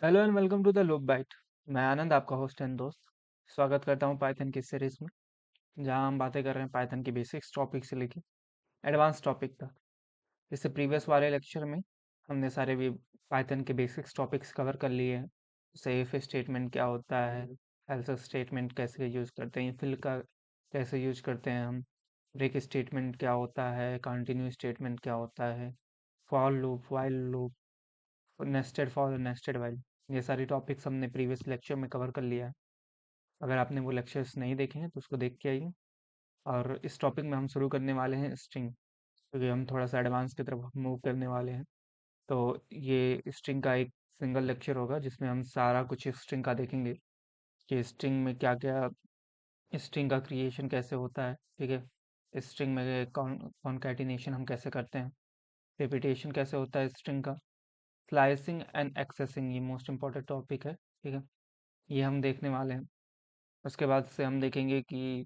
Hello and welcome to the loop byte. मैं आनंद, आपका host and दोस्त। स्वागत करता हूं पाइथन की सीरीज में, जहां हम बातें कर रहे हैं पाइथन की बेसिक्स टॉपिक से लेके एडवांस टॉपिक तक। इससे प्रीवियस वाले लेक्चर में हमने सारे भी पाइथन के बेसिक्स टॉपिक्स कवर कर लिए हैं, जैसे इफ स्टेटमेंट क्या होता है, एल्स स्टेटमेंट कैसे यूज करते हैं, फिल का कैसे यूज करते हैं हम, ब्रेक स्टेटमेंट क्या होता है, कंटिन्यू स्टेटमेंट क्या होता है, for loop, while loop, nested for, nested while. ये सारी टॉपिक्स हमने प्रीवियस लेक्चर में कवर कर लिया है। अगर आपने वो लेक्चर्स नहीं देखे हैं तो उसको देख के आइए। और इस टॉपिक में हम शुरू करने वाले हैं स्ट्रिंग, क्योंकि हम थोड़ा सा एडवांस की तरफ मूव करने वाले हैं। तो ये स्ट्रिंग का एक सिंगल लेक्चर होगा जिसमें हम सारा कुछ स्ट्रिंग का देखेंगे कि स्ट्रिंग में क्या क्या, स्ट्रिंग का क्रिएशन कैसे होता है, ठीक है, स्ट्रिंग में कॉनकैटिनेशन हम कैसे करते हैं, रिपीटेशन कैसे होता है स्ट्रिंग का, स्लाइसिंग एंड एक्सेसिंग, ये मोस्ट इंपॉर्टेंट टॉपिक है, ठीक है, ये हम देखने वाले हैं। उसके बाद से हम देखेंगे कि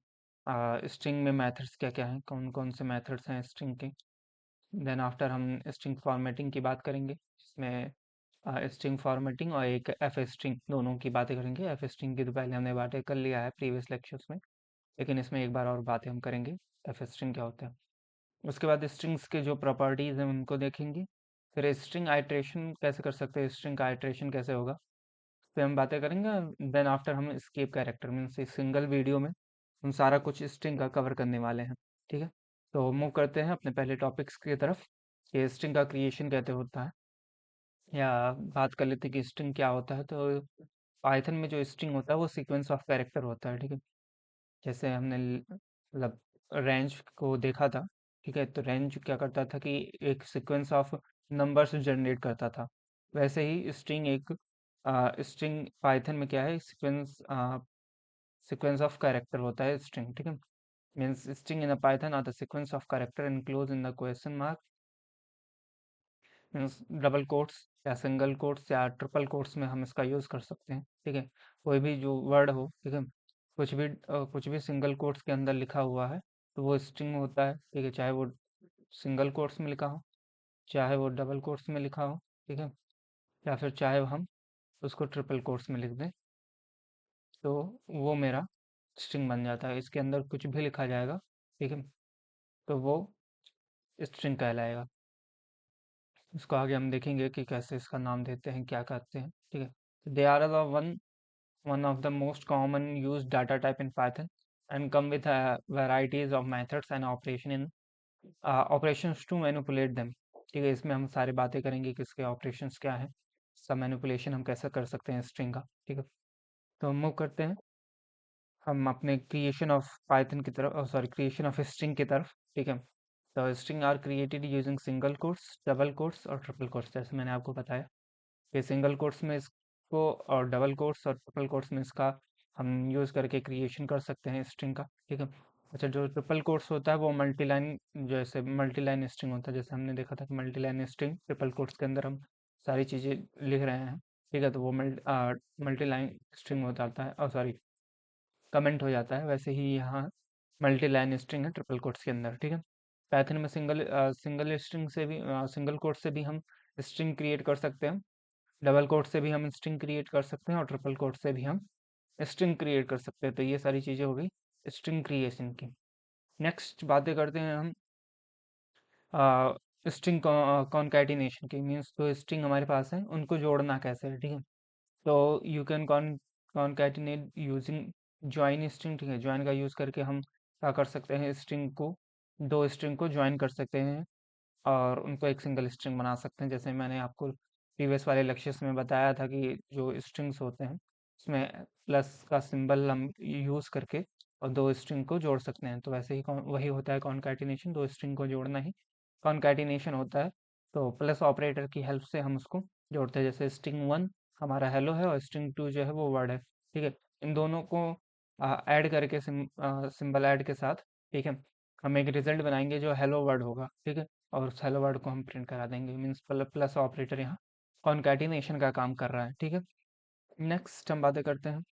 स्ट्रिंग में मेथड्स क्या क्या हैं, कौन कौन से मेथड्स हैं स्ट्रिंग के। देन आफ्टर हम स्ट्रिंग फॉर्मेटिंग की बात करेंगे, जिसमें स्ट्रिंग फॉर्मेटिंग और एक एफ स्ट्रिंग दोनों की बातें करेंगे। एफ स्ट्रिंग की तो पहले हमने बातें कर लिया है प्रीवियस लेक्चर्स में, लेकिन इसमें एक बार और बातें हम करेंगे एफ स्ट्रिंग क्या होता है। उसके बाद स्ट्रिंग्स के जो प्रॉपर्टीज़ हैं उनको देखेंगे। फिर स्ट्रिंग आइट्रेशन कैसे कर सकते हैं, स्ट्रिंग का आइट्रेशन कैसे होगा, पे हम बातें करेंगे। देन आफ्टर हम स्केप कैरेक्टर मीन्स इस सिंगल वीडियो में हम सारा कुछ स्ट्रिंग का कवर करने वाले हैं, ठीक है। तो मूव करते हैं अपने पहले टॉपिक्स की तरफ, कि स्ट्रिंग का क्रिएशन कैसे होता है, या बात कर लेते हैं कि स्ट्रिंग क्या होता है। तो पाइथन में जो स्ट्रिंग होता है वो सीक्वेंस ऑफ कैरेक्टर होता है, ठीक है। जैसे हमने मतलब रेंज को देखा था, ठीक है, तो रेंज क्या करता था कि एक सीक्वेंस ऑफ नंबर्स जनरेट करता था। वैसे ही स्ट्रिंग एक स्ट्रिंग पाइथन में क्या है, सीक्वेंस ऑफ कैरेक्टर होता है स्ट्रिंग, ठीक है। Means string in a Python are the sequence of character enclose in the question mark, means double quotes या सिंगल कोट्स या ट्रिपल कोट्स में हम इसका यूज़ कर सकते हैं, ठीक है। कोई भी जो वर्ड हो, ठीक है, कुछ भी सिंगल कोट्स के अंदर लिखा हुआ है तो वो स्ट्रिंग होता है, ठीक है, चाहे वो सिंगल कोट्स में लिखा हो, चाहे वो डबल कोट्स में लिखा हो, ठीक है, या फिर चाहे हम उसको ट्रिपल कोट्स में लिख दें, तो वो मेरा स्ट्रिंग बन जाता है। इसके अंदर कुछ भी लिखा जाएगा, ठीक है, तो वो स्ट्रिंग कहलाएगा। इसको आगे हम देखेंगे कि कैसे इसका नाम देते हैं, क्या करते हैं, ठीक है। They are the one of the most common used data type in Python and come with varieties of methods and operations to manipulate them, ठीक है। इसमें हम सारी बातें करेंगे कि इसके ऑपरेशंस क्या हैं, सब मैनिपुलेशन हम कैसे कर सकते हैं स्ट्रिंग का, ठीक है। तो हम मूव करते हैं हम अपने क्रिएशन ऑफ पाइथन की तरफ, सॉरी, क्रिएशन ऑफ स्ट्रिंग की तरफ, ठीक है। तो string are created using single quotes, double quotes और ट्रिपल कोट्स, जैसे मैंने आपको बताया कि सिंगल कोट्स में इसको और डबल कोट्स और ट्रिपल कोट्स में इसका हम यूज़ करके क्रिएशन कर सकते हैं स्ट्रिंग का, ठीक है। अच्छा, जो ट्रिपल कोट्स होता है वो मल्टी लाइन, जैसे मल्टी लाइन स्ट्रिंग होता है, जैसे हमने देखा था कि multi line string triple quotes के अंदर हम सारी चीज़ें लिख रहे हैं, ठीक है, तो वो मल्टी लाइन स्ट्रिंग हो जाता है, और सॉरी, कमेंट हो जाता है। वैसे ही यहाँ मल्टी लाइन स्ट्रिंग है ट्रिपल कोट्स के अंदर, ठीक है। पाइथन में सिंगल स्ट्रिंग से भी, सिंगल कोट से भी हम स्ट्रिंग क्रिएट कर सकते हैं, डबल कोट से भी हम स्ट्रिंग क्रिएट कर सकते हैं, और ट्रिपल कोट से भी हम स्ट्रिंग क्रिएट कर सकते हैं। तो ये सारी चीज़ें हो गई स्ट्रिंग क्रिएशन की। नेक्स्ट बातें करते हैं हम स्ट्रिंग कॉनकैटिनेशन की, मीन्स जो स्ट्रिंग हमारे पास है उनको जोड़ना कैसे है, ठीक है। तो you can concatenate using join string, ठीक है। ज्वाइन का यूज़ करके हम क्या कर सकते हैं, स्ट्रिंग को, दो स्ट्रिंग को ज्वाइन कर सकते हैं और उनको एक सिंगल स्ट्रिंग बना सकते हैं। जैसे मैंने आपको प्रीवियस वाले लेक्चर्स में बताया था कि जो स्ट्रिंग्स होते हैं उसमें प्लस का सिंबल हम यूज़ करके और दो स्ट्रिंग को जोड़ सकते हैं। तो वैसे ही वही होता है कॉनकैटिनेशन, दो स्ट्रिंग को जोड़ना ही कॉनकैटिनेशन होता है। तो प्लस ऑपरेटर की हेल्प से हम उसको जोड़ते हैं, जैसे स्ट्रिंग वन हमारा हेलो है और स्ट्रिंग टू जो है वो वर्ड है, ठीक है। इन दोनों को ऐड करके सिंबल ऐड के साथ, ठीक है, हम एक रिजल्ट बनाएंगे जो हेलो वर्ड होगा, ठीक है, और उस हेलो वर्ड को हम प्रिंट करा देंगे। मीन्स प्लस ऑपरेटर यहाँ कॉनकैटिनेशन का काम कर रहा है, ठीक है। नेक्स्ट हम बातें करते हैं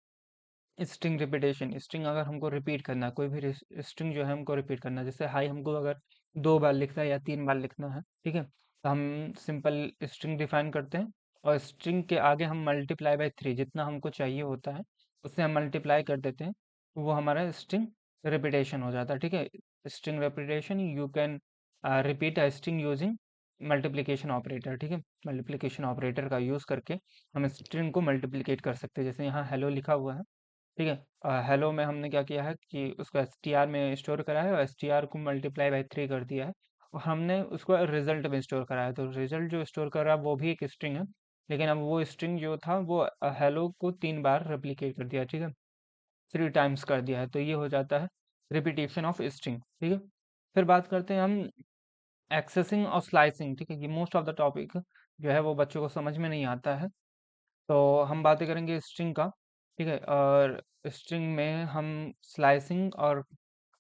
स्ट्रिंग रिपीटेशन। स्ट्रिंग अगर हमको रिपीट करना है, कोई भी स्ट्रिंग जो है हमको रिपीट करना है, जैसे हाई हमको अगर 2 बार लिखना है या 3 बार लिखना है, ठीक है, तो हम सिंपल स्ट्रिंग डिफाइन करते हैं और स्ट्रिंग के आगे हम मल्टीप्लाई बाय 3 जितना हमको चाहिए होता है उससे हम मल्टीप्लाई कर देते हैं, तो वो हमारा स्ट्रिंग रिपीटेशन हो जाता है। ठीक है, string repetition you can repeat a string using multiplication operator. ठीक है, मल्टीप्लिकेशन ऑपरेटर का यूज़ करके हम स्ट्रिंग को मल्टीप्लिकेट कर सकते हैं। जैसे यहाँ हेलो लिखा हुआ है, ठीक है, हेलो में हमने क्या किया है कि उसको एसटीआर में स्टोर करा है और एसटीआर को मल्टीप्लाई बाय 3 कर दिया है और हमने उसको रिजल्ट में स्टोर करा है। तो रिजल्ट जो स्टोर कर रहा है वो भी एक स्ट्रिंग है, लेकिन अब वो स्ट्रिंग जो था वो हेलो को 3 बार रेप्लिकेट कर दिया। ठीक है, 3 टाइम्स कर दिया है, तो ये हो जाता है रिपीटेशन ऑफ स्ट्रिंग। ठीक है, फिर बात करते हैं हम एक्सेसिंग और स्लाइसिंग। ठीक है, ये मोस्ट ऑफ द टॉपिक जो है वो बच्चों को समझ में नहीं आता है, तो हम बातें करेंगे स्ट्रिंग का। ठीक है, और स्ट्रिंग में हम स्लाइसिंग और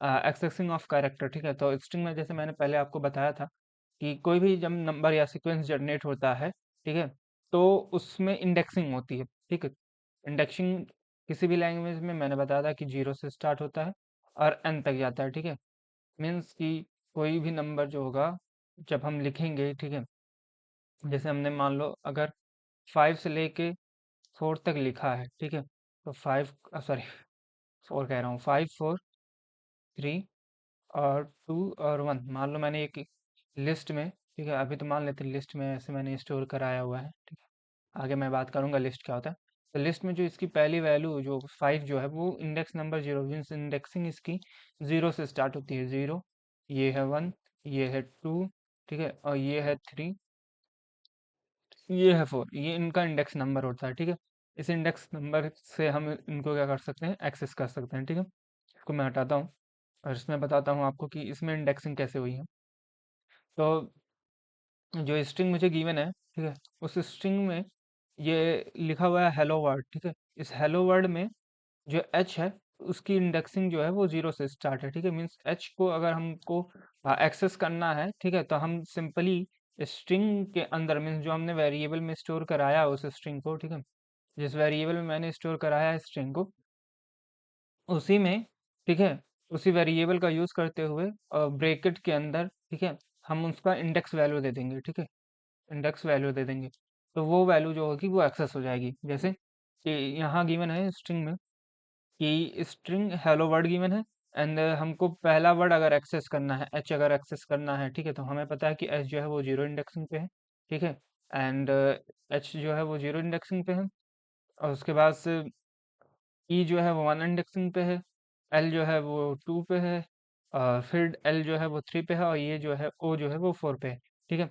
एक्सेसिंग ऑफ कैरेक्टर। ठीक है, तो स्ट्रिंग में जैसे मैंने पहले आपको बताया था कि कोई भी जब नंबर या सीक्वेंस जनरेट होता है, ठीक है, तो उसमें इंडेक्सिंग होती है। ठीक है, इंडेक्सिंग किसी भी लैंग्वेज में मैंने बताया था कि 0 से स्टार्ट होता है और n तक जाता है। ठीक है, मीन्स कि कोई भी नंबर जो होगा जब हम लिखेंगे, ठीक है, जैसे हमने मान लो अगर 5 से लेके 4 तक लिखा है, ठीक है, तो 5 सॉरी 4 कह रहा हूँ, 5 4 3 और 2 और 1 मान लो मैंने एक लिस्ट में, ठीक है, अभी तो मान लेते हैं लिस्ट में ऐसे मैंने स्टोर कराया हुआ है। ठीक है, आगे मैं बात करूंगा लिस्ट क्या होता है। तो लिस्ट में जो इसकी पहली वैल्यू जो 5 जो है वो इंडेक्स नंबर 0 मीन्स इंडेक्सिंग इसकी 0 से स्टार्ट होती है। 0, ये है 1, ये है 2, ठीक है, और ये है 3, ये है 4, ये इनका इंडेक्स नंबर होता है। ठीक है, इस इंडेक्स नंबर से हम इनको क्या कर सकते हैं, एक्सेस कर सकते हैं। ठीक है, इसको मैं हटाता हूँ और इसमें बताता हूँ आपको कि इसमें इंडेक्सिंग कैसे हुई है। तो जो स्ट्रिंग मुझे गिवन है, ठीक है, उस स्ट्रिंग में ये लिखा हुआ है हेलो वर्ड। ठीक है, इस हेलो वर्ड में जो एच है उसकी इंडेक्सिंग जो है वो 0 से स्टार्ट है। ठीक है, मीन्स एच को अगर हमको एक्सेस करना है, ठीक है, तो हम सिंपली स्ट्रिंग के अंदर मीन्स जो हमने वेरिएबल में स्टोर कराया है उस स्ट्रिंग को, ठीक है, जिस वेरिएबल में मैंने स्टोर कराया है स्ट्रिंग को, उसी में, ठीक है, उसी वेरिएबल का यूज़ करते हुए ब्रैकेट के अंदर, ठीक है, हम उसका इंडेक्स वैल्यू दे देंगे। ठीक है, इंडेक्स वैल्यू दे देंगे, तो वो वैल्यू जो होगी वो एक्सेस हो जाएगी। जैसे कि यहाँ गिवन है स्ट्रिंग में कि स्ट्रिंग हेलो वर्ड गिवन है एंड हमको पहला वर्ड अगर एक्सेस करना है, एच अगर एक्सेस करना है, ठीक है, तो हमें पता है कि एच जो है वो 0 इंडेक्सिंग पे है। ठीक है, एंड एच जो है वो 0 इंडेक्सिंग पे है और उसके बाद से ई जो है वो 1 इंडेक्सिंग पे है, एल जो है वो 2 पे है और फिर एल जो है वो 3 पे है और ये जो है ओ जो है वो 4 पे है। ठीक है,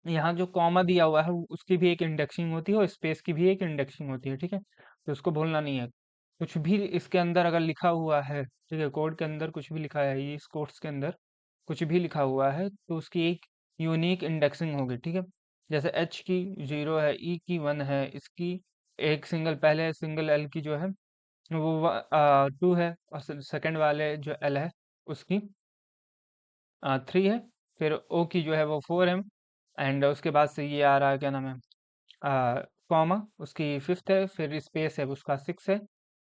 यहाँ जो कॉमा दिया हुआ है उसकी भी एक इंडेक्सिंग होती है और स्पेस की भी एक इंडेक्सिंग होती है। ठीक है, तो उसको भूलना नहीं है। कुछ भी इसके अंदर अगर लिखा हुआ है, ठीक है, कोड के अंदर कुछ भी लिखा है, ये इस कोड्स के अंदर कुछ भी लिखा हुआ है तो उसकी एक यूनिक इंडेक्सिंग होगी। ठीक है, जैसे एच की 0 है, ई की 1 है, इसकी एक सिंगल पहले सिंगल एल की जो है वो 2 है और सेकंड वाले जो एल है उसकी 3 है, फिर ओ की जो है वो 4 है एंड उसके बाद से ये आ रहा है क्या नाम है, कॉमा उसकी फिफ्थ है, फिर स्पेस है उसका 6 है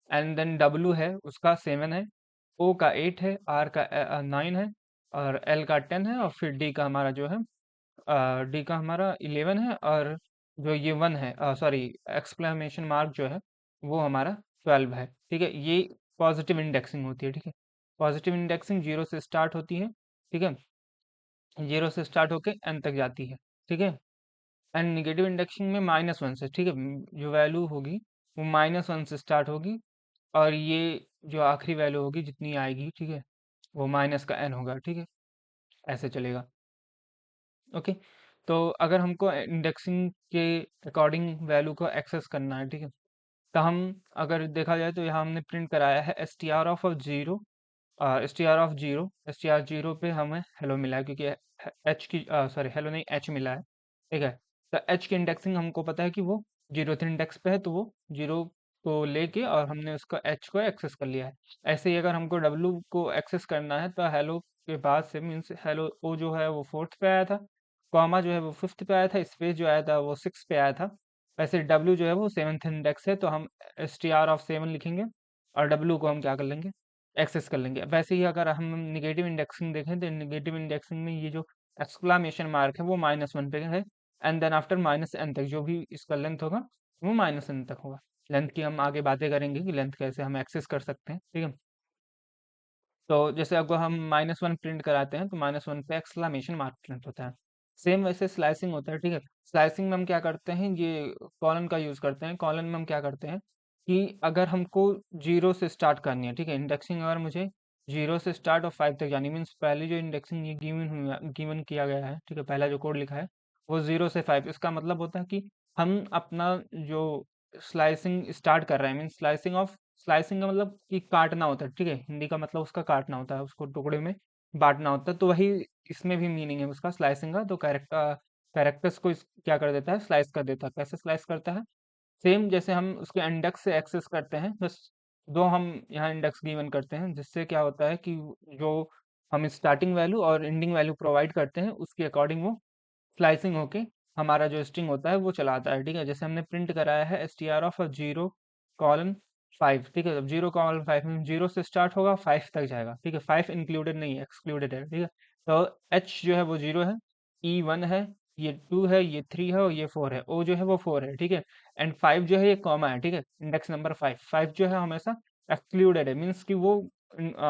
एंड देन डब्लू है उसका 7 है, ओ का 8 है, आर का 9 है और एल का 10 है और फिर डी का हमारा जो है डी का हमारा 11 है और जो ये 1 है सॉरी एक्सक्लेमेशन मार्क जो है वो हमारा 12 है। ठीक है, ये पॉजिटिव इंडेक्सिंग होती है। ठीक है, पॉजिटिव इंडेक्सिंग 0 से स्टार्ट होती है। ठीक है, 0 से स्टार्ट होके एन तक जाती है। ठीक है, एंड निगेटिव इंडेक्सिंग में -1 से, ठीक है, जो वैल्यू होगी वो -1 से स्टार्ट होगी और ये जो आखिरी वैल्यू होगी जितनी आएगी, ठीक है, वो माइनस का एन होगा। ठीक है, ऐसे चलेगा। ओके, तो अगर हमको इंडेक्सिंग के अकॉर्डिंग वैल्यू को एक्सेस करना है, ठीक है, तो हम अगर देखा जाए तो यहाँ हमने प्रिंट कराया है str(0), str(0) पे हमें हेलो मिला है क्योंकि एच की सॉरी हेलो नहीं एच मिला है। ठीक है, तो एच की इंडेक्सिंग हमको पता है कि वो 0th इंडेक्स पे है, तो वो 0 को लेके और हमने उसका एच को एक्सेस कर लिया है। ऐसे ही अगर हमको डब्लू को एक्सेस करना है तो हेलो के बाद से मीन्स हेलो ओ जो है वो 4th पे आया था, कॉमा जो है वो 5th पे आया था, स्पेस जो आया था वो 6 पे आया था। वैसे डब्लू जो है वो 7th इंडेक्स है, तो हम str(7) लिखेंगे और डब्लू को हम क्या कर लेंगे, एक्सेस कर लेंगे। वैसे ही अगर हम निगेटिव इंडेक्सिंग देखें तो निगेटिव इंडेक्सिंग में ये जो एक्सक्लामेशन मार्क है वो -1 पे है, and then after minus n तक जो भी इसका लेंथ होगा वो माइनस एन तक होगा। लेंथ की हम आगे बातें करेंगे कि लेंथ कैसे हम एक्सेस कर सकते हैं, ठीक है। तो जैसे अगर हम -1 प्रिंट कराते हैं तो -1 पे एक्सक्लेमेशन मार्क प्रिंट होता है। सेम वैसे स्लाइसिंग होता है, ठीक है। स्लाइसिंग में हम क्या करते हैं, ये कॉलन का यूज़ करते हैं। कॉलन में हम क्या करते हैं कि अगर हमको 0 से स्टार्ट करनी है, ठीक है, इंडेक्सिंग अगर मुझे 0 से स्टार्ट और 5 तक जानी, मीन्स पहले जो इंडेक्सिंग ये गिवन किया गया है, ठीक है, पहला जो कोड लिखा है वो 0 से 5, इसका मतलब होता है कि हम अपना जो स्लाइसिंग स्टार्ट कर रहे हैं, मीन्स स्लाइसिंग का मतलब कि काटना होता है, ठीक है, हिंदी का मतलब उसका काटना होता है, उसको टुकड़े में बांटना होता है, तो वही इसमें भी मीनिंग है उसका स्लाइसिंग का। तो कैरेक्टर्स को क्या कर देता है, स्लाइस कर देता है। कैसे स्लाइस करता है, सेम जैसे हम उसके इंडेक्स से एक्सेस करते हैं, बस दो हम यहाँ इंडेक्स गिवन करते हैं, जिससे क्या होता है कि जो हम स्टार्टिंग वैल्यू और एंडिंग वैल्यू प्रोवाइड करते हैं उसके अकॉर्डिंग वो स्लाइसिंग होके हमारा जो स्ट्रिंग होता है वो चलाता है, ठीक है। जैसे हमने प्रिंट कराया है str ऑफ 0:5, ठीक है। जब 0:5 में 0 से स्टार्ट होगा 5 तक जाएगा, ठीक है। 5 इंक्लूडेड नहीं है, एक्सक्लूडेड है, ठीक है। तो h जो है वो 0 है, e 1 है, ये 2 है, ये 3 है और ये 4 है, o जो है वो 4 है, ठीक है। एंड 5 जो है ये कॉमा है, ठीक है, इंडेक्स नंबर 5। 5 जो है हमेशा एक्सक्लूडेड है, मीन्स कि वो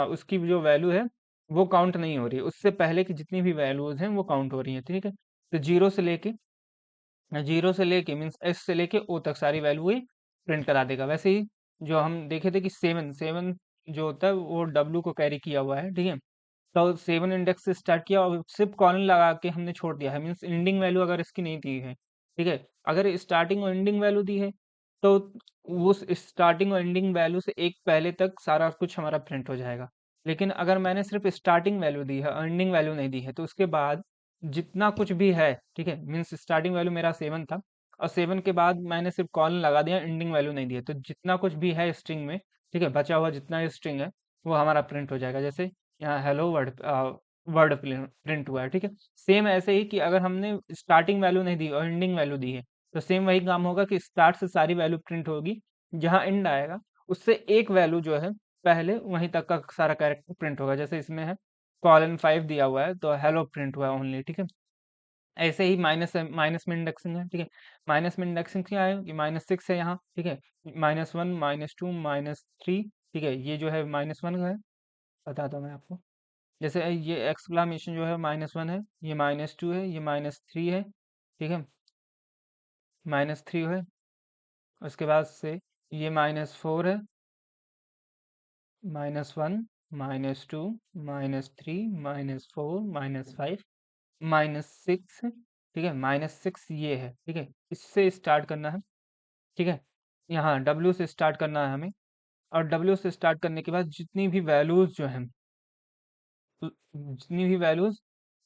उसकी जो वैल्यू है वो काउंट नहीं हो रही है, उससे पहले की जितनी भी वैल्यूज हैं वो काउंट हो रही हैं, ठीक है। तो जीरो से लेके मीन्स एस से लेके ओ तक सारी वैल्यू ही प्रिंट करा देगा। वैसे ही जो हम देखे थे कि सेवन सेवन जो होता है वो डब्लू को कैरी किया हुआ है, ठीक है। तो 7 इंडेक्स से स्टार्ट किया और सिर्फ कॉलन लगा के हमने छोड़ दिया है, मीन्स एंडिंग वैल्यू अगर इसकी नहीं दी है, ठीक है। अगर स्टार्टिंग और एंडिंग वैल्यू दी है तो उस स्टार्टिंग और एंडिंग वैल्यू से एक पहले तक सारा कुछ हमारा प्रिंट हो जाएगा। लेकिन अगर मैंने सिर्फ स्टार्टिंग वैल्यू दी है और एंडिंग वैल्यू नहीं दी है तो उसके बाद जितना कुछ भी है, ठीक है, मीन्स स्टार्टिंग वैल्यू मेरा 7 था और 7 के बाद मैंने सिर्फ कॉलन लगा दिया, एंडिंग वैल्यू नहीं दी है, तो जितना कुछ भी है स्ट्रिंग में, ठीक है, बचा हुआ जितना स्ट्रिंग है वो हमारा प्रिंट हो जाएगा। जैसे यहाँ हेलो वर्ड वर्ड प्रिंट हुआ है, ठीक है। सेम ऐसे ही कि अगर हमने स्टार्टिंग वैल्यू नहीं दी और एंडिंग वैल्यू दी है तो सेम वही काम होगा कि स्टार्ट से सारी वैल्यू प्रिंट होगी, जहाँ एंड आएगा उससे एक वैल्यू जो है पहले वहीं तक का सारा कैरेक्टर प्रिंट होगा। जैसे इसमें है :5 दिया हुआ है तो हेलो प्रिंट हुआ है ओनली, ठीक है। ऐसे ही माइनस में इंडेक्सिंग है, ठीक है। माइनस में इंडेक्सिंग क्या है कि -6 है यहाँ, ठीक है। -1 -2 -3, ठीक है, ये जो है -1 का है, बताता हूँ मैं आपको। जैसे ये एक्सक्लामेशन जो है -1 है, ये -2 है, ये -3 है, ठीक है, -3 है। उसके बाद से ये -4 है, -1 -2 -3 -4 -5 -6, ठीक है, -6 ये है, ठीक है, इससे स्टार्ट करना है, ठीक है। यहाँ W से स्टार्ट करना है हमें और W से स्टार्ट करने के बाद जितनी भी वैल्यूज जो हैं जितनी भी वैल्यूज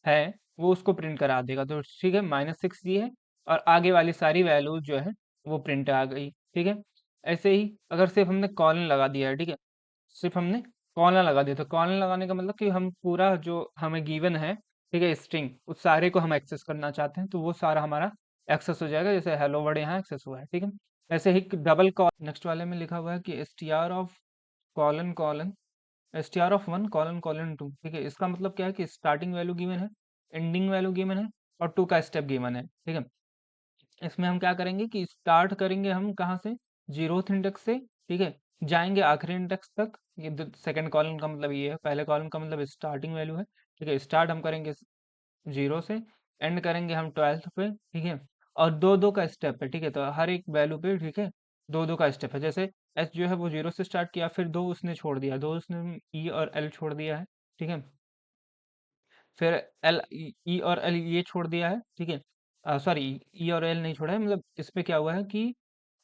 है वो उसको प्रिंट करा देगा। तो ठीक है, -6 ये है और आगे वाली सारी वैल्यूज जो है वो प्रिंट आ गई, ठीक है। ऐसे ही अगर सिर्फ हमने कॉलन लगा दिया है, ठीक है, सिर्फ हमने कॉलन लगा दिया, तो कॉलन लगाने का मतलब कि हम पूरा जो हमें गिवन है, ठीक है, स्ट्रिंग, उस सारे को हम एक्सेस करना चाहते हैं तो वो सारा हमारा एक्सेस हो जाएगा। जैसे हेलो वर्ड यहाँ एक्सेस हुआ है, ठीक है। ऐसे ही डबल कॉल नेक्स्ट वाले में लिखा हुआ है कि str of colon colon str of 1::2, ठीक है। इसका मतलब क्या है कि स्टार्टिंग वैल्यू गिवन है, एंडिंग वैल्यू गिवन है और 2 का स्टेप गिवन है, ठीक है। इसमें हम क्या करेंगे कि स्टार्ट करेंगे हम कहाँ से, 0th इंडेक्स से, ठीक है, जाएंगे आखिरी इंडेक्स तक। ये सेकंड कॉलम का मतलब ये है, पहले कॉलम का मतलब स्टार्टिंग वैल्यू है, ठीक है। स्टार्ट हम करेंगे 0 से, एंड करेंगे हम 12th पे, ठीक है। और दो दो का स्टेप है, ठीक है, तो हर एक वैल्यू पे, ठीक है, दो दो का स्टेप है। जैसे एच जो है वो 0 से स्टार्ट किया, फिर दो उसने छोड़ दिया, दो उसने ई और एल छोड़ दिया है, ठीक है। फिर एल ई और एल ये छोड़ दिया है, ठीक है, सॉरी, ई और एल नहीं छोड़ा है, मतलब इस पे क्या हुआ है कि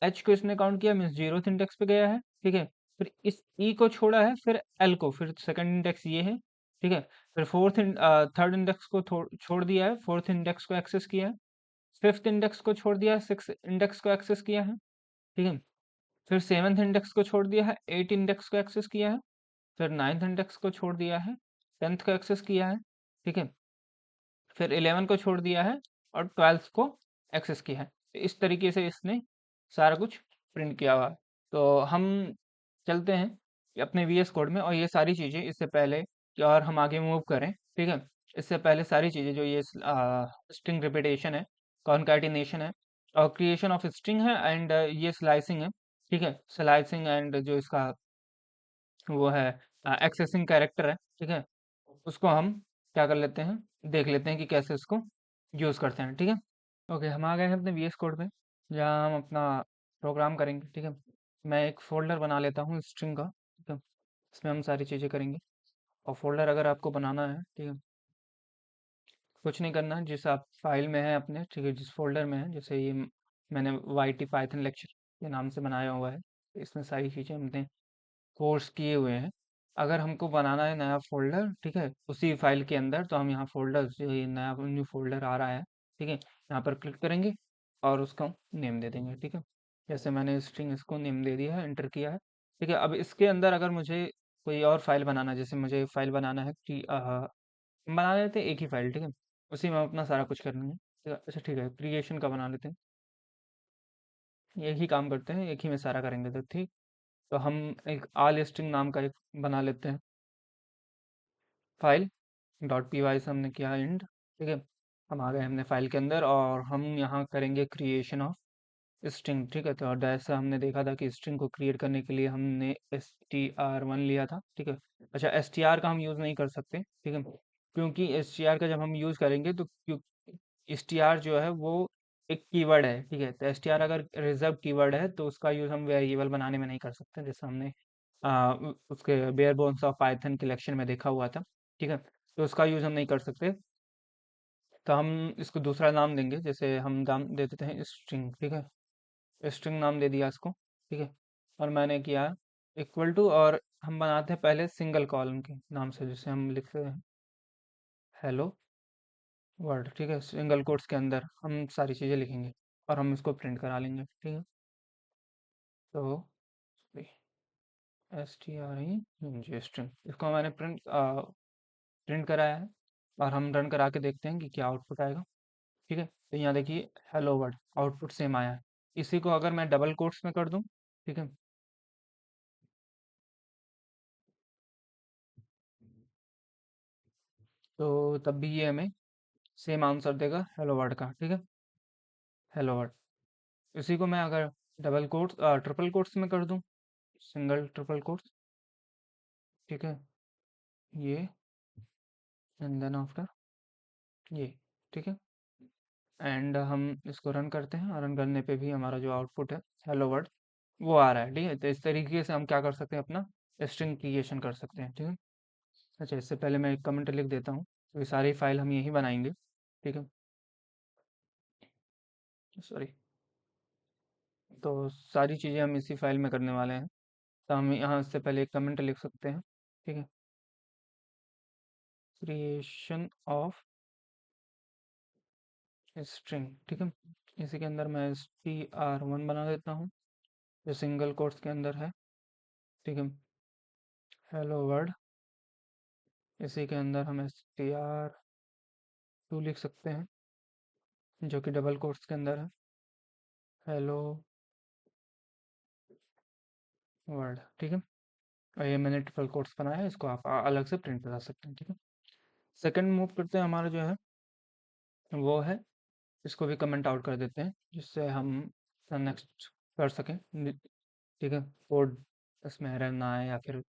एच को इसने काउंट किया, मीन्स 0th इंडेक्स पे गया है, ठीक है। फिर इस ई को छोड़ा है, फिर एल को, फिर सेकंड इंडेक्स ये है, ठीक है। फिर थर्ड इंडेक्स को छोड़ दिया है, फोर्थ इंडेक्स को एक्सेस किया है। फिफ्थ इंडेक्स को छोड़ दिया है, सिक्स इंडेक्स को एक्सेस किया है, ठीक है। फिर सेवन्थ इंडेक्स को छोड़ दिया है, एट इंडेक्स को एक्सेस किया है। फिर नाइन्थ इंडेक्स को छोड़ दिया है, 10th को एक्सेस किया है, ठीक है। फिर 11 को छोड़ दिया है और 12th को एक्सेस किया है। तो इस तरीके से इसने सारा कुछ प्रिंट किया हुआ है। तो हम चलते हैं अपने वीएस कोड में और ये सारी चीज़ें इससे पहले कि और हम आगे मूव करें, ठीक है, इससे पहले सारी चीज़ें जो ये स्ट्रिंग रिपीटेशन है, कॉन्कैटिनेशन है और क्रिएशन ऑफ स्ट्रिंग है एंड ये स्लाइसिंग है। ठीक है, स्लाइसिंग एंड जो इसका वो है एक्सेसिंग कैरेक्टर है। ठीक है, उसको हम क्या कर लेते हैं, देख लेते हैं कि कैसे उसको यूज़ करते हैं। ठीक है, ओके, हम आ गए हैं अपने वीएस कोड पे जहाँ हम अपना प्रोग्राम करेंगे। ठीक है, मैं एक फोल्डर बना लेता हूँ स्ट्रिंग का। ठीक है, इसमें हम सारी चीज़ें करेंगे। और फोल्डर अगर आपको बनाना है, ठीक है, कुछ नहीं करना है, जिस आप फाइल में है अपने, ठीक है, जिस फोल्डर में है, जैसे ये मैंने वाई टी पाइथन लेक्चर के नाम से बनाया हुआ है, इसमें सारी चीज़ें हमने कोर्स किए हुए हैं। अगर हमको बनाना है नया फ़ोल्डर, ठीक है, उसी फ़ाइल के अंदर, तो हम यहाँ फ़ोल्डर जो ये नया न्यू फ़ोल्डर आ रहा है, ठीक है, यहाँ पर क्लिक करेंगे और उसको नेम दे देंगे। ठीक है, जैसे मैंने स्ट्रिंग इसको नेम दे दिया है, एंटर किया है। ठीक है, अब इसके अंदर अगर मुझे कोई और फ़ाइल बनाना है, जैसे मुझे फ़ाइल बनाना है कि हम बना लेते हैं एक ही फ़ाइल। ठीक है, उसी में अपना सारा कुछ कर लेंगे। ठीक है, अच्छा ठीक है, क्रिएशन का बना लेते हैं। एक ही काम करते हैं, एक ही में सारा करेंगे तो ठीक। तो हम एक आल स्ट्रिंग नाम का एक बना लेते हैं फाइल। डॉट पी वाई से हमने किया एंड। ठीक है, हम आ गए हमने फाइल के अंदर और हम यहाँ करेंगे क्रिएशन ऑफ स्ट्रिंग। ठीक है, तो जैसा हमने देखा था कि स्ट्रिंग को क्रिएट करने के लिए हमने str1 लिया था। ठीक है, अच्छा str का हम यूज़ नहीं कर सकते। ठीक है, क्योंकि str का जब हम यूज़ करेंगे तो क्यों str जो है वो एक कीवर्ड है। ठीक है, तो str अगर रिजर्व कीवर्ड है तो उसका यूज़ हम वेरिएबल बनाने में नहीं कर सकते, जैसे हमने उसके बेयर बोन्स ऑफ पाइथन के लेक्चर में देखा हुआ था। ठीक है, तो उसका यूज़ हम नहीं कर सकते। तो हम इसको दूसरा नाम देंगे, जैसे हम नाम दे देते हैं स्ट्रिंग। ठीक है, स्ट्रिंग नाम दे दिया इसको। ठीक है, और मैंने किया इक्वल टू, और हम बनाते हैं पहले सिंगल कॉलम के नाम से, जैसे हम लिखते हैं हेलो वर्ल्ड। ठीक है, सिंगल कोट्स के अंदर हम सारी चीज़ें लिखेंगे और हम इसको प्रिंट करा लेंगे। ठीक है, तो एस टी आर ई जी स्ट्रिंग, इसको मैंने प्रिंट कराया है और हम रन करा के देखते हैं कि क्या आउटपुट आएगा। ठीक है, तो यहाँ देखिए हेलो वर्ल्ड आउटपुट सेम आया है। इसी को अगर मैं डबल कोट्स में कर दूं, ठीक है, तो तब भी ये हमें सेम आंसर देगा हेलो वर्ल्ड का। ठीक है, हेलो वर्ल्ड। इसी को मैं अगर डबल कोट्स ट्रिपल कोट्स में कर दूं, सिंगल ट्रिपल कोट्स, ठीक है, ये एंड देन आफ्टर ये। ठीक है, एंड हम इसको रन करते हैं और रन करने पे भी हमारा जो आउटपुट है हेलो वर्ल्ड वो आ रहा है। ठीक है, तो इस तरीके से हम क्या कर सकते हैं, अपना स्ट्रिंग क्रिएशन कर सकते हैं। ठीक है, अच्छा इससे पहले मैं एक कमेंट लिख देता हूँ, तो ये सारी फाइल हम यही बनाएंगे। ठीक है, सॉरी, तो सारी चीज़ें हम इसी फाइल में करने वाले हैं। तो हम यहाँ से पहले एक कमेंट लिख सकते हैं। ठीक है, क्रिएशन ऑफ स्ट्रिंग। ठीक है, इसी के अंदर मैं str1 बना देता हूँ जो सिंगल कोट्स के अंदर है। ठीक है, हेलो वर्ल्ड, इसी के अंदर हम str2 लिख सकते हैं जो कि डबल कोट्स के अंदर है, हेलो वर्ल्ड। ठीक है, और ये मैंने ट्रिपल कोट्स बनाया है, इसको आप अलग से प्रिंट करा सकते हैं। ठीक है, सेकंड मूव करते हैं, हमारा जो है वो है, इसको भी कमेंट आउट कर देते हैं जिससे हम नेक्स्ट कर सकें। ठीक है, कोड इसमें एरर ना आए या फिर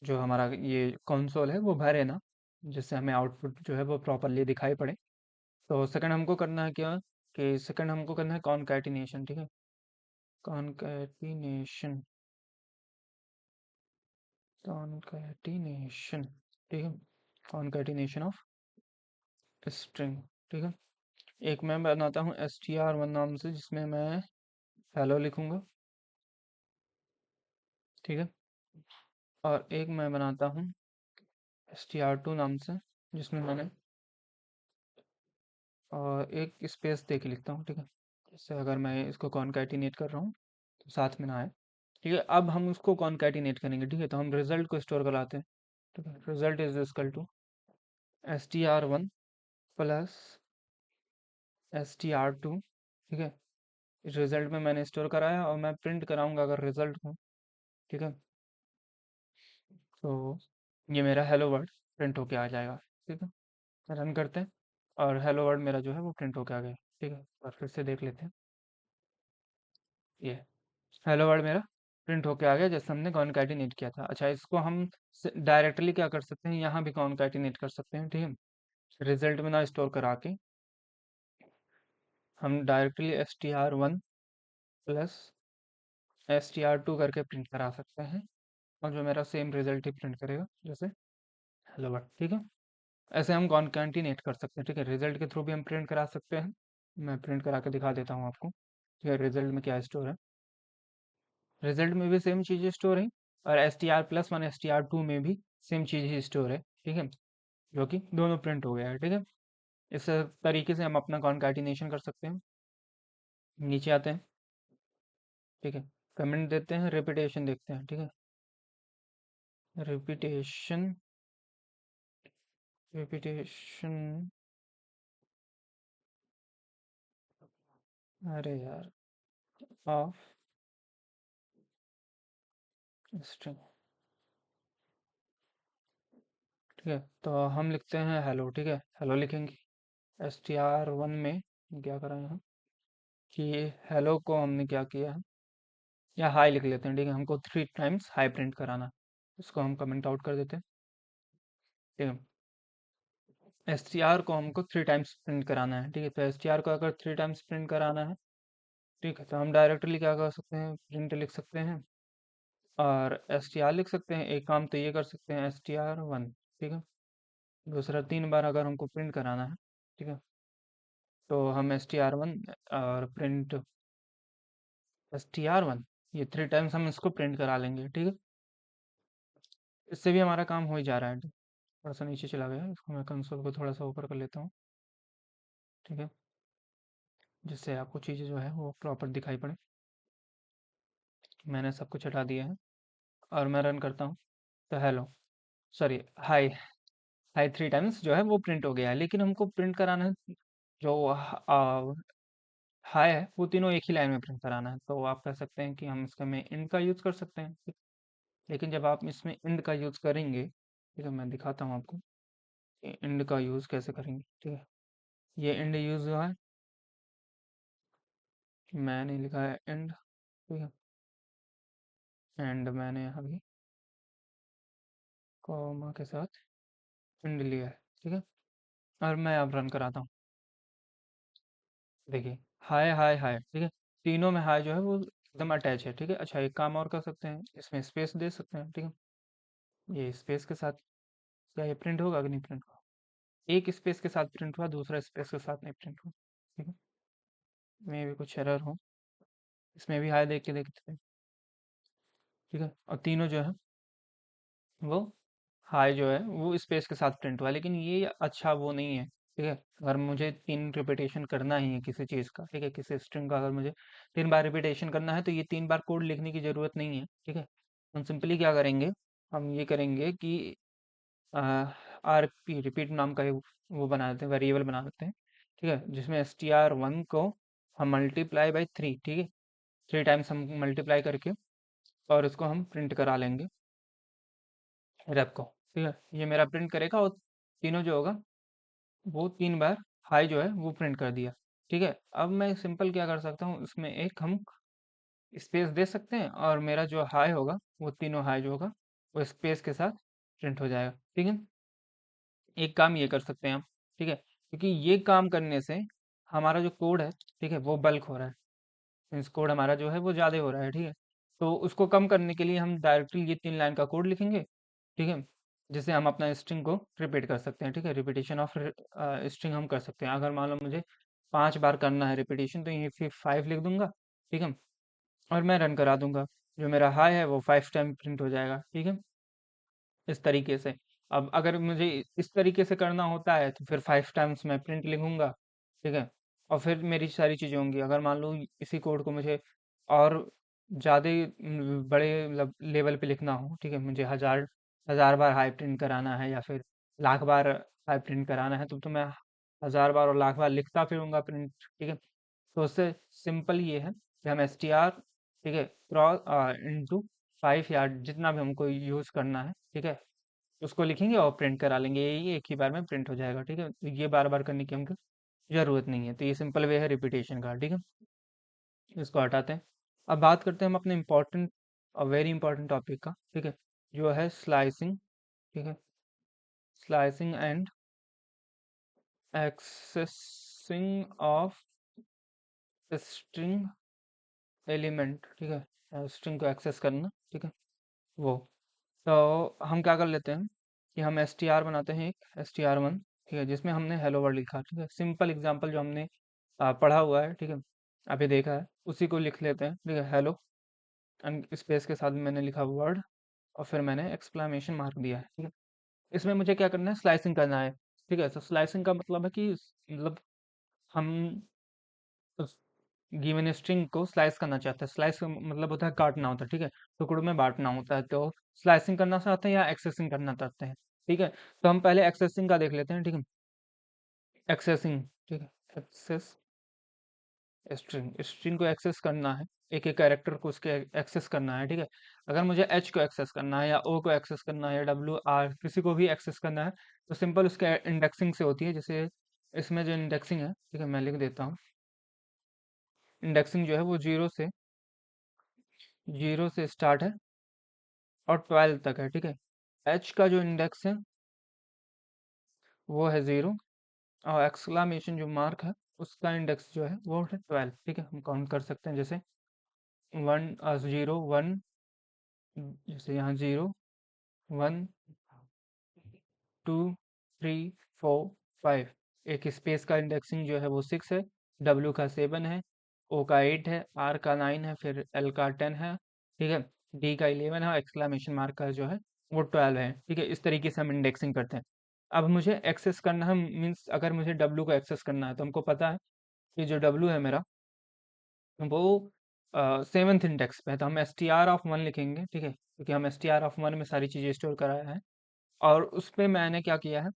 जो हमारा ये कंसोल है वो भरे ना, जिससे हमें आउटपुट जो है वो प्रॉपरली दिखाई पड़े। तो सेकंड हमको करना है क्या, कि सेकंड हमको करना है कॉन्कैटिनेशन। ठीक है, कॉन्कैटिनेशन, कॉन्कैटिनेशन। ठीक है, कॉन्कैटिनेशन ऑफ स्ट्रिंग। ठीक है, एक मैं बनाता हूँ str1 नाम से जिसमें मैं हेलो लिखूंगा। ठीक है, और एक मैं बनाता हूँ str2 नाम से जिसमें मैंने और एक स्पेस दे के लिखता हूँ। ठीक है, इससे अगर मैं इसको कॉन्कैटिनेट कर रहा हूँ तो साथ में ना आए। ठीक है, अब हम उसको कॉन्कैटिनेट करेंगे। ठीक है, तो हम रिजल्ट को स्टोर कराते हैं। ठीक है, result is equal to str1 plus str2। ठीक है, रिजल्ट में मैंने स्टोर कराया और मैं प्रिंट कराऊंगा अगर रिजल्ट को। ठीक है, तो ये मेरा हेलो वर्ड प्रिंट होके आ जाएगा। ठीक है, रन करते हैं और हेलो वर्ड मेरा जो है वो प्रिंट होके आ गया। ठीक है, और फिर से देख लेते हैं। ये हेलो वर्ल्ड मेरा प्रिंट होके आ गया जैसे हमने कॉनकैटिनेट किया था। अच्छा, इसको हम डायरेक्टली क्या कर सकते हैं, यहाँ भी कॉनकैटिनेट कर सकते हैं। ठीक है, रिजल्ट में ना स्टोर करा के हम डायरेक्टली str1 प्लस str2 करके प्रिंट करा सकते हैं, और जो मेरा सेम रिजल्ट ही प्रिंट करेगा, जैसे हेलो वर्ल्ड। ठीक है, ऐसे हम कॉनकैटिनेट कर सकते हैं। ठीक है, रिजल्ट के थ्रू भी हम प्रिंट करा सकते हैं। मैं प्रिंट करा के दिखा देता हूँ आपको। ठीक है, रिजल्ट में क्या स्टोर है। रिजल्ट में भी सेम चीज़ स्टोर है, और str+1 str2 में भी सेम चीज़ ही स्टोर है। ठीक है, जो कि दोनों प्रिंट हो गया है। ठीक है, इस तरीके से हम अपना कॉनकैटिनेशन कर सकते हैं। नीचे आते हैं। ठीक है, कमेंट देते हैं, रिपीटेशन देखते हैं। ठीक है, रिपीटेशन रिपीटेशन अरे यार, ऑफ स्ट्रिंग। ठीक है, तो हम लिखते हैं हेलो। ठीक है, हेलो लिखेंगे। str1 में क्या करा है हम कि हेलो को हमने क्या किया है, या हाई लिख लेते हैं। ठीक है, हमको 3 टाइम्स हाई प्रिंट कराना है। इसको हम कमेंट आउट कर देते हैं। ठीक है, str को हमको 3 टाइम्स प्रिंट कराना है। ठीक है, तो str को अगर 3 टाइम्स प्रिंट कराना है, ठीक है, तो हम डायरेक्टली क्या कर सकते हैं, प्रिंट लिख सकते हैं और str लिख सकते हैं। एक काम तो ये कर सकते हैं, str1। ठीक है, दूसरा 3 बार अगर हमको प्रिंट कराना है, ठीक है, तो हम str1 और प्रिंट str1, ये 3 टाइम्स हम इसको प्रिंट करा लेंगे। ठीक है, इससे भी हमारा काम हो ही जा रहा है। थोड़ा सा नीचे चला गया, इसको मैं कंसोल को थोड़ा सा ऊपर कर लेता हूँ। ठीक है, जिससे आपको चीज़ें जो है वो प्रॉपर दिखाई पड़े। मैंने सब कुछ हटा दिया है और मैं रन करता हूँ। तो hello, sorry, high. High 3 times जो है वो प्रिंट हो गया है, लेकिन हमको प्रिंट कराना है जो हाई है वो तीनों एक ही लाइन में प्रिंट कराना है। तो आप कह सकते हैं कि हम इसका में इंड का यूज़ कर सकते हैं। ठीक, लेकिन जब आप इसमें इंड का यूज़ करेंगे, ठीक है, मैं दिखाता हूँ आपको कि इंड का यूज़ कैसे करेंगे। ठीक है, ये इंड यूज़ हुआ है, मैंने लिखा है इंड। ठीक है, एंड मैंने अभी कॉमा के साथ इंड लिया है। ठीक है, और मैं अब रन कराता हूँ। देखिए, हाय हाय हाय। ठीक है, तीनों में हाय जो है वो एकदम अटैच है। ठीक है, अच्छा, एक काम और कर सकते हैं, इसमें स्पेस दे सकते हैं। ठीक है, ये स्पेस के साथ क्या ये प्रिंट होगा कि नहीं प्रिंट होगा। एक स्पेस के साथ प्रिंट हुआ, दूसरा स्पेस के साथ नहीं प्रिंट हुआ। ठीक है, में भी कुछ एरर हो, इसमें भी हाय देख के देखते हैं। ठीक है, और तीनों जो है वो हाई जो है वो स्पेस के साथ प्रिंट हुआ, लेकिन ये अच्छा वो नहीं है। ठीक है, अगर मुझे 3 रिपीटेशन करना ही है किसी चीज़ का, ठीक है, किसी स्ट्रिंग का अगर मुझे 3 बार रिपीटेशन करना है, तो ये 3 बार कोड लिखने की ज़रूरत नहीं है। ठीक है, हम सिंपली क्या करेंगे, हम ये करेंगे कि आर पी रिपीट नाम का वो बना देते हैं, वेरिएबल बना देते हैं। ठीक है, जिसमें str1 को हम मल्टीप्लाई बाई 3, ठीक है, 3 टाइम्स हम मल्टीप्लाई करके और इसको हम प्रिंट करा लेंगे रैप को। ठीक है, ये मेरा प्रिंट करेगा और तीनों जो होगा वो 3 बार हाई जो है वो प्रिंट कर दिया। ठीक है, अब मैं सिंपल क्या कर सकता हूँ, इसमें एक हम स्पेस दे सकते हैं और मेरा जो हाई होगा वो तीनों हाई जो होगा वो स्पेस के साथ प्रिंट हो जाएगा। ठीक है, एक काम ये कर सकते हैं हम। ठीक है, क्योंकि ये काम करने से हमारा जो कोड है, ठीक है, वो बल्क हो रहा है, मीन्स कोड हमारा जो है वो ज़्यादा हो रहा है। ठीक है, तो उसको कम करने के लिए हम डायरेक्टली ये 3 लाइन का कोड लिखेंगे। ठीक है, जिससे हम अपना स्ट्रिंग को रिपीट कर सकते हैं। ठीक है, रिपीटेशन ऑफ स्ट्रिंग हम कर सकते हैं। अगर मान लो मुझे 5 बार करना है रिपीटेशन, तो ये फिर 5 लिख दूंगा। ठीक है, और मैं रन करा दूंगा, जो मेरा हाई है वो 5 टाइम प्रिंट हो जाएगा। ठीक है, इस तरीके से। अब अगर मुझे इस तरीके से करना होता है तो फिर 5 टाइम्स मैं प्रिंट लिखूंगा। ठीक है, और फिर मेरी सारी चीज़ें होंगी। अगर मान लो इसी कोड को मुझे और ज़्यादा बड़े मतलब लेवल पे लिखना हो, ठीक है, मुझे हज़ार हज़ार बार हाई प्रिंट कराना है या फिर लाख बार हाई प्रिंट कराना है, तो मैं 1000 बार और लाख बार लिखता फिरूंगा प्रिंट। ठीक है, तो उससे सिंपल ये है कि हम str, ठीक है, क्रॉस इंटू 5 या जितना भी हमको यूज़ करना है, ठीक है, उसको लिखेंगे और प्रिंट करा लेंगे। ये एक ही बार में प्रिंट हो जाएगा। ठीक है, तो ये बार बार करने की हमको जरूरत नहीं है, तो ये सिंपल वे है रिपीटेशन का, ठीक है। इसको हटाते हैं। अब बात करते हैं हम अपने इम्पोर्टेंट और वेरी इंपॉर्टेंट टॉपिक का, ठीक है, जो है स्लाइसिंग, ठीक है, slicing and accessing of string element, ठीक है, स्ट्रिंग को एक्सेस करना, ठीक है, वो। तो हम क्या कर लेते हैं कि हम एस टी आर बनाते हैं, एक एस टी आर वन, ठीक है, जिसमें हमने हेलो वर्ल्ड लिखा, ठीक है, सिंपल एग्जांपल जो हमने पढ़ा हुआ है, ठीक है, अभी देखा है, उसी को लिख लेते हैं, ठीक है, हेलो एंड स्पेस के साथ मैंने लिखा वर्ड, और फिर मैंने एक्सक्लेमेशन मार्क दिया है, ठीक है। इसमें मुझे क्या करना है, स्लाइसिंग करना है, ठीक है। तो स्लाइसिंग का मतलब है कि मतलब हम उस गिवन स्ट्रिंग को स्लाइस करना चाहते हैं। स्लाइस का मतलब होता है काटना होता है, ठीक है, टुकड़ों में बांटना होता है। तो स्लाइसिंग करना चाहते हैं या एक्सेसिंग करना चाहते हैं, ठीक है। तो हम पहले एक्सेसिंग का देख लेते हैं, ठीक है, एक्सेसिंग, ठीक है, एक्सेस स्ट्रिंग, स्ट्रिंग को एक्सेस करना है, एक एक कैरेक्टर को उसके एक्सेस करना है, ठीक है। अगर मुझे एच को एक्सेस करना है या ओ को एक्सेस करना है या डब्ल्यू आर किसी को भी एक्सेस करना है, तो सिंपल उसके इंडेक्सिंग से होती है। जैसे इसमें जो इंडेक्सिंग है, ठीक है, मैं लिख देता हूँ। इंडेक्सिंग जो है वो जीरो से स्टार्ट है और 12 तक है, ठीक है। एच का जो इंडेक्स है वो है 0, और एक्सक्लामेशन जो मार्क है उसका इंडेक्स जो है वो है 12, ठीक है। हम काउंट कर सकते हैं, जैसे 1 0 1, जैसे यहाँ 0 1 2 3 4 5। एक स्पेस का इंडेक्सिंग जो है वो 6 है, डब्ल्यू का 7 है, ओ का 8 है, आर का 9 है, फिर एल का 10 है, ठीक है, डी का 11 है, और एक्सक्लामेशन मार्क का जो है वो 12 है, ठीक है। इस तरीके से हम इंडेक्सिंग करते हैं। अब मुझे एक्सेस करना है, मीन्स अगर मुझे डब्ल्यू को एक्सेस करना है, तो हमको पता है कि जो डब्ल्यू है मेरा वो 7th इंडेक्स पे है, तो हम S T R of one लिखेंगे, ठीक है, क्योंकि हम S T R of one में सारी चीज़ें स्टोर कराया है। और उस पे मैंने क्या किया है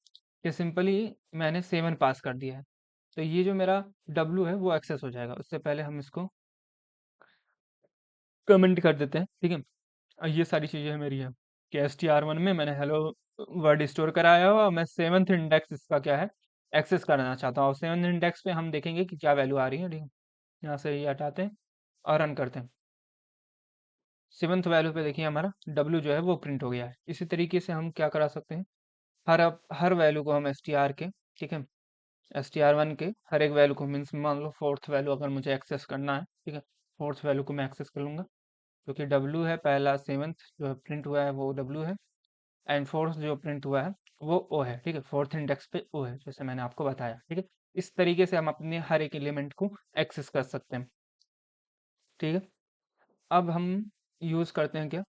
कि सिंपली मैंने 7 पास कर दिया है। तो ये जो मेरा डब्ल्यू है वो एक्सेस हो जाएगा। उससे पहले हम इसको कमेंट कर देते हैं, ठीक है। और ये सारी चीज़ें मेरी है कि एस टी आर वन में मैंने हेलो वर्ड स्टोर कराया हुआ, और मैं 7th इंडेक्स इसका क्या है, एक्सेस करना चाहता हूँ। और 7th इंडेक्स पे हम देखेंगे कि क्या वैल्यू आ रही है, ठीक है। यहाँ से ये हटाते हैं और रन करते हैं। 7th वैल्यू पे देखिए हमारा डब्ल्यू जो है वो प्रिंट हो गया है। इसी तरीके से हम क्या करा सकते हैं, हर वैल्यू को हम एस टी आर के, ठीक है, एस टी आर वन के हर एक वैल्यू को, मीन्स मान लो 4th वैल्यू अगर मुझे एक्सेस करना है, ठीक है, 4th वैल्यू को मैं एक्सेस कर लूंगा, क्योंकि डब्ल्यू है पहला, 7th जो है प्रिंट हुआ है वो डब्ल्यू है, एंड 4th जो प्रिंट हुआ है वो ओ है, ठीक है, 4th इंडेक्स पे ओ है, जैसे मैंने आपको बताया, ठीक है। इस तरीके से हम अपने हर एक एलिमेंट को एक्सेस कर सकते हैं, ठीक है। अब हम यूज करते हैं क्या,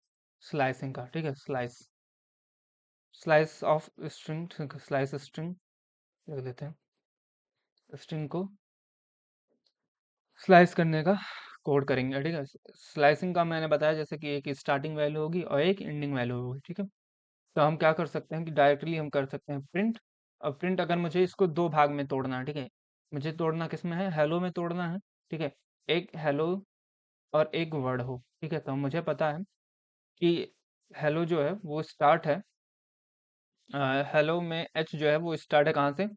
स्लाइसिंग का, ठीक है, slice of string, slice string लिख देते हैं। स्ट्रिंग को स्लाइस करने का कोड करेंगे, ठीक है। स्लाइसिंग का मैंने बताया जैसे कि एक स्टार्टिंग वैल्यू होगी और एक एंडिंग वैल्यू होगी, ठीक है। तो हम क्या कर सकते हैं कि डायरेक्टली हम कर सकते हैं प्रिंट। अब प्रिंट अगर मुझे इसको दो भाग में तोड़ना है, ठीक है, मुझे तोड़ना किस में है, हेलो में तोड़ना है, ठीक है। एक हेलो और एक वर्ड हो, ठीक है। तो मुझे पता है कि हेलो जो है वो स्टार्ट है, हेलो में एच जो है वो स्टार्ट है कहाँ से,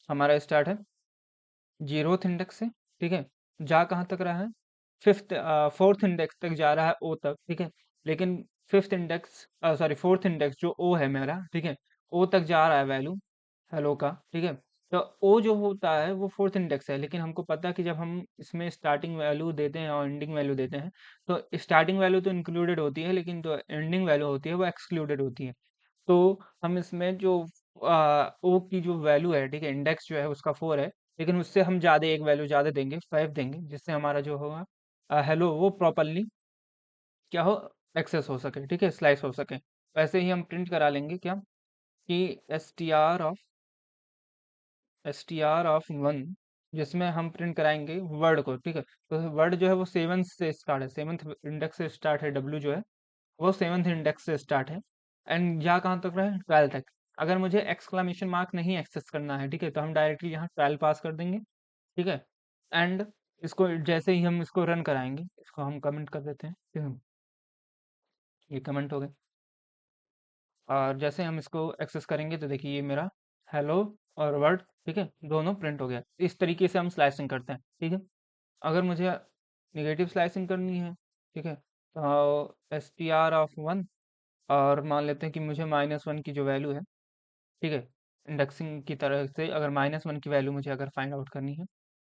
हमारा स्टार्ट है 0th इंडेक्स से, ठीक है। जा कहाँ तक रहा है, 4th इंडेक्स तक जा रहा है ओ तक, ठीक है। लेकिन 5th index, sorry 4th index जो ओ है मेरा, ठीक है, ओ तक जा रहा है वैल्यू हेलो का, ठीक है। तो ओ जो होता है वो 4th इंडेक्स है, लेकिन हमको पता है कि जब हम इसमें स्टार्टिंग वैल्यू देते हैं और एंडिंग वैल्यू देते हैं, तो स्टार्टिंग वैल्यू तो इंक्लूडेड होती है, लेकिन जो एंडिंग वैल्यू होती है वो एक्सक्लूडेड होती है। तो हम इसमें जो ओ की जो वैल्यू है, ठीक है, इंडेक्स जो है उसका 4 है, लेकिन उससे हम ज़्यादा एक वैल्यू ज़्यादा देंगे, 5 देंगे, जिससे हमारा जो होगा हेलो वो प्रॉपरली क्या हो, एक्सेस हो सके, ठीक है, स्लाइस हो सके। वैसे ही हम प्रिंट करा लेंगे क्या कि S T R of one, जिसमें हम प्रिंट कराएंगे वर्ड को, ठीक है। तो वर्ड जो है वो 7 से स्टार्ट है, 7th इंडेक्स से स्टार्ट है, डब्ल्यू जो है वो 7th इंडेक्स से स्टार्ट है, एंड यहाँ कहाँ तक रहा है, 12 तक। अगर मुझे एक्सक्लेमेशन मार्क नहीं एक्सेस करना है, ठीक है, तो हम डायरेक्टली यहाँ 12 पास कर देंगे, ठीक है। एंड इसको जैसे ही हम इसको रन कराएंगे, इसको हम कमेंट कर देते हैं, ठीक है, ये कमेंट हो गए। और जैसे हम इसको एक्सेस करेंगे तो देखिए ये मेरा हेलो और वर्ड, ठीक है, दोनों प्रिंट हो गया। इस तरीके से हम स्लाइसिंग करते हैं, ठीक है। अगर मुझे नेगेटिव स्लाइसिंग करनी है, ठीक है, तो str(1) और मान लेते हैं कि मुझे -1 की जो वैल्यू है, ठीक है, इंडेक्सिंग की तरह से अगर -1 की वैल्यू मुझे अगर फाइंड आउट करनी है,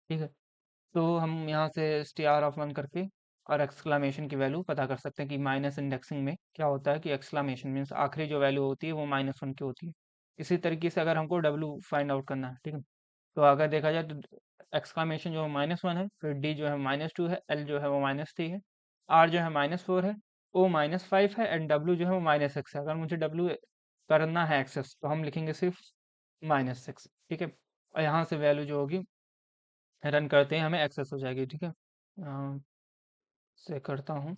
ठीक है, तो हम यहाँ से str(1) करके और एक्सक्लामेशन की वैल्यू पता कर सकते हैं कि माइनस इंडेक्सिंग में क्या होता है कि एक्सक्लामेशन मीन्स आखिरी जो वैल्यू होती है वो -1 की होती है। इसी तरीके से अगर हमको डब्ल्यू फाइंड आउट करना है, ठीक है, तो अगर देखा जाए तो एक्सक्लामेशन जो है -1 है, फिर डी जो है -2 है, एल जो है वो -3 है, आर जो है -4 है, ओ -5 है एंड डब्ल्यू जो है वो -6 है। अगर मुझे डब्ल्यू करना है एक्सेस तो हम लिखेंगे सिर्फ -6, ठीक है, और यहाँ से वैल्यू जो होगी रन करते हैं हमें एक्सेस हो जाएगी, ठीक है। से करता हूँ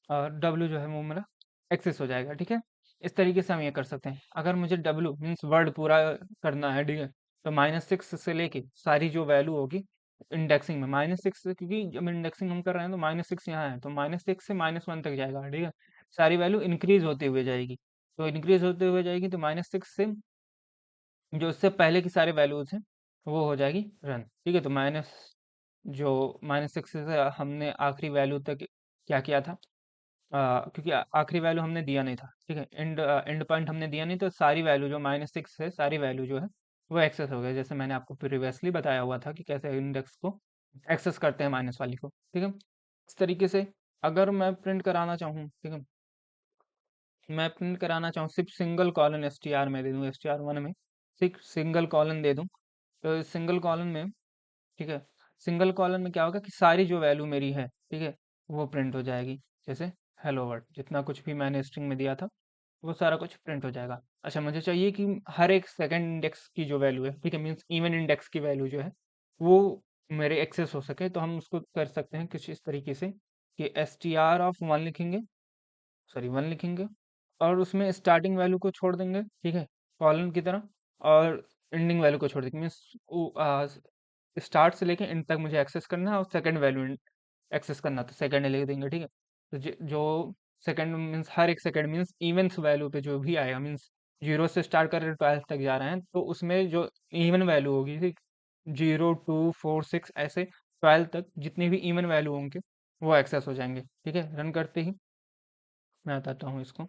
और डब्ल्यू जो है वो मेरा एक्सेस हो जाएगा, ठीक है। इस तरीके से हम ये कर सकते हैं। अगर मुझे डब्ल्यू मीन्स वर्ड पूरा करना है, ठीक है, तो -6 से लेके सारी जो वैल्यू होगी इंडेक्सिंग में -6 से, क्योंकि जब इंडेक्सिंग हम कर रहे हैं तो -6 यहाँ है, तो -6 से -1 तक जाएगा, ठीक है। सारी वैल्यू इंक्रीज होते हुए जाएगी, तो इंक्रीज होते हुए जाएगी तो -6 से जो उससे पहले की सारी वैल्यूज हैं वो हो जाएगी रन, ठीक है। तो -6 से हमने आखिरी वैल्यू तक क्या किया था, क्योंकि आखिरी वैल्यू हमने दिया नहीं था, ठीक है, एंड पॉइंट हमने दिया नहीं, तो सारी वैल्यू जो -6 है सारी वैल्यू जो है वो एक्सेस हो गई, जैसे मैंने आपको प्रीवियसली बताया हुआ था कि कैसे इंडेक्स को एक्सेस करते हैं माइनस वाली को, ठीक है। इस तरीके से अगर मैं प्रिंट कराना चाहूँ, ठीक है, मैं प्रिंट कराना चाहूँ सिर्फ सिंगल कॉलन एस में दे दूँ, str(1) में सिर्फ सिंगल कॉलन दे दूँ, तो इस सिंगल कॉलन में, ठीक है, सिंगल कॉलन में क्या होगा कि सारी जो वैल्यू मेरी है, ठीक है, वो प्रिंट हो जाएगी। जैसे हेलो वर्ल्ड, जितना कुछ भी मैंने स्ट्रिंग में दिया था वो सारा कुछ प्रिंट हो जाएगा। अच्छा, मुझे चाहिए कि हर एक सेकंड इंडेक्स की जो वैल्यू है, ठीक है, मीन्स इवन इंडेक्स की वैल्यू जो है वो मेरे एक्सेस हो सके, तो हम उसको कर सकते हैं कुछ इस तरीके से कि str(1) लिखेंगे, सॉरी 1 लिखेंगे, और उसमें स्टार्टिंग वैल्यू को छोड़ देंगे, ठीक है, कॉलन की तरह, और एंडिंग वैल्यू को छोड़ देंगे, मीन्स स्टार्ट से लेके एंड तक मुझे एक्सेस करना है और सेकंड वैल्यू एक्सेस करना, तो सेकंड लिख देंगे, ठीक है। तो जो सेकंड मीन्स हर एक सेकंड मीन्स इवेंस वैल्यू पे जो भी आएगा, मीन्स 0 से स्टार्ट कर रहे 12 तक जा रहे हैं, तो उसमें जो इवन वैल्यू होगी, ठीक, 0 2 4 6 ऐसे 12 तक जितनी भी इवन वैल्यू होंगे वो एक्सेस हो जाएंगे, ठीक है। रन करते ही मैं बताता हूँ इसको,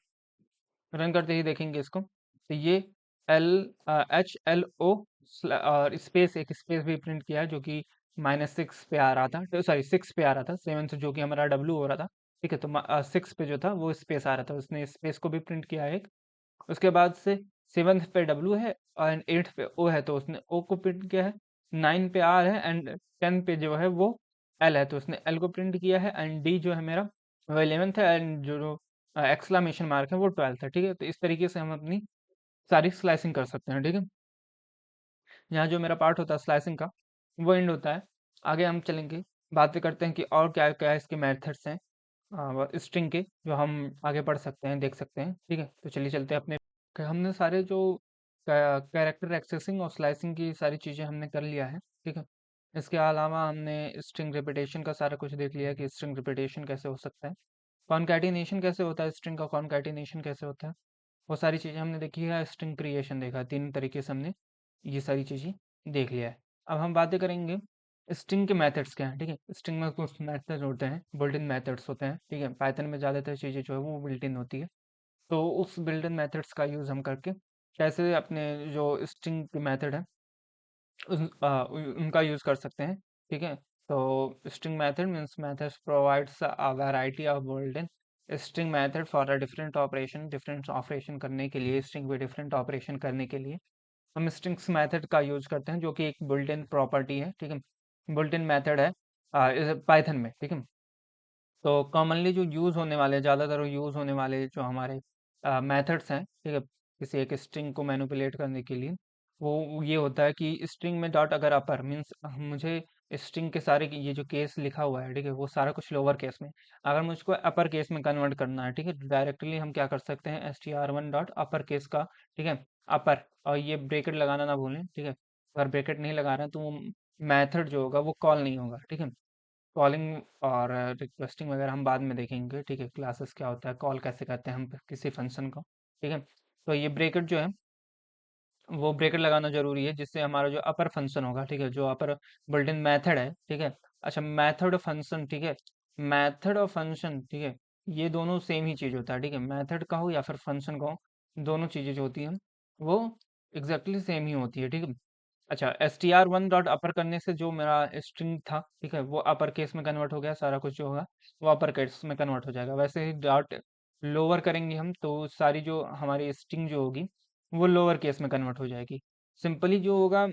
रन करते ही देखेंगे इसको, तो ये एल HLO और स्पेस, एक स्पेस भी प्रिंट किया है जो कि -6 पे आ रहा था, तो सॉरी 6 पे आ रहा था, 7 से जो कि हमारा डब्ल्यू हो रहा था, ठीक है, तो 6 पे जो था वो स्पेस आ रहा था, उसने स्पेस को भी प्रिंट किया है एक। उसके बाद से 7th पे डब्ल्यू है एंड 8th पे ओ है, तो उसने ओ को प्रिंट किया है। 9 पे आर है एंड 10 पे जो है वो एल है, तो उसने एल को प्रिंट किया है। एंड डी जो है मेरा वो 11th है एंड जो एक्सक्लामेशन मार्क है वो 12th है, ठीक है। तो इस तरीके से हम अपनी सारी स्लाइसिंग कर सकते हैं, ठीक है। यहाँ जो मेरा पार्ट होता है स्लाइसिंग का वो एंड होता है। आगे हम चलेंगे, बातें करते हैं कि और क्या क्या इसके मेथड्स हैं स्ट्रिंग के, जो हम आगे पढ़ सकते हैं, देख सकते हैं, ठीक है। तो चलिए चलते हैं अपने, हमने सारे जो कैरेक्टर एक्सेसिंग और स्लाइसिंग की सारी चीज़ें हमने कर लिया है, ठीक है। इसके अलावा हमने स्ट्रिंग रिपीटेशन का सारा कुछ देख लिया कि स्ट्रिंग रिपीटेशन कैसे हो सकता है, कॉनकैटिनेशन कैसे होता है, स्ट्रिंग का कॉनकैटिनेशन कैसे होता है, वो सारी चीज़ें हमने देखी है। स्ट्रिंग क्रिएशन देखा है, 3 तरीके से हमने ये सारी चीज़ें देख लिया है। अब हम बातें करेंगे स्ट्रिंग के मेथड्स क्या हैं, ठीक है। स्ट्रिंग में कुछ मेथड होते हैं, बिल्ट इन मेथड्स होते हैं, ठीक है। पाइथन में ज़्यादातर चीज़ें जो है वो बिल्ट इन होती है, तो उस बिल्ट इन मेथड्स का यूज़ हम करके कैसे अपने जो स्ट्रिंग के मेथड है उनका यूज़ कर सकते हैं, ठीक है। तो string method means methods provides a variety of built in string method for a different operation करने के लिए, स्ट्रिंग पे डिफरेंट ऑपरेशन करने के लिए हम स्ट्रिंग्स मेथड का यूज करते हैं, जो कि एक बुल्ट इन प्रॉपर्टी है, ठीक है, बुल्ट इन मेथड है पाइथन में, ठीक है। तो कॉमनली जो यूज़ होने वाले, ज़्यादातर यूज़ होने वाले जो हमारे मेथड्स हैं, ठीक है, किसी एक स्ट्रिंग को मैनिपुलेट करने के लिए, वो ये होता है कि स्ट्रिंग में डॉट अगर अपर मीन्स मुझे स्ट्रिंग के सारे ये जो केस लिखा हुआ है, ठीक है, वो सारा कुछ लोअर केस में, अगर मुझको अपर केस में कन्वर्ट करना है, ठीक है, डायरेक्टली हम क्या कर सकते हैं, str(1) डॉट अपर केस का, ठीक है, अपर, और ये ब्रेकेट लगाना ना भूलें, ठीक है। अगर ब्रेकेट नहीं लगा रहे हैं तो वो मैथड जो होगा वो कॉल नहीं होगा, ठीक है। कॉलिंग और रिक्वेस्टिंग वगैरह हम बाद में देखेंगे, ठीक है, क्लासेस क्या होता है, कॉल कैसे करते हैं हम किसी फंक्शन को, ठीक है। तो ये ब्रेकेट जो है वो ब्रेकेट लगाना जरूरी है, जिससे हमारा जो अपर फंक्शन होगा, ठीक है, जो अपर बिल्ट इन मेथड है, ठीक है। अच्छा, मेथड और फंक्शन, ठीक है, मेथड और फंक्शन, ठीक है, ये दोनों सेम ही चीज होता है, ठीक है। मेथड का हो या फिर फंक्शन का हो, दोनों चीजें जो होती हैं वो एग्जैक्टली सेम ही होती है, ठीक है। अच्छा, str1 डॉट अपर करने से जो मेरा स्ट्रिंग था, ठीक है, वो अपर केस में कन्वर्ट हो गया, सारा कुछ जो होगा वो अपर केस में कन्वर्ट हो जाएगा। वैसे ही डॉट लोअर करेंगे हम तो सारी जो हमारी स्ट्रिंग जो होगी वो लोअर केस में कन्वर्ट हो जाएगी, सिंपली जो होगा।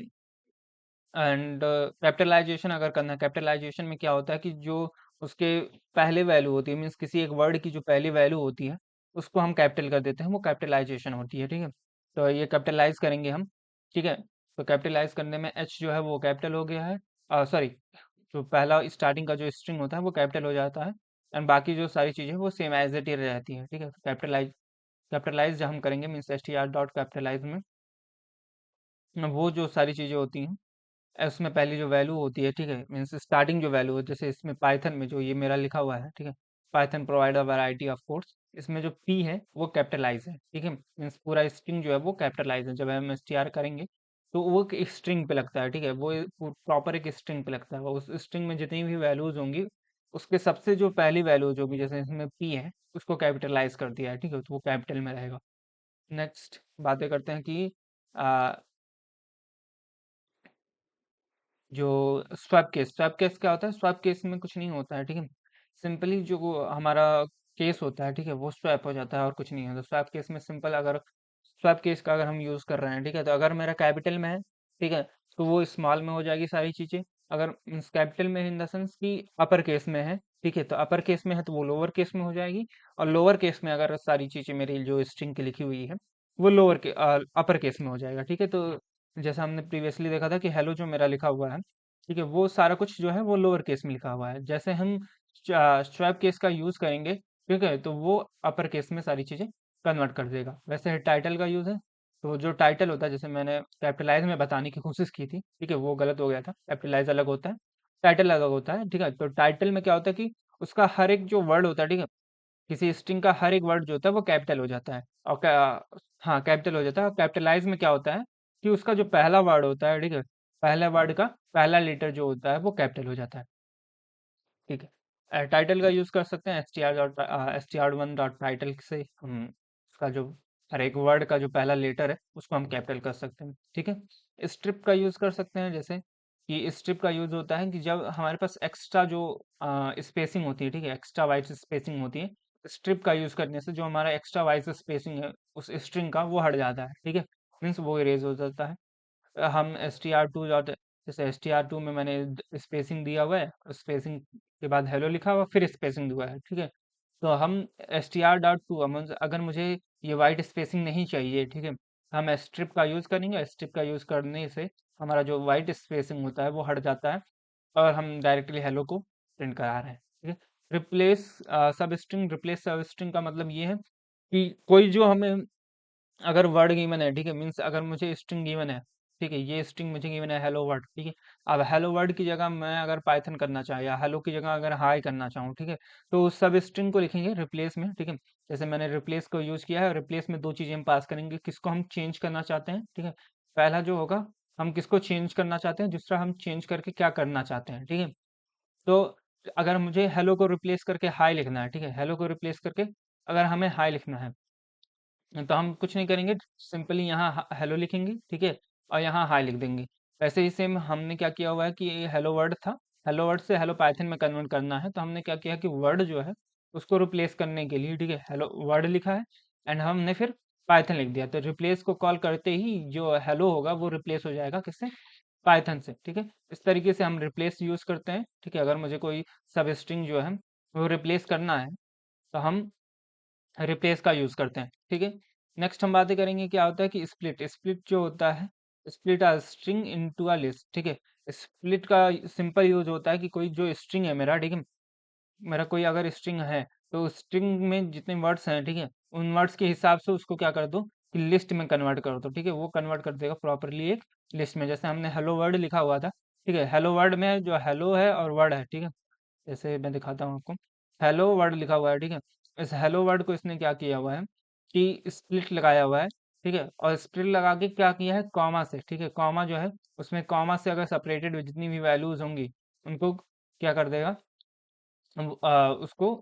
एंड कैपिटलाइजेशन अगर करना है, कैपिटलाइजेशन में क्या होता है कि जो उसके पहले वैल्यू होती है, मीन्स किसी एक वर्ड की जो पहली वैल्यू होती है उसको हम कैपिटल कर देते हैं, वो कैपिटलाइजेशन होती है, ठीक है। तो ये कैपिटलाइज करेंगे हम, ठीक है। तो कैपिटलाइज करने में एच जो है वो कैपिटल हो गया है, सॉरी, जो पहला स्टार्टिंग का जो स्ट्रिंग होता है वो कैपिटल हो जाता है, एंड बाकी जो सारी चीज़ें वो सेम एज इट इज रहती है, ठीक है। कैपिटलाइज जब हम करेंगे मीन्स str डॉट कैपिटलाइज में वो जो सारी चीज़ें होती हैं, उसमें पहली जो वैल्यू होती है, ठीक है, मीन्स स्टार्टिंग जो वैल्यू है, जैसे इसमें पाइथन में जो ये मेरा लिखा हुआ है, ठीक है, Python provide a variety of codes, इसमें जो पी है वो कैपिटलाइज है, ठीक है, मीन्स पूरा स्ट्रिंग जो है वो कैपिटलाइज है। जब हम str करेंगे तो वो एक स्ट्रिंग पे लगता है, ठीक है, वो प्रॉपर एक स्ट्रिंग पे लगता है, वो उस स्ट्रिंग में जितनी भी वैल्यूज होंगी उसके सबसे जो पहली वैल्यूज होगी, जैसे इसमें पी है उसको कैपिटलाइज कर दिया है, ठीक है, तो वो कैपिटल में रहेगा। नेक्स्ट बातें करते हैं कि जो स्वैप केस क्या होता है। स्वैप केस में कुछ नहीं होता है, ठीक है, सिंपली जो वो हमारा केस होता है, ठीक है, वो स्वैप हो जाता है और कुछ नहीं होता। स्वैप केस में सिंपल, अगर स्वैप केस का अगर हम यूज कर रहे हैं, ठीक है, तो अगर मेरा कैपिटल में है, ठीक है, तो वो स्मॉल में हो जाएगी सारी चीजें। अगर मीन्स कैपिटल में इन द सेंस कि अपर केस में है, ठीक है, तो अपर केस में है तो वो लोअर केस में हो जाएगी, और लोअर केस में अगर सारी चीजें मेरी जो स्ट्रिंग की लिखी हुई है वो लोअर के अपर केस में हो जाएगा, ठीक है। तो जैसा हमने प्रीवियसली देखा था कि हेलो जो मेरा लिखा हुआ है, ठीक है, वो सारा कुछ जो है वो लोअर केस में लिखा हुआ है। जैसे हम स्ट्रैप केस का यूज करेंगे, ठीक है, तो वो अपर केस में सारी चीजें कन्वर्ट कर देगा। वैसे टाइटल का यूज है, तो जो टाइटल होता है, जैसे मैंने कैपिटलाइज में बताने की कोशिश की थी, ठीक है, वो गलत हो गया था। कैपिटलाइज अलग होता है, टाइटल अलग होता है, ठीक है। तो टाइटल में क्या होता है कि उसका हर एक जो वर्ड होता है, ठीक है, किसी स्ट्रिंग का हर एक वर्ड जो होता है वो कैपिटल हो जाता है, और हाँ, कैपिटल हो जाता है। और कैपिटलाइज में क्या होता है कि उसका जो पहला वर्ड होता है, ठीक है, पहला वर्ड का पहला लेटर जो होता है वो कैपिटल हो जाता है, ठीक है। टाइटल का यूज कर सकते हैं, str1 डॉट टाइटल से हम उसका जो हर एक वर्ड का जो पहला लेटर है उसको हम कैपिटल कर सकते हैं, ठीक है। स्ट्रिप का यूज कर सकते हैं, जैसे कि स्ट्रिप का यूज होता है कि जब हमारे पास एक्स्ट्रा जो स्पेसिंग होती है, ठीक है, एक्स्ट्रा वाइज स्पेसिंग होती है, स्ट्रिप का यूज करने से जो हमारा एक्स्ट्रा वाइज स्पेसिंग है उस स्ट्रिंग का वो हट जाता है, ठीक है, मीन्स वो इरेज हो जाता है। हम str2 डॉट, जैसे str2 में मैंने स्पेसिंग दिया हुआ है, स्पेसिंग के बाद हेलो लिखा हुआ, फिर स्पेसिंग हुआ है, ठीक है। तो हम str.2 अगर मुझे ये वाइट स्पेसिंग नहीं चाहिए, ठीक है, हम स्ट्रिप का यूज करेंगे। स्ट्रिप का यूज करने से हमारा जो वाइट स्पेसिंग होता है वो हट जाता है, और हम डायरेक्टली हेलो को प्रिंट करा रहे हैं, ठीक है। रिप्लेस सब स्ट्रिंग का मतलब ये है कि कोई जो हमें अगर वर्ड गिवन है, ठीक है, मीन्स अगर मुझे स्ट्रिंग गिवन है, ठीक है, ये स्ट्रिंग मुझे गिवन है हेलो वर्ड, ठीक है। अब हेलो वर्ड की जगह मैं अगर पाइथन करना चाहूँ या हेलो की जगह अगर हाई करना चाहूँ, ठीक है, तो उस सब स्ट्रिंग को लिखेंगे रिप्लेस में, ठीक है। जैसे मैंने रिप्लेस को यूज किया है, रिप्लेस में दो चीजें हम पास करेंगे, किसको हम चेंज करना चाहते हैं, ठीक है। पहला जो होगा हम किसको चेंज करना चाहते हैं, दूसरा हम चेंज करके क्या करना चाहते हैं, ठीक है। तो अगर मुझे हेलो को रिप्लेस करके हाई लिखना है, ठीक है, हेलो को रिप्लेस करके अगर हमें हाई लिखना है, तो हम कुछ नहीं करेंगे, सिंपली यहाँ हेलो लिखेंगे, ठीक है, और यहाँ हाई लिख देंगे। वैसे ही सेम हमने क्या किया हुआ है कि ये हेलो वर्ड था, हेलो वर्ड से हेलो पाइथन में कन्वर्ट करना है, तो हमने क्या किया कि वर्ड जो है उसको रिप्लेस करने के लिए, ठीक है, हेलो वर्ड लिखा है, एंड हमने फिर पाइथन लिख दिया। तो रिप्लेस को कॉल करते ही जो हेलो होगा वो रिप्लेस हो जाएगा किससे, पाइथन से, ठीक है। इस तरीके से हम रिप्लेस यूज करते हैं, ठीक है। अगर मुझे कोई सब स्ट्रिंग जो है वो रिप्लेस करना है तो हम रिप्लेस का यूज करते हैं, ठीक है। नेक्स्ट हम बातें करेंगे क्या होता है कि स्प्लिट। स्प्लिट जो होता है, split a string into a list, ठीक है। स्प्लिट का सिंपल यूज होता है कि कोई जो स्ट्रिंग है मेरा, ठीक है, मेरा कोई अगर स्ट्रिंग है तो स्ट्रिंग में जितने वर्ड्स हैं, ठीक है, उन वर्ड्स के हिसाब से उसको क्या कर दो कि लिस्ट में कन्वर्ट कर दो, ठीक है, वो कन्वर्ट कर देगा प्रॉपरली एक लिस्ट में। जैसे हमने हेलो वर्ड लिखा हुआ था, ठीक है, हेलो वर्ड में जो हेलो है और वर्ड है, ठीक है, जैसे मैं दिखाता हूँ आपको, हेलो वर्ड लिखा हुआ है, ठीक है। इस हेलो वर्ड को इसने क्या किया हुआ है कि स्प्लिट लगाया हुआ है, ठीक है, और स्प्लिट लगा के क्या किया है, कॉमा से, ठीक है, कॉमा जो है उसमें कॉमा से अगर सेपरेटेड जितनी भी वैल्यूज होंगी उनको क्या कर देगा, उसको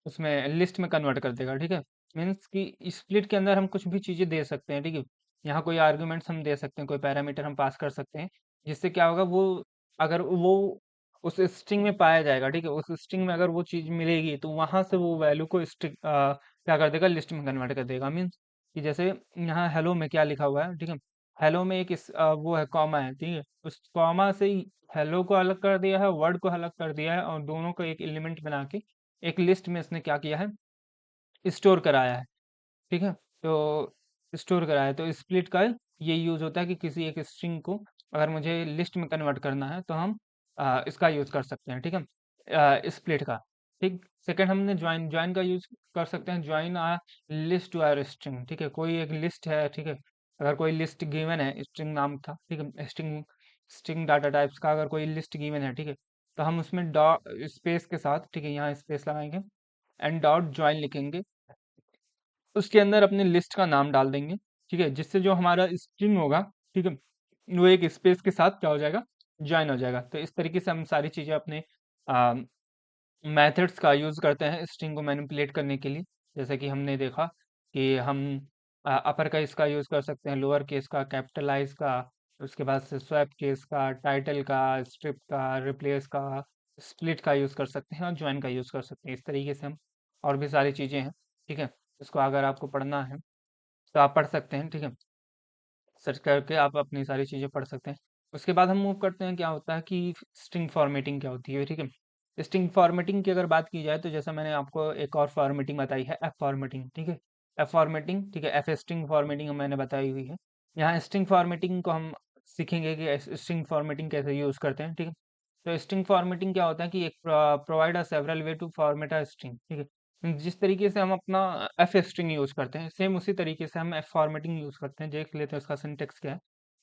उसमें लिस्ट में कन्वर्ट कर देगा, ठीक है। मीन्स कि स्प्लिट के अंदर हम कुछ भी चीजें दे सकते हैं, ठीक है। यहाँ कोई आर्ग्यूमेंट्स हम दे सकते हैं, कोई पैरामीटर हम पास कर सकते हैं, जिससे क्या होगा, वो अगर वो उस स्ट्रिंग में पाया जाएगा, ठीक है, उस स्ट्रिंग में अगर वो चीज मिलेगी तो वहां से वो वैल्यू को स्ट्रिंग क्या कर देगा, लिस्ट में कन्वर्ट कर देगा। मीन्स कि जैसे यहाँ हेलो में क्या लिखा हुआ है, ठीक है, हेलो में एक वो है कॉमा है, ठीक है, उस कॉमा से ही हेलो को अलग कर दिया है, वर्ड को अलग कर दिया है, और दोनों को एक एलिमेंट बना के एक लिस्ट में इसने क्या किया है, स्टोर कराया है, ठीक है। तो स्टोर कराया है, तो स्प्लिट का ये यूज होता है कि किसी एक स्ट्रिंग को अगर मुझे लिस्ट में कन्वर्ट करना है तो हम इसका यूज कर सकते हैं, ठीक है, स्प्लिट का। ठीक, सेकंड हमने ज्वाइन ज्वाइन का यूज कर सकते हैं, join a list to or string, ठीक है, कोई एक लिस्ट है, ठीक है, अगर कोई लिस्ट गिवन है, स्ट्रिंग नाम था, ठीक है, स्ट्रिंग स्ट्रिंग डाटा टाइप्स का अगर कोई लिस्ट गिवन है, ठीक है, तो हम उसमें डॉट स्पेस के साथ, ठीक है, यहाँ स्पेस लगाएंगे एंड डॉट ज्वाइन लिखेंगे, उसके अंदर अपने लिस्ट का नाम डाल देंगे, ठीक है, जिससे जो हमारा स्ट्रिंग होगा, ठीक है, वो एक स्पेस के साथ क्या हो जाएगा, ज्वाइन हो जाएगा। तो इस तरीके से हम सारी चीजें अपने मेथड्स का यूज करते हैं स्ट्रिंग को मैनिपुलेट करने के लिए। जैसे कि हमने देखा कि हम अपर केस का यूज कर सकते हैं, लोअर केस का, कैपिटलाइज का, उसके बाद से स्वैप केस का, टाइटल का, स्ट्रिप का, रिप्लेस का, स्प्लिट का यूज कर सकते हैं और ज्वाइन का यूज कर सकते हैं। इस तरीके से हम और भी सारी चीजें हैं, ठीक है, इसको अगर आपको पढ़ना है तो आप पढ़ सकते हैं, ठीक है, सर्च करके आप अपनी सारी चीज़ें पढ़ सकते हैं। उसके बाद हम मूव करते हैं, क्या होता है कि स्ट्रिंग फॉर्मेटिंग क्या होती है, ठीक है। स्ट्रिंग फॉर्मेटिंग की अगर बात की जाए तो जैसा मैंने आपको एक और फॉर्मेटिंग बताई है, एफ फॉर्मेटिंग, ठीक है, एफ फॉर्मेटिंग, ठीक है, एफ स्ट्रिंग फॉर्मेटिंग मैंने बताई हुई है। यहाँ स्ट्रिंग फॉर्मेटिंग को हम सीखेंगे कि स्ट्रिंग फॉर्मेटिंग कैसे यूज करते हैं, ठीक है। तो स्ट्रिंग फॉर्मेटिंग क्या होता है कि एक provide a several way to format a string, ठीक है। जिस तरीके से हम अपना एफ स्ट्रिंग यूज करते हैं, सेम उसी तरीके से हम एफ फॉर्मेटिंग यूज करते हैं। देख लेते हैं उसका सिंटेक्स क्या है।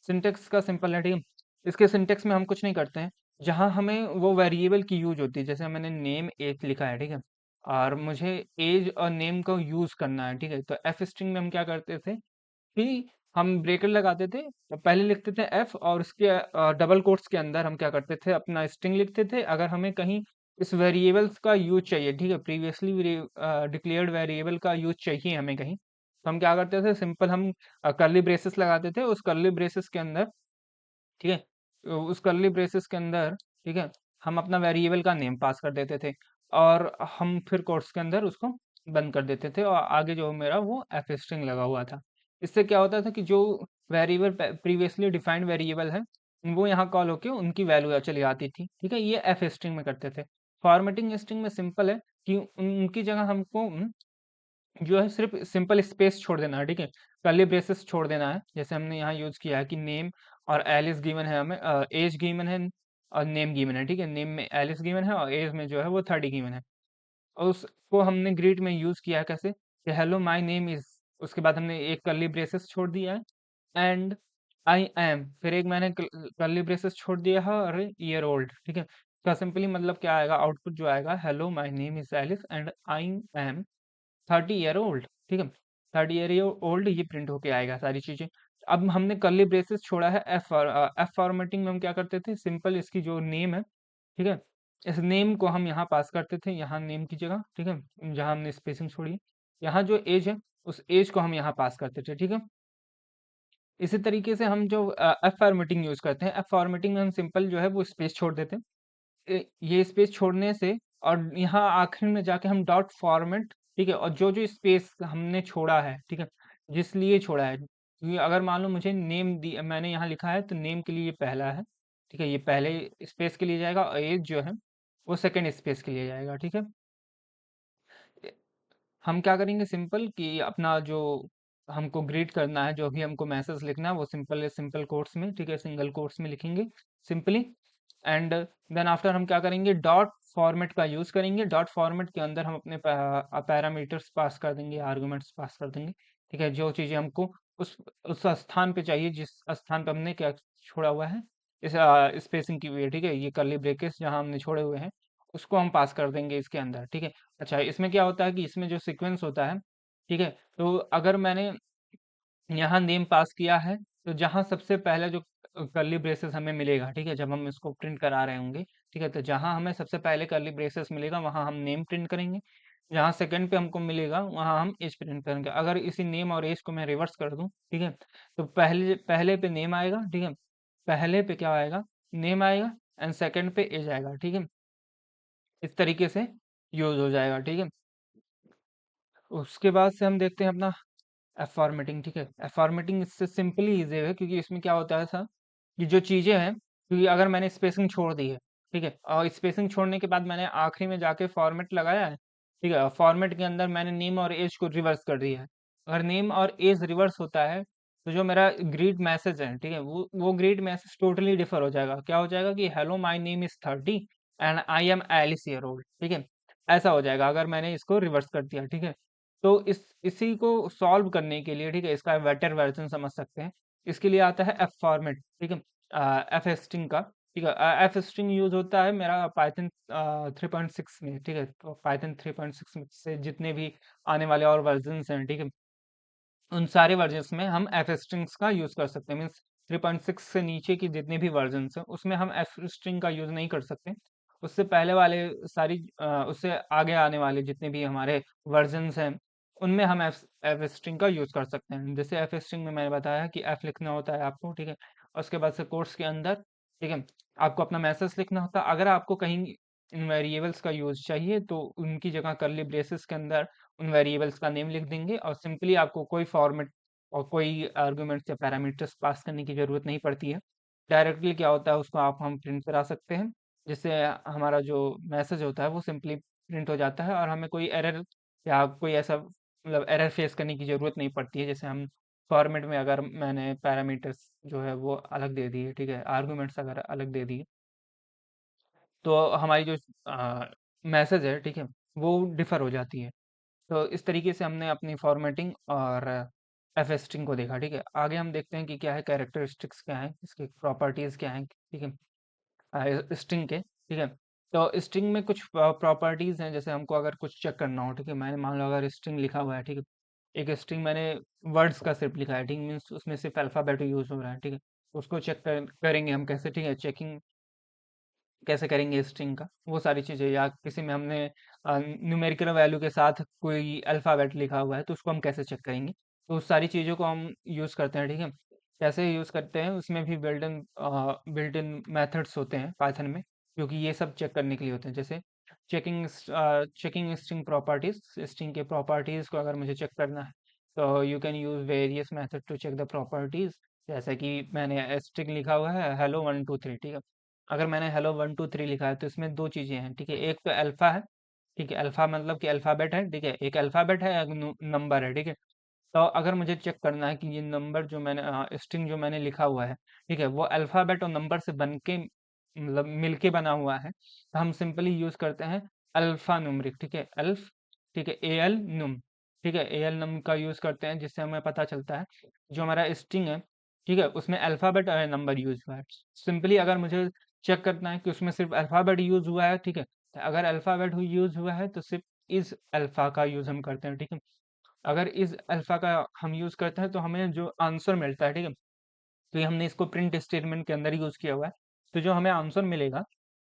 सिंटेक्स का सिंपल है, ठीक है। इसके सिंटेक्स में हम कुछ नहीं करते हैं, जहां हमें वो वेरिएबल की यूज होती है, जैसे मैंने नेम एज लिखा है, ठीक है, और मुझे एज और नेम को यूज करना है, ठीक है, तो एफ स्ट्रिंग में हम क्या करते थे कि हम ब्रेकर लगाते थे, तो पहले लिखते थे एफ और उसके डबल कोट्स के अंदर हम क्या करते थे, अपना स्ट्रिंग लिखते थे। अगर हमें कहीं इस वेरिएबल्स का यूज चाहिए, ठीक है, प्रीवियसली डिक्लेयर्ड वेरिएबल का यूज चाहिए हमें कहीं, तो हम क्या करते थे, सिंपल हम कर्ली ब्रेसेस लगाते थे, उस कर्ली ब्रेसेस के अंदर, ठीक है, तो उस कर्ली ब्रेसेस के अंदर, ठीक है, हम अपना वेरिएबल का नेम पास कर देते थे और हम फिर कोट्स के अंदर उसको बंद कर देते थे, और आगे जो मेरा वो एफ स्ट्रिंग लगा हुआ था। इससे क्या होता था कि जो वेरिएबल प्रीवियसली डिफाइंड वेरिएबल है वो यहाँ कॉल होके उनकी वैल्यू चली आती थी, ठीक है, ये एफ स्ट्रिंग में करते थे। फॉर्मेटिंग स्ट्रिंग में सिंपल है कि उनकी जगह हमको जो है सिर्फ सिंपल स्पेस छोड़ देना है, ठीक है, कर्ली ब्रेसेस छोड़ देना है, जैसे हमने यहाँ यूज किया है कि नेम और एलिस गिवन है, हमें एज गिवन है और नेम गिवन है, ठीक है, नेम में एलिस गिवन है और एज में जो है वो 30 गिवन है। और उसको हमने ग्रीट में यूज किया है कैसे, कि हेलो माय नेम इज, उसके बाद हमने एक कर्ली ब्रेसेस छोड़ दिया है, एंड आई एम, फिर एक मैंने कर्ली ब्रेसेस छोड़ दिया है और ईयर ओल्ड, ठीक है। इसका सिंपली मतलब क्या आएगा, आउटपुट जो आएगा, hello my name is Alice and I am 30 year old, ठीक है, 30 ईयर ओल्ड ये प्रिंट होके आएगा सारी चीजें। अब हमने कर्ली ब्रेसेस छोड़ा है, एफ फॉर्मेटिंग में हम क्या करते थे, सिंपल इसकी जो नेम है, ठीक है, इस नेम को हम यहाँ पास करते थे, यहाँ नेम की जगह, ठीक है, जहाँ हमने स्पेसिंग छोड़ी है, यहाँ जो एज है उस एज को हम यहाँ पास करते थे, ठीक है। इसी तरीके से हम जो एफ फॉर्मेटिंग यूज करते हैं, एफ फॉर्मेटिंग में हम सिंपल जो है वो स्पेस छोड़ देते हैं, ये स्पेस छोड़ने से और यहाँ आखिर में जाके हम डॉट फॉर्मेट, ठीक है, और जो जो स्पेस हमने छोड़ा है, ठीक है, जिस लिए छोड़ा है, क्योंकि अगर मान लो मुझे नेम दी मैंने यहाँ लिखा है तो नेम के लिए ये पहला है, ठीक है, ये पहले स्पेस के लिए जाएगा, और एज जो है वो सेकंड स्पेस के लिए जाएगा, ठीक है। हम क्या करेंगे सिंपल कि अपना जो हमको ग्रीट करना है, जो भी हमको मैसेज लिखना है वो सिंपल सिंपल कोट्स में, ठीक है, सिंगल कोट्स में लिखेंगे सिंपली, एंड देन आफ्टर हम क्या करेंगे, डॉट फॉर्मेट का यूज करेंगे। डॉट फॉर्मेट के अंदर हम अपने पैरामीटर्स पास कर देंगे, आर्गुमेंट्स पास कर देंगे, ठीक है, जो चीजें हमको उस स्थान पे चाहिए जिस स्थान पे हमने क्या छोड़ा हुआ है, इस स्पेसिंग की हुई है, ठीक है, ये कर्ली ब्रेकेट्स जहां हमने छोड़े हुए हैं उसको हम पास कर देंगे इसके अंदर, ठीक है। अच्छा, इसमें क्या होता है कि इसमें जो सीक्वेंस होता है, ठीक है, तो अगर मैंने यहाँ नेम पास किया है, तो जहाँ सबसे पहले जो कर्ली ब्रेसेस हमें मिलेगा, ठीक है, जब हम इसको प्रिंट करा रहे होंगे, ठीक है, तो जहाँ हमें सबसे पहले कर्ली ब्रेसेस मिलेगा वहाँ हम नेम प्रिंट करेंगे। जहाँ सेकंड पे हमको मिलेगा वहाँ हम एज प्रिंट करेंगे। अगर इसी नेम और एज को मैं रिवर्स कर दूं, ठीक है, तो पहले पहले पे नेम आएगा, ठीक है, पहले पे क्या आएगा, नेम आएगा, एंड सेकंड पे एज आएगा, ठीक है। इस तरीके से यूज हो जाएगा, ठीक है। उसके बाद से हम देखते हैं अपना एफ फॉर्मेटिंग, ठीक है। एफ फॉर्मेटिंग इससे सिंपली इजी है, क्योंकि इसमें क्या होता है सर, कि जो चीज़ें हैं, क्योंकि अगर मैंने स्पेसिंग छोड़ दी है, ठीक है, और स्पेसिंग छोड़ने के बाद मैंने आखिरी में जाके फॉर्मेट लगाया है, ठीक है, फॉर्मेट के अंदर मैंने नेम और एज को रिवर्स कर दिया है। अगर नेम और एज रिवर्स होता है, तो जो मेरा ग्रीड मैसेज है, ठीक है, वो ग्रीड मैसेज टोटली डिफर हो जाएगा। क्या हो जाएगा कि hello my name is 30 and I am Alice year old, ठीक है, ऐसा हो जाएगा अगर मैंने इसको रिवर्स कर दिया, ठीक है। तो इसी को सॉल्व करने के लिए, ठीक है, इसका बेटर वर्जन समझ सकते हैं। इसके लिए आता है एफ फॉर्मेट, ठीक है, एफ स्ट्रिंग का, ठीक है। एफ स्ट्रिंग यूज होता है मेरा पाइथन 3.6 में, ठीक है। तो पाइथन 3.6 में से जितने भी आने वाले और वर्जन हैं, ठीक है, उन सारे वर्जन्स में हम एफ स्ट्रिंग्स का यूज कर सकते हैं। मीन्स 3.6 से नीचे की जितने भी वर्जन्स हैं उसमें हम एफ स्ट्रिंग का यूज नहीं कर सकते। उससे पहले वाले सारी उससे आगे आने वाले जितने भी हमारे वर्जन्स हैं उनमें हम एफ एफ स्ट्रिंग का यूज कर सकते हैं। जैसे एफ स्ट्रिंग में मैंने बताया कि एफ लिखना होता है आपको, ठीक है, और उसके बाद से कोट्स के अंदर, ठीक है, आपको अपना मैसेज लिखना होता है। अगर आपको कहीं इन वेरिएबल्स का यूज चाहिए तो उनकी जगह कर्ली ब्रेसेस के अंदर उन वेरिएबल्स का नेम लिख देंगे, और सिंपली आपको कोई फॉर्मेट और कोई आर्गुमेंट्स या पैरामीटर्स पास करने की ज़रूरत नहीं पड़ती है। डायरेक्टली क्या होता है उसको आप हम प्रिंट करा सकते हैं, जिससे हमारा जो मैसेज होता है वो सिंपली प्रिंट हो जाता है, और हमें कोई एरर या कोई ऐसा मतलब एरर फेस करने की ज़रूरत नहीं पड़ती है। जैसे हम फॉर्मेट में अगर मैंने पैरामीटर्स जो है वो अलग दे दिए, ठीक है, आर्गुमेंट्स अगर अलग दे दिए, तो हमारी जो मैसेज है, ठीक है, वो डिफ़र हो जाती है। तो इस तरीके से हमने अपनी फॉर्मेटिंग और एफएस्टिंग को देखा, ठीक है। आगे हम देखते हैं कि क्या है, कैरेक्टरिस्टिक्स क्या है, इसकी प्रॉपर्टीज क्या हैं, ठीक है, स्ट्रिंग के, ठीक है। तो स्ट्रिंग में कुछ प्रॉपर्टीज हैं, जैसे हमको अगर कुछ चेक करना हो, ठीक है, मैंने मान लो अगर स्ट्रिंग लिखा हुआ है, ठीक है, एक स्ट्रिंग मैंने वर्ड्स का सिर्फ लिखा है, ठीक, मीन्स उसमें सिर्फ अल्फ़ाबेट यूज हो रहा है, ठीक है, उसको चेक करेंगे हम कैसे, ठीक है, चेकिंग कैसे करेंगे स्ट्रिंग का, वो सारी चीज़ें, या किसी में हमने न्यूमेरिकल वैल्यू के साथ कोई अल्फ़ाबेट लिखा हुआ है तो उसको हम कैसे चेक करेंगे, तो उस सारी चीज़ों को हम यूज़ करते हैं, ठीक है। कैसे यूज़ करते हैं, उसमें भी बिल्ट इन मेथड्स होते हैं पाइथन में, क्योंकि ये सब चेक करने के लिए होते हैं। जैसे चेकिंग स्ट्रिंग प्रॉपर्टीज, स्ट्रिंग के प्रॉपर्टीज़ को अगर मुझे चेक करना है, तो you can use various method to check the properties. जैसे कि मैंने स्ट्रिंग लिखा हुआ है हेलो 1 2 3, ठीक है, अगर मैंने हेलो 1 2 3 लिखा है तो इसमें दो चीज़ें हैं, ठीक है, एक तो अल्फ़ा है, ठीक है, अल्फ़ा मतलब कि अल्फ़ाबेट है, ठीक है, एक अल्फ़ाबेट है, एक नंबर है, ठीक है। तो अगर मुझे चेक करना है कि ये नंबर जो मैंने स्ट्रिंग जो मैंने लिखा हुआ है, ठीक है, वो अल्फ़ाबेट और नंबर से बन के मतलब मिलके बना हुआ है, तो हम सिंपली यूज़ करते हैं अल्फ़ा न्यूमेरिक, ठीक है, ठीक है, ए एल नुम, ठीक है, ए एल नम का यूज़ करते हैं, जिससे हमें पता चलता है जो हमारा स्ट्रिंग है, ठीक है, उसमें अल्फ़ाबेट और नंबर यूज़ हुआ है। सिंपली अगर मुझे चेक करना है कि उसमें सिर्फ अल्फ़ाबेट यूज़ हुआ है, ठीक है, तो अगर अल्फ़ाबेट यूज़ हुआ है तो सिर्फ इस अल्फ़ा का यूज़ हम करते हैं, ठीक है। अगर इस अल्फ़ा का हम यूज़ करते हैं तो हमें जो आंसर मिलता है, ठीक है, तो ये हमने इसको प्रिंट स्टेटमेंट के अंदर यूज़ किया हुआ है, तो जो हमें आंसर मिलेगा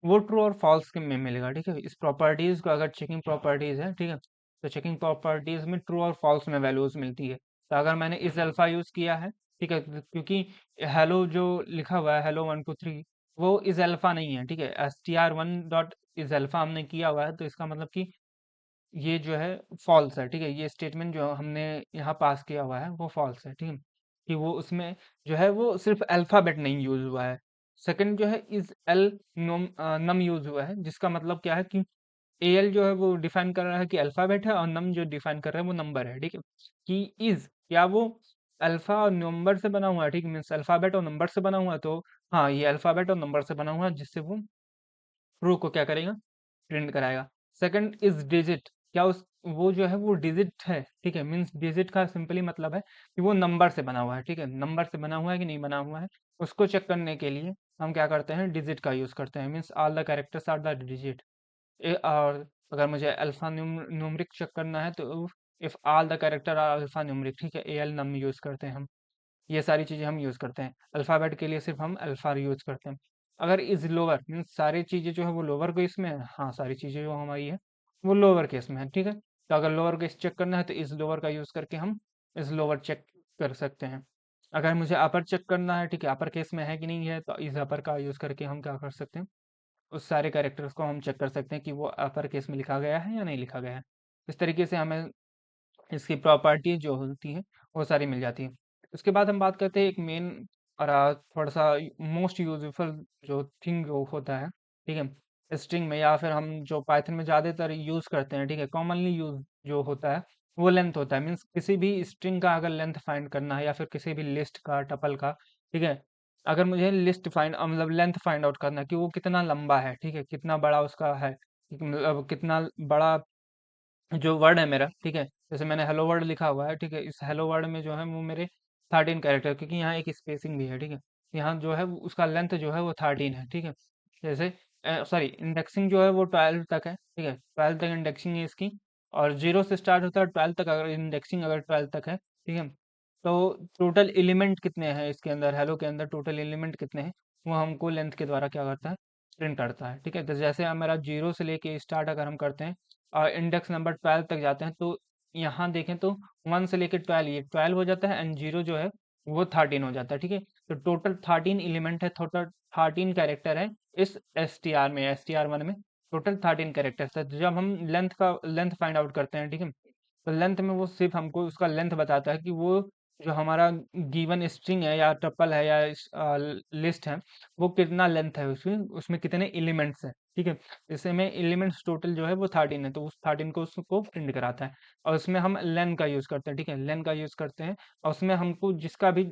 वो ट्रू और फॉल्स के में मिलेगा, ठीक है। इस प्रॉपर्टीज को अगर चेकिंग प्रॉपर्टीज है, ठीक है, तो चेकिंग प्रॉपर्टीज में ट्रू और फॉल्स में वैल्यूज मिलती है। तो अगर मैंने इस अल्फा यूज किया है, ठीक है, क्योंकि हेलो जो लिखा हुआ है हेलो 1 2 3, वो इस अल्फा नहीं है, ठीक है, str1 डॉट इस अल्फा हमने किया हुआ है, तो इसका मतलब कि ये जो है फॉल्स है, ठीक है, ये स्टेटमेंट जो हमने यहाँ पास किया हुआ है वो फॉल्स है, ठीक है, कि वो उसमें जो है वो सिर्फ अल्फ़ाबेट नहीं यूज़ हुआ है। सेकंड जो है इज़ एल नम यूज़ हुआ है, जिसका मतलब क्या है कि एएल जो है वो डिफाइन कर रहा है कि अल्फ़ाबेट है, और नम जो डिफाइन कर रहा है वो नंबर है, ठीक है। कि इज़ क्या वो अल्फ़ा और नंबर से बना हुआ है, ठीक है, मीन्स अल्फ़ाबेट और नंबर से बना हुआ है, तो हाँ, ये अल्फ़ाबेट और नंबर से बना हुआ है, जिससे वो ट्रू को क्या करेगा, प्रिंट कराएगा। सेकंड इज डिजिट, क्या उस वो जो है वो डिजिट है, ठीक है, मीन्स डिजिट का सिंपली मतलब है कि वो नंबर से बना हुआ है, ठीक है, नंबर से बना हुआ है कि नहीं बना हुआ है, उसको चेक करने के लिए हम क्या करते हैं, डिजिट का यूज़ करते हैं, means all the characters are the digit. और अगर मुझे अल्फा न्यूमरिक चेक करना है तो if all the character are alpha numeric, ठीक है, एल नम यूज करते हैं हम। ये सारी चीजें हम यूज करते हैं। अल्फाबेट के लिए सिर्फ हम अल्फा यूज करते हैं। अगर इज लोअर मीन्स सारी चीजें जो है वो लोअर केस में है, हाँ सारी चीजें जो हमारी है वो लोअर केस में है, ठीक है। तो अगर लोअर केस चेक करना है तो इज लोअर का यूज करके हम इज लोअर चेक कर सकते हैं। अगर मुझे अपर चेक करना है, ठीक है, अपर केस में है कि नहीं है, तो इज अपर का यूज करके हम क्या कर सकते हैं, उस सारे कैरेक्टर्स को हम चेक कर सकते हैं कि वो अपर केस में लिखा गया है या नहीं लिखा गया है। इस तरीके से हमें इसकी प्रॉपर्टी जो होती हैं वो सारी मिल जाती हैं। उसके बाद हम बात करते हैं एक मेन और थोड़ा सा मोस्ट यूजफुल जो थिंग जो होता है, ठीक है, स्ट्रिंग में या फिर हम जो पाइथन में ज़्यादातर यूज़ करते हैं, ठीक है, कॉमनली यूज जो होता है वो लेंथ होता है। मीन्स किसी भी स्ट्रिंग का अगर लेंथ फाइंड करना है या फिर किसी भी लिस्ट का टपल का, ठीक है, अगर मुझे लिस्ट फाइंड मतलब लेंथ फाइंड आउट करना है कि वो कितना लंबा है, ठीक है, कितना बड़ा उसका है, मतलब कितना बड़ा जो वर्ड है मेरा, ठीक है, जैसे मैंने हेलो वर्ड लिखा हुआ है, ठीक है, इस हेलो वर्ड में जो है वो मेरे 13 कैरेक्टर, क्योंकि यहाँ एक स्पेसिंग भी है, ठीक है, यहाँ जो है उसका लेंथ जो है वो 13 है, ठीक है। जैसे सॉरी, इंडेक्सिंग जो है वो 12 तक है, ठीक है, 12 तक इंडेक्सिंग है इसकी। और 0 से स्टार्ट होता है 12 तक, अगर इंडेक्सिंग अगर 12 तक है, ठीक है। तो टोटल एलिमेंट कितने हैं इसके अंदर, हेलो के अंदर टोटल एलिमेंट कितने हैं, वो हमको लेंथ के द्वारा क्या करता है, प्रिंट करता है, ठीक है। तो जैसे हमारा 0 से लेके स्टार्ट अगर हम करते हैं और इंडेक्स नंबर 12 तक जाते हैं, तो यहाँ देखें तो 1 से लेकर 12, ये 12 हो जाता है एंड 0 जो है वो 13 हो जाता है, ठीक है। तो टोटल 13 एलिमेंट है, टोटल 13 कैरेक्टर है इस एस टी आर वन में। टोटल 13 कैरेक्टर्स है। तो जब हम लेंथ फाइंड आउट करते हैं, ठीक है, तो लेंथ में वो सिर्फ हमको उसका लेंथ बताता है कि वो जो हमारा गिवन स्ट्रिंग है या टपल है या लिस्ट है, वो कितना लेंथ है, उसमें उसमें कितने एलिमेंट्स हैं, ठीक है। जैसे में एलिमेंट्स टोटल जो है वो 13 है, तो उस 13 को उसको प्रिंट कराता है। और उसमें हम लेन का यूज़ करते हैं, ठीक है, लेन का यूज़ करते हैं। और उसमें हमको जिसका भी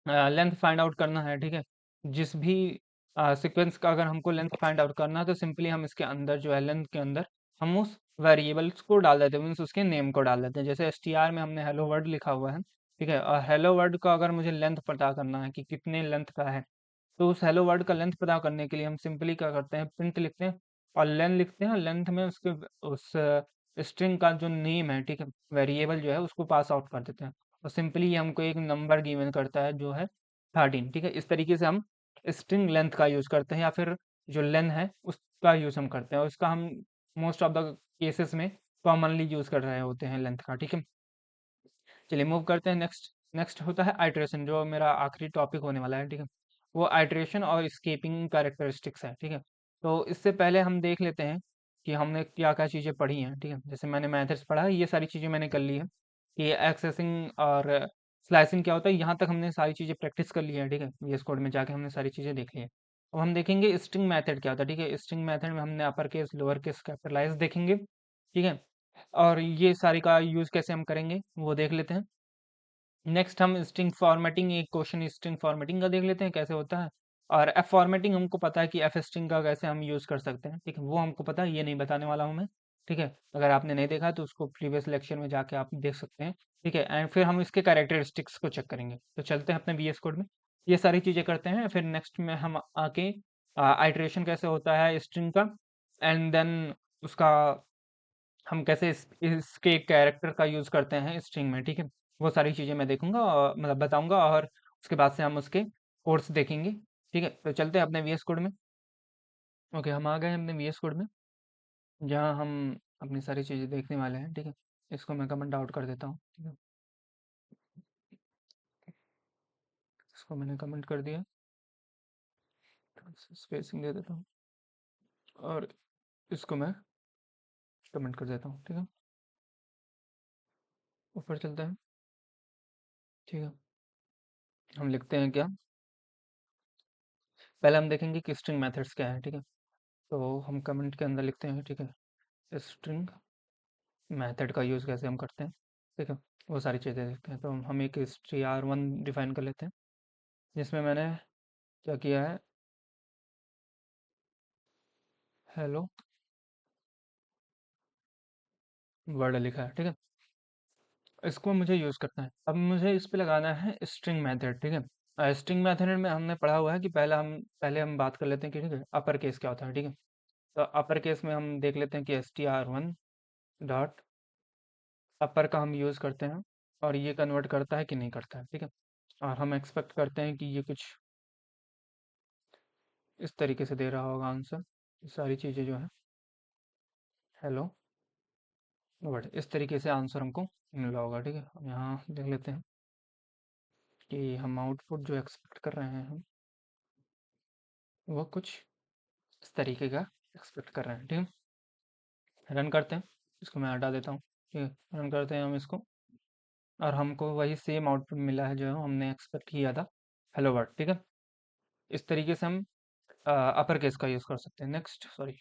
लेंथ फाइंड आउट करना है, ठीक है, जिस भी सीक्वेंस का अगर हमको लेंथ फाइंड आउट करना है, तो सिंपली हम इसके अंदर जो है लेंथ के अंदर हम उस वेरिएबल्स को डाल देते हैं, मीन्स उसके नेम को डाल देते हैं। जैसे str में हमने हेलो वर्ड लिखा हुआ है, ठीक है, और हेलो वर्ड का अगर मुझे लेंथ पता करना है कि कितने लेंथ का है, तो उस हेलो वर्ड का लेंथ पता करने के लिए हम सिंपली क्या करते हैं, प्रिंट लिखते हैं और लेंथ लिखते हैं। लेंथ में उसके उस स्ट्रिंग का जो नेम है, ठीक है, वेरिएबल जो है उसको पास आउट कर देते हैं। और सिंपली हमको एक नंबर गिवन करता है जो है 13, ठीक है। इस तरीके से हम स्ट्रिंग लेंथ का यूज़ करते हैं या फिर जो लेन है उसका यूज़ हम करते हैं, और उसका हम मोस्ट ऑफ द केसेस में कॉमनली यूज़ कर रहे होते हैं लेंथ का, ठीक है। चलिए मूव करते हैं नेक्स्ट। नेक्स्ट होता है आइट्रेशन, जो मेरा आखिरी टॉपिक होने वाला है, ठीक है। वो आइट्रेशन और स्केपिंग कैरेक्टरिस्टिक्स है, ठीक है। तो इससे पहले हम देख लेते हैं कि हमने क्या क्या चीज़ें पढ़ी हैं, ठीक है। जैसे मैंने मैथड्स पढ़ा है, ये सारी चीज़ें मैंने कर ली है कि एक्सेसिंग और स्लाइसिंग क्या होता है, यहाँ तक हमने सारी चीज़ें प्रैक्टिस कर ली है, ठीक है। VS कोड में जाके हमने सारी चीज़ें देख ली है। अब हम देखेंगे स्ट्रिंग मेथड क्या होता है, ठीक है। स्ट्रिंग मेथड में हमने upper case, lower case, capitalize देखेंगे, ठीक है। और ये सारी का यूज़ कैसे हम करेंगे वो देख लेते हैं। नेक्स्ट हम स्ट्रिंग फॉर्मेटिंग, एक क्वेश्चन स्ट्रिंग फॉर्मेटिंग का देख लेते हैं कैसे होता है। और एफ फॉर्मेटिंग हमको पता है कि एफ स्ट्रिंग का कैसे हम यूज़ कर सकते हैं, ठीक है, वो हमको पता है, ये नहीं बताने वाला हूँ मैं, ठीक है। अगर आपने नहीं देखा तो उसको प्रीवियस लेक्चर में जाके आप देख सकते हैं, ठीक है। एंड फिर हम इसके कैरेक्टरिस्टिक्स को चेक करेंगे। तो चलते हैं अपने VS कोड में, ये सारी चीज़ें करते हैं, फिर नेक्स्ट में हम आके आइट्रेशन कैसे होता है स्ट्रिंग का, एंड देन उसका हम कैसे इसके कैरेक्टर का यूज़ करते हैं स्ट्रिंग में, ठीक है। वो सारी चीज़ें मैं देखूंगा और मतलब बताऊंगा, और उसके बाद से हम उसके कोड्स देखेंगे, ठीक है। तो चलते हैं अपने VS कोड में। ओके, हम आ गए हैं अपने VS कोड में, जहाँ हम अपनी सारी चीज़ें देखने वाले हैं, ठीक है। इसको मैं कमेंट आउट कर देता हूँ, ठीक है। इसको मैंने कमेंट कर दिया, स्पेसिंग दे देता हूँ, और इसको मैं कमेंट कर देता हूँ, ठीक है। ऊपर चलते हैं, ठीक है। हम लिखते हैं क्या, पहले हम देखेंगे कि स्ट्रिंग मेथड्स क्या है, ठीक है। तो हम कमेंट के अंदर लिखते हैं, ठीक है, स्ट्रिंग मेथड का यूज़ कैसे हम करते हैं, ठीक है। वो सारी चीज़ें देखते हैं। तो हम एक str1 डिफाइन कर लेते हैं, जिसमें मैंने क्या किया है, हेलो वर्ड लिखा है, ठीक है। इसको मुझे यूज़ करना है। अब मुझे इस पे लगाना है स्ट्रिंग मेथड, ठीक है। स्ट्रिंग मेथड में हमने पढ़ा हुआ है कि पहले हम बात कर लेते हैं कि, ठीक है, अपर केस क्या होता है, ठीक है। तो अपर केस में हम देख लेते हैं कि str1 डॉट अपर का हम यूज़ करते हैं और ये कन्वर्ट करता है कि नहीं करता है, ठीक है। और हम एक्सपेक्ट करते हैं कि ये कुछ इस तरीके से दे रहा होगा आंसर। सारी चीज़ें जो है हेलो बट इस तरीके से आंसर हमको मिला होगा, ठीक है। हम यहाँ देख लेते हैं कि हम आउटपुट जो एक्सपेक्ट कर रहे हैं हम वो कुछ इस तरीके का एक्सपेक्ट कर रहे हैं, ठीक है। रन करते हैं, इसको मैं हटा देता हूँ, ठीक है। रन करते हैं हम इसको और हमको वही सेम आउटपुट मिला है जो हमने एक्सपेक्ट किया था, हेलो वर्ड, ठीक है। इस तरीके से हम अपर केस का यूज़ कर सकते हैं। नेक्स्ट, सॉरी,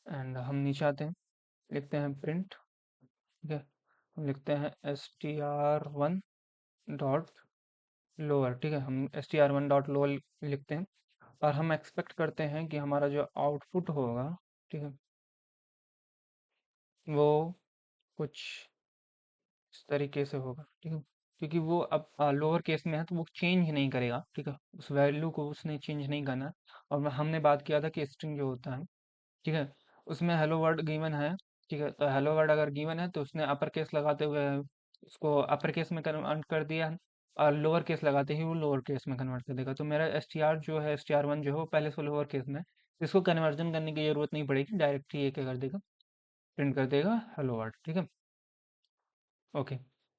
एंड हम नीचे आते हैं, लिखते हैं प्रिंट, ठीक है। हम लिखते हैं str1 डॉट लोअर, ठीक है। हम str1 डॉट लोअर लिखते हैं और हम एक्सपेक्ट करते हैं कि हमारा जो आउटपुट होगा, ठीक है, वो कुछ इस तरीके से होगा, ठीक है। क्योंकि वो अब लोअर केस में है तो वो चेंज नहीं करेगा, ठीक है। उस वैल्यू को उसने चेंज नहीं करना है। और हमने बात किया था कि स्ट्रिंग जो होता है, ठीक है, उसमें हेलो वर्ड गिवन है, ठीक है। तो हेलो वर्ड अगर गिवन है तो उसने अपर केस लगाते हुए उसको अपर केस में कन्वर्ट कर दिया है और लोअर केस लगाते ही वो लोअर केस में कन्वर्ट कर देगा। तो मेरा str1 जो है वो पहले से लोअर केस में है। इसको कन्वर्जन करने की जरूरत नहीं पड़ेगी, डायरेक्ट ही ये क्या कर देगा, प्रिंट कर देगा हेलो वर्ड, ठीक है। ओके।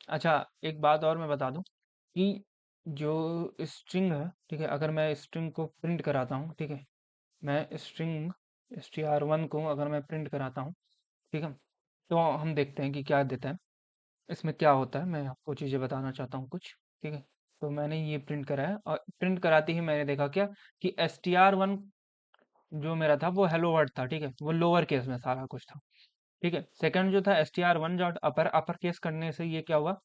अच्छा, एक बात और मैं बता दूं कि जो स्ट्रिंग है, ठीक है, अगर मैं स्ट्रिंग को प्रिंट कराता हूँ, ठीक है, मैं स्ट्रिंग str1 को अगर मैं प्रिंट कराता हूँ, ठीक है, तो हम देखते हैं कि क्या देता है, इसमें क्या होता है। मैं आपको चीज़ें बताना चाहता हूँ कुछ, ठीक है। तो मैंने ये प्रिंट कराया और प्रिंट कराते ही मैंने देखा क्या कि str1 जो मेरा था वो हेलो वर्ड था, ठीक है, वो लोअर केस में सारा कुछ था, ठीक है। सेकंड जो था str1 डॉट अपर, अपर केस करने से ये क्या हुआ,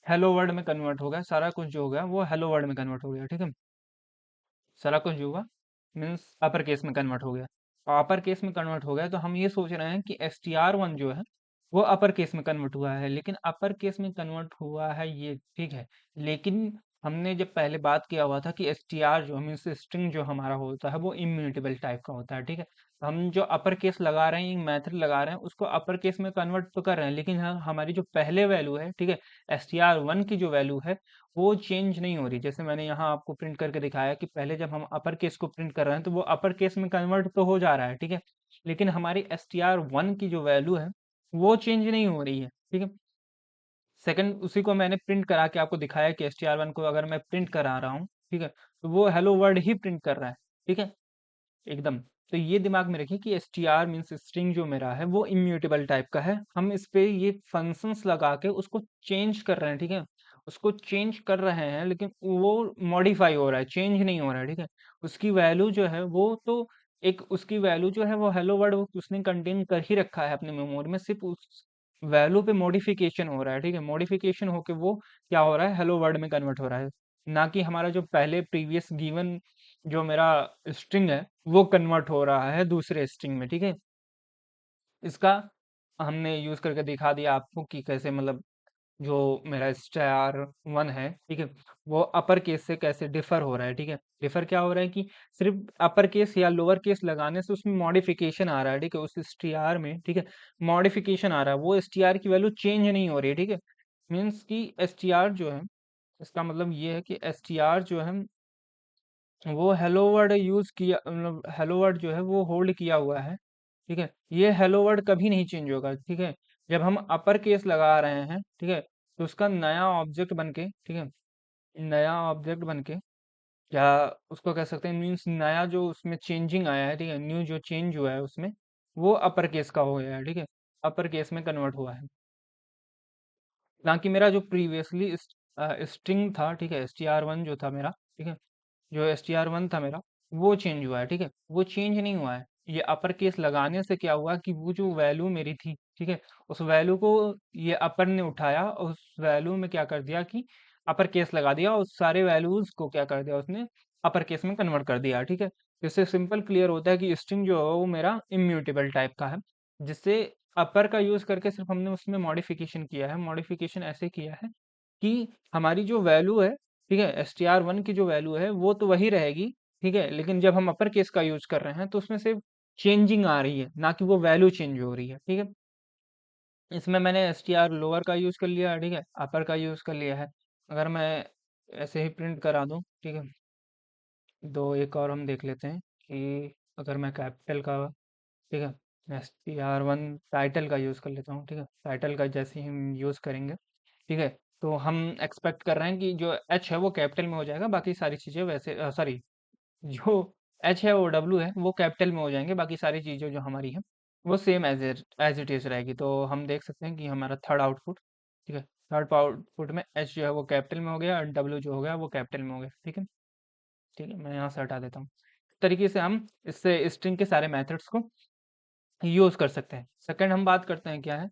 हेलो वर्ड में कन्वर्ट हो गया, सारा कुछ जो हो गया वो हेलो वर्ड में कन्वर्ट हो गया, ठीक है। सारा कुछ जो हुआ मीन्स अपर केस में कन्वर्ट हो गया। और अपर केस में कन्वर्ट हो गया तो हम ये सोच रहे हैं कि str1 जो है वो अपर केस में कन्वर्ट हुआ है, लेकिन अपर केस में कन्वर्ट हुआ है ये ठीक है। लेकिन हमने जब पहले बात किया हुआ था कि str जो मीन्स स्ट्रिंग जो हमारा होता है वो इम्यूटेबल टाइप का होता है, ठीक है। हम जो अपर केस लगा रहे हैं, मेथड लगा रहे हैं, उसको अपर केस में कन्वर्ट तो कर रहे हैं, लेकिन हमारी जो पहले वैल्यू है, ठीक है, str1 की जो वैल्यू है वो चेंज नहीं हो रही। जैसे मैंने यहाँ आपको प्रिंट करके दिखाया कि पहले जब हम अपर केस को प्रिंट कर रहे हैं तो वो अपर केस में कन्वर्ट तो हो जा रहा है, ठीक है, लेकिन हमारी str1 की जो वैल्यू है वो चेंज नहीं हो रही है, ठीक है। सेकंड उसी को मैंने प्रिंट करा के आपको दिखाया कि str1 को अगर मैं प्रिंट करा रहा हूँ, ठीक है, तो वो हेलो वर्ड ही प्रिंट कर रहा है, ठीक है, एकदम। तो ये दिमाग में रखिए कि str मीन्स स्ट्रिंग जो मेरा है वो इम्यूटेबल टाइप का है। हम इस पे ये फंक्शंस लगा के उसको चेंज कर रहे हैं, ठीक है, उसको चेंज कर रहे हैं, लेकिन वो मॉडिफाई हो रहा है, चेंज नहीं हो रहा है, ठीक है। उसकी वैल्यू जो है वो तो एक उसकी वैल्यू जो है वो हेलो वर्ड उसने कंटेन कर ही रखा है अपने मेमोरी में, सिर्फ उस वैल्यू पे मॉडिफिकेशन हो रहा है, ठीक है। मॉडिफिकेशन होके वो क्या हो रहा है, हेलो वर्ड में कन्वर्ट हो रहा है, ना कि हमारा जो पहले प्रीवियस गिवन जो मेरा स्ट्रिंग है वो कन्वर्ट हो रहा है दूसरे स्ट्रिंग में, ठीक है। इसका हमने यूज करके दिखा दिया आपको कि कैसे, मतलब जो मेरा str1 है, ठीक है, वो अपर केस से कैसे डिफर हो रहा है, ठीक है। डिफर क्या हो रहा है कि सिर्फ अपर केस या लोअर केस लगाने से उसमें मॉडिफिकेशन आ रहा है, ठीक है, उस str में, ठीक है, मॉडिफिकेशन आ रहा है, वो str की वैल्यू चेंज नहीं हो रही है, ठीक है। मीन्स कि str जो है, इसका मतलब ये है कि str जो है वो हेलो वर्ड यूज किया, मतलब हेलो वर्ड जो है वो होल्ड किया हुआ है, ठीक है। ये हेलो वर्ड कभी नहीं चेंज होगा, ठीक है। जब हम अपर केस लगा रहे हैं, ठीक है, तो उसका नया ऑब्जेक्ट बन के, ठीक है, नया ऑब्जेक्ट बन के, या उसको कह सकते हैं मीन्स नया जो उसमें चेंजिंग आया है, ठीक है, न्यू जो चेंज हुआ है उसमें वो अपर केस का हो गया है, ठीक है, अपर केस में कन्वर्ट हुआ है। ना कि मेरा जो प्रीवियसली स्ट्रिंग था, ठीक है, str1 जो था मेरा, ठीक है, जो str1 था मेरा वो चेंज हुआ है, ठीक है, वो चेंज नहीं हुआ है। ये अपर केस लगाने से क्या हुआ कि वो जो वैल्यू मेरी थी, ठीक है, उस वैल्यू को ये अपर ने उठाया और उस वैल्यू में क्या कर दिया कि अपर केस लगा दिया और सारे वैल्यूज को क्या कर दिया उसने अपर केस में कन्वर्ट कर दिया, ठीक है। इससे सिंपल क्लियर होता है कि स्ट्रिंग जो है वो मेरा इम्यूटेबल टाइप का है, जिससे अपर का यूज करके सिर्फ हमने उसमें मॉडिफिकेशन किया है। मॉडिफिकेशन ऐसे किया है कि हमारी जो वैल्यू है, ठीक है, str1 की जो वैल्यू है वो तो वही रहेगी, ठीक है, लेकिन जब हम अपर केस का यूज कर रहे हैं तो उसमें से चेंजिंग आ रही है, ना कि वो वैल्यू चेंज हो रही है, ठीक है। इसमें मैंने एस टी आर लोअर का यूज़ कर लिया है, ठीक है, अपर का यूज़ कर लिया है। अगर मैं ऐसे ही प्रिंट करा दूँ, ठीक है, दो एक और हम देख लेते हैं कि अगर मैं कैपिटल का, ठीक है, S T are one title का यूज़ कर लेता हूँ, ठीक है, टाइटल का जैसे ही हम यूज़ करेंगे, ठीक है, तो हम एक्सपेक्ट कर रहे हैं कि जो एच है वो कैपिटल में हो जाएगा, बाकी सारी चीज़ें वैसे सॉरी, जो एच है और डब्ल्यू है वो कैपिटल में हो जाएंगे, बाकी सारी चीज़ें जो हमारी हैं वो सेम एज इट इज़ रहेगी। तो हम देख सकते हैं कि हमारा थर्ड आउटपुट, ठीक है, थर्ड आउटपुट में एच जो है वो कैपिटल में हो गया और डब्ल्यू जो हो गया वो कैपिटल में हो गया, ठीक है। ठीक है, मैं यहाँ से हटा देता हूँ। इस तरीके से हम इससे स्ट्रिंग के सारे मेथड्स को यूज़ कर सकते हैं। सेकंड हम बात करते हैं क्या है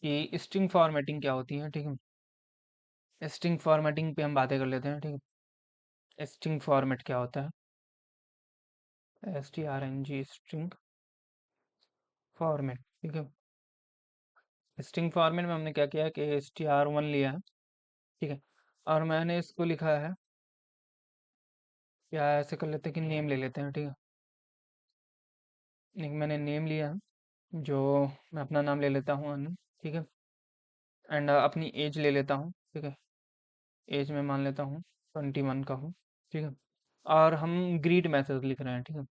कि स्ट्रिंग फॉर्मेटिंग क्या होती है, ठीक है। स्ट्रिंग फॉर्मेटिंग पे हम बातें कर लेते हैं, ठीक है। स्ट्रिंग फॉर्मेट क्या होता है? STRNG स्ट्रिंग फॉर्मेट, ठीक है। स्ट्रिंग फॉर्मेट में हमने क्या किया है कि str1 लिया है, ठीक है, और मैंने इसको लिखा है, या ऐसे कर लेते हैं कि नेम ले लेते हैं, ठीक है। एक मैंने नेम लिया है, जो मैं अपना नाम ले लेता हूँ अनु, ठीक है, एंड अपनी एज ले लेता हूँ, ठीक है। एज में मान लेता हूँ 21 का हूँ, ठीक है। और हम ग्रीट मैसेज लिख रहे हैं, ठीक है।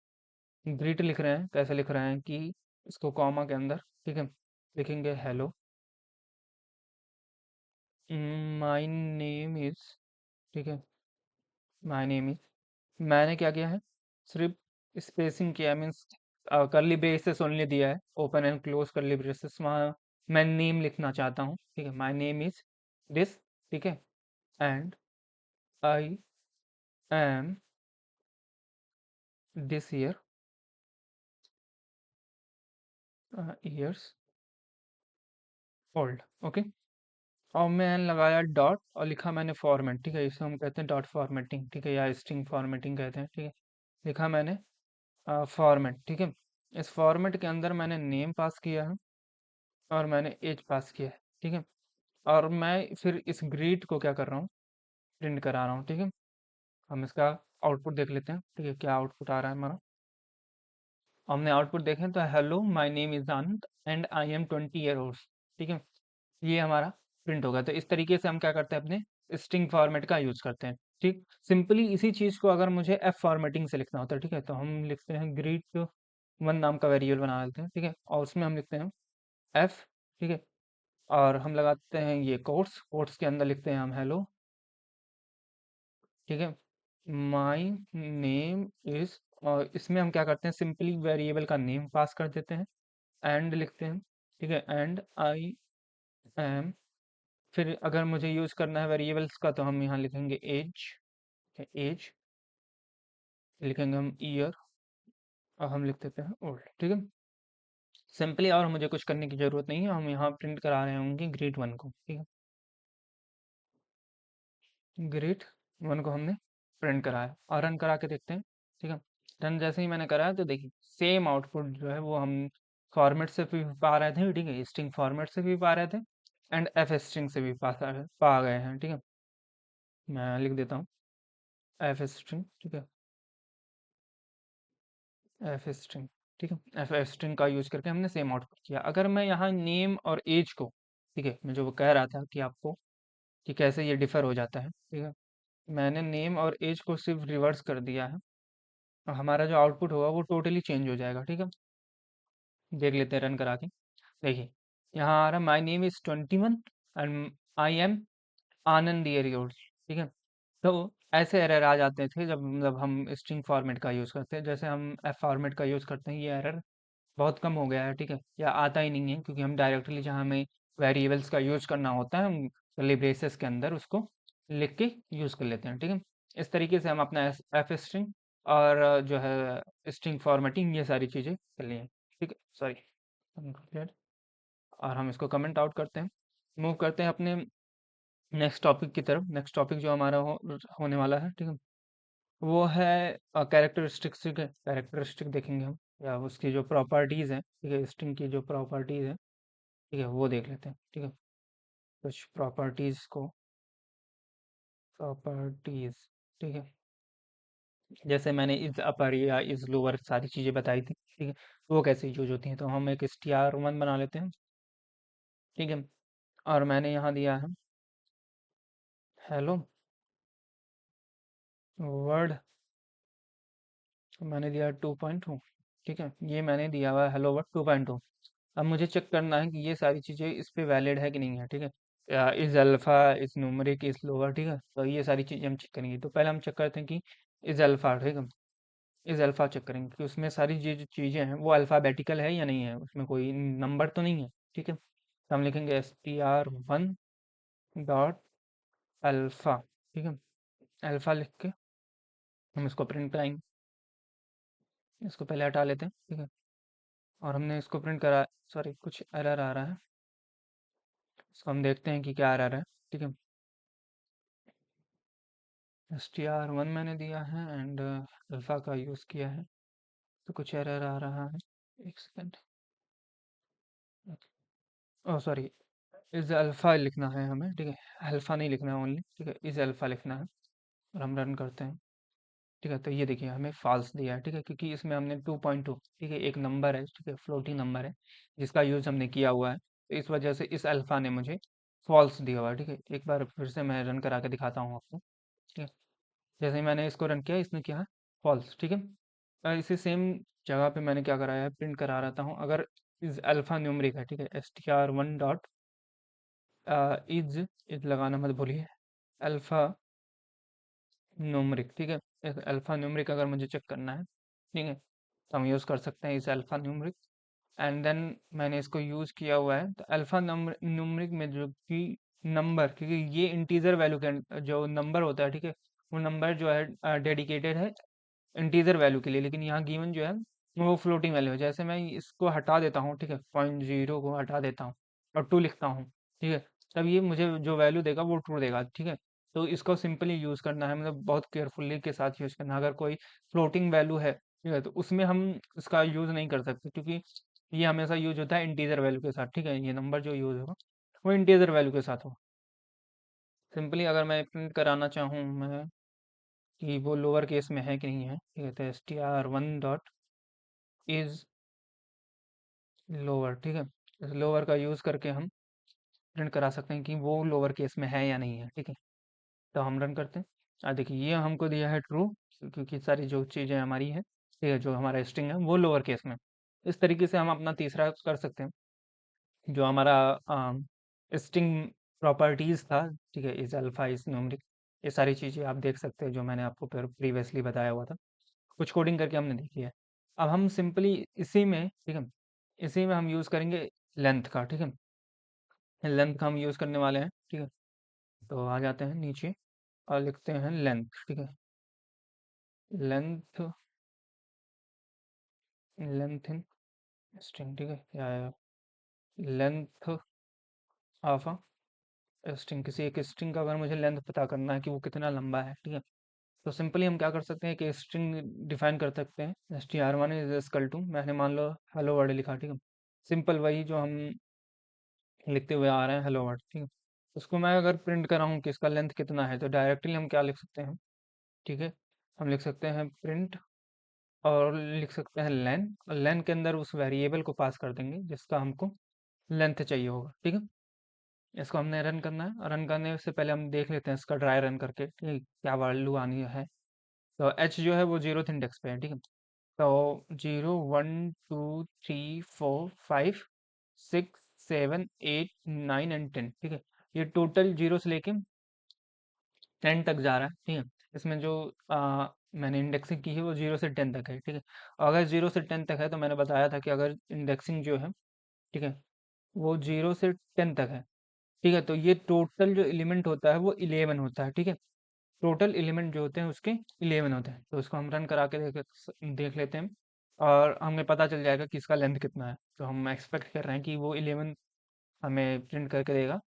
ग्रीट लिख रहे हैं, कैसे लिख रहे हैं कि इसको कॉमा के अंदर, ठीक है, लिखेंगे हेलो माय नेम इज, ठीक है, माय नेम इज, मैंने क्या किया है, सिर्फ स्पेसिंग किया है, मीन्स करली ब्रेसेस ओनली दिया है, ओपन एंड क्लोज करली ब्रेसेस, वहाँ मैं नेम लिखना चाहता हूँ, ठीक है, माय नेम इज दिस, ठीक है, and I M this years old, okay. और मैंने लगाया डॉट और लिखा मैंने फॉर्मेट, ठीक है, इसे हम कहते हैं डॉट फॉर्मेटिंग, ठीक है, या स्ट्रिंग फॉर्मेटिंग कहते हैं, ठीक है। लिखा मैंने फॉर्मेट, ठीक है। इस फॉर्मेट के अंदर मैंने नेम पास किया है और मैंने एज पास किया है, ठीक है। और मैं फिर इस ग्रीट को क्या कर रहा हूँ, प्रिंट करा रहा हूँ, ठीक है। हम इसका आउटपुट देख लेते हैं, ठीक है, क्या आउटपुट आ रहा है हमारा। हमने आउटपुट देखें तो hello my name is Anand and I M 20 year old, ठीक है, ये हमारा प्रिंट होगा। तो इस तरीके से हम क्या करते हैं, अपने स्ट्रिंग फॉर्मेट का यूज करते हैं, ठीक। सिंपली इसी चीज को अगर मुझे एफ फॉर्मेटिंग से लिखना होता है, ठीक है, तो हम लिखते हैं ग्रीट वन नाम का वेरिएबल बना लेते हैं, ठीक है, और उसमें हम लिखते हैं एफ, ठीक है, और हम लगाते हैं ये कोट्स, कोट्स के अंदर लिखते हैं हम हेलो, ठीक है, माय नेम इज, और इसमें हम क्या करते हैं, सिंपली वेरिएबल का नेम पास कर देते हैं, एंड लिखते हैं, ठीक है, एंड आई एम, फिर अगर मुझे यूज़ करना है वेरिएबल्स का तो हम यहाँ लिखेंगे एज, एज लिखेंगे हम ईयर, और हम लिख देते हैं ओल्ड, ठीक है, सिंपली। और मुझे कुछ करने की ज़रूरत नहीं है, हम यहाँ प्रिंट करा रहे होंगे ग्रेड वन को, ठीक है, ग्रेड वन को हमने प्रिंट कराया और रन करा के देखते हैं, ठीक है। रन जैसे ही मैंने कराया तो देखिए सेम आउटपुट जो है वो हम फॉर्मेट से भी पा रहे थे, ठीक है, स्ट्रिंग फॉर्मेट से भी पा रहे थे एंड एफ स्ट्रिंग से भी पा गए हैं, ठीक है। मैं लिख देता हूँ एफ स्ट्रिंग, ठीक है, एफ स्ट्रिंग, ठीक है, एफ स्ट्रिंग का यूज करके हमने सेम आउटपुट किया। अगर मैं यहाँ नेम और एज को, ठीक है, मैं जो वो कह रहा था कि आपको कि कैसे ये डिफर हो जाता है, ठीक है, मैंने नेम और एज को सिर्फ रिवर्स कर दिया है, और हमारा जो आउटपुट होगा वो टोटली चेंज हो जाएगा, ठीक है। देख लेते हैं रन करा के, देखिए यहाँ आ रहा my name is 21 and I M Anand year, ठीक है। तो ऐसे एरर आ जाते थे जब मतलब हम स्ट्रिंग फॉर्मेट का यूज़ करते हैं, जैसे हम एफ फॉर्मेट का यूज़ करते हैं, ये एरर बहुत कम हो गया है, ठीक है, या आता ही नहीं है, क्योंकि हम डायरेक्टली जहाँ हमें वेरिएबल्स का यूज़ करना होता है हम कर्ली ब्रेसेस के अंदर उसको लिख के यूज़ कर लेते हैं, ठीक है। इस तरीके से हम अपना एफ स्ट्रिंग और जो है स्ट्रिंग फॉर्मेटिंग ये सारी चीज़ें कर लिए हैं, ठीक है, सॉरी। और हम इसको कमेंट आउट करते हैं, मूव करते हैं अपने नेक्स्ट टॉपिक की तरफ। नेक्स्ट टॉपिक जो हमारा होने वाला है, ठीक है, वो है कैरेक्टरिस्टिक्स, ठीक है, कैरेक्टरिस्टिक देखेंगे हम, या उसकी जो प्रॉपर्टीज़ हैं, ठीक है, स्ट्रिंग की जो प्रॉपर्टीज़ हैं, ठीक है, वो देख लेते हैं, ठीक है। कुछ प्रॉपर्टीज़, ठीक है, जैसे मैंने इज अपर या इज लोअर सारी चीज़ें बताई थी, ठीक है, वो कैसे यूज होती हैं, तो हम एक str1 बना लेते हैं, ठीक है। और मैंने यहाँ दिया है हेलो वर्ड, मैंने दिया 2.2। ठीक है, ये मैंने दिया हुआ है हेलो वर्ड 2.2। अब मुझे चेक करना है कि ये सारी चीज़ें इस पे वैलिड है कि नहीं है। ठीक है, is alpha, is numeric, is lower. ठीक है, तो ये सारी चीज़ें हम चेक करेंगे। तो पहले हम चेक करते हैं कि इज अल्फ़ा। ठीक है, इज अल्फ़ा चेक करेंगे कि उसमें सारी ये जो चीज़ें हैं वो अल्फ़ाबेटिकल है या नहीं है, उसमें कोई नंबर तो नहीं है। ठीक है, तो हम लिखेंगे str1 अल्फ़ा। ठीक है, अल्फ़ा लिख के हम इसको प्रिंट कराएंगे। इसको पहले हटा लेते हैं। ठीक है, और हमने इसको प्रिंट करा, सॉरी कुछ एरर आ रहा है, इसको हम देखते हैं कि क्या एरर है। ठीक है, str1 मैंने दिया है एंड अल्फ़ा का यूज़ किया है, तो कुछ एरर आ रहा है। एक second, oh sorry, is alpha लिखना है हमें। ठीक है, अल्फ़ा नहीं लिखना है ओनली। ठीक है, इज अल्फ़ा लिखना है और हम रन करते हैं। ठीक है, तो ये देखिए हमें फॉल्स दिया है। ठीक है, क्योंकि इसमें हमने 2.2, ठीक है, एक नंबर है, ठीक है, फ्लोटिंग नंबर है जिसका यूज़ हमने किया हुआ है, तो इस वजह से इस अल्फ़ा ने मुझे फॉल्स दिया हुआ है। ठीक है, एक बार फिर से मैं रन करा के दिखाता हूँ आपको। ठीक है, जैसे ही मैंने इसको रन किया, इसने किया है फॉल्स। ठीक है, इसी सेम जगह पे मैंने क्या कराया है, प्रिंट करा रहता हूँ। अगर इज अल्फ़ा न्यूमरिक है, ठीक है, str1 डॉट इज लगाना मत भूलिए, अल्फ़ा न्यूमरिक। ठीक है, अल्फ़ा न्यूमरिक अगर मुझे चेक करना है, ठीक है, तो हम यूज़ कर सकते हैं इस अल्फ़ा न्यूमरिक। एंड देन मैंने इसको यूज़ किया हुआ है, तो अल्फ़ा नंबर न्यूमरिक में जो कि नंबर, क्योंकि ये इंटीजर वैल्यू का जो नंबर होता है, ठीक है, वो नंबर जो है डेडिकेटेड है इंटीजर वैल्यू के लिए, लेकिन यहाँ गिवन जो है वो फ्लोटिंग वैल्यू है। जैसे मैं इसको हटा देता हूँ, ठीक है, 0.0 को हटा देता हूँ और 2 लिखता हूँ। ठीक है, तब ये मुझे जो वैल्यू देगा वो ट्रू देगा। ठीक है, तो इसको सिंपली यूज़ करना है, मतलब बहुत केयरफुली के साथ यूज़ करना है। अगर कोई फ्लोटिंग वैल्यू है, ठीक है, तो उसमें हम इसका यूज़ नहीं कर सकते, क्योंकि ये हमेशा यूज होता है इंटीजर वैल्यू के साथ। ठीक है, ये नंबर जो यूज़ होगा वो इंटीजर वैल्यू के साथ हो। सिंपली अगर मैं प्रिंट कराना चाहूँ मैं कि वो लोअर केस में है कि नहीं है, ठीक है, तो str1 डॉट इज लोअर। ठीक है, इस लोअर का यूज़ करके हम प्रिंट करा सकते हैं कि वो लोअर केस में है या नहीं है। ठीक है, तो हम रन करते हैं। देखिए ये हमको दिया है ट्रू, क्योंकि सारी जो चीज़ें हमारी है, ठीक है, जो हमारा स्ट्रिंग है वो लोअर केस में। इस तरीके से हम अपना तीसरा कर सकते हैं, जो हमारा स्ट्रिंग प्रॉपर्टीज था। ठीक है, इज अल्फा, इज न्यूमरिक, ये सारी चीज़ें आप देख सकते हैं जो मैंने आपको प्रीवियसली बताया हुआ था, कुछ कोडिंग करके हमने देखी है। अब हम सिंपली इसी में, ठीक है, इसी में हम यूज़ करेंगे लेंथ का। ठीक है, लेंथ का हम यूज़ करने वाले हैं। ठीक है, तो आ जाते हैं नीचे और लिखते हैं लेंथ। ठीक है, लेंथ, लेंथ इन स्ट्रिंग। ठीक है, या लेंथ ऑफ अ स्ट्रिंग, किसी एक स्ट्रिंग का अगर मुझे लेंथ पता करना है कि वो कितना लंबा है, ठीक है, तो सिंपली हम क्या कर सकते हैं कि स्ट्रिंग डिफाइन कर सकते हैं। str1 इज इक्वल टू, मैंने मान लो हेलो वर्ड लिखा। ठीक है, सिंपल वही जो हम लिखते हुए आ रहे हैं हेलो वर्ड। ठीक है, उसको मैं अगर प्रिंट कर रहा हूँ कि इसका लेंथ कितना है, तो डायरेक्टली हम क्या लिख सकते हैं, ठीक है, हम लिख सकते हैं प्रिंट और लिख सकते हैं लेन, और लेन के अंदर उस वेरिएबल को पास कर देंगे जिसका हमको लेंथ चाहिए होगा। ठीक है, इसको हमने रन करना है, और रन करने से पहले हम देख लेते हैं इसका ड्राई रन करके, ठीक है, क्या वैल्यू आनी है। तो एच जो है वो 0th इंडेक्स पे है। ठीक है, तो 0 1 2 3 4 5 6 7 8 9 एंड 10। ठीक है, ये टोटल 0 से लेके 10 तक जा रहा है। ठीक है, इसमें जो मैंने इंडेक्सिंग की है वो 0 से 10 तक है। ठीक है, अगर 0 से 10 तक है तो मैंने बताया था कि अगर इंडेक्सिंग जो है, ठीक है, वो 0 से 10 तक है, ठीक है, तो ये टोटल जो एलिमेंट होता है वो 11 होता है। ठीक है, टोटल एलिमेंट जो होते हैं उसके 11 होते हैं। तो इसको हम रन करा के देख लेते हैं और हमें पता चल जाएगा कि इसका लेंथ कितना है। तो हम एक्सपेक्ट कर रहे हैं कि वो 11 हमें प्रिंट करके देगा,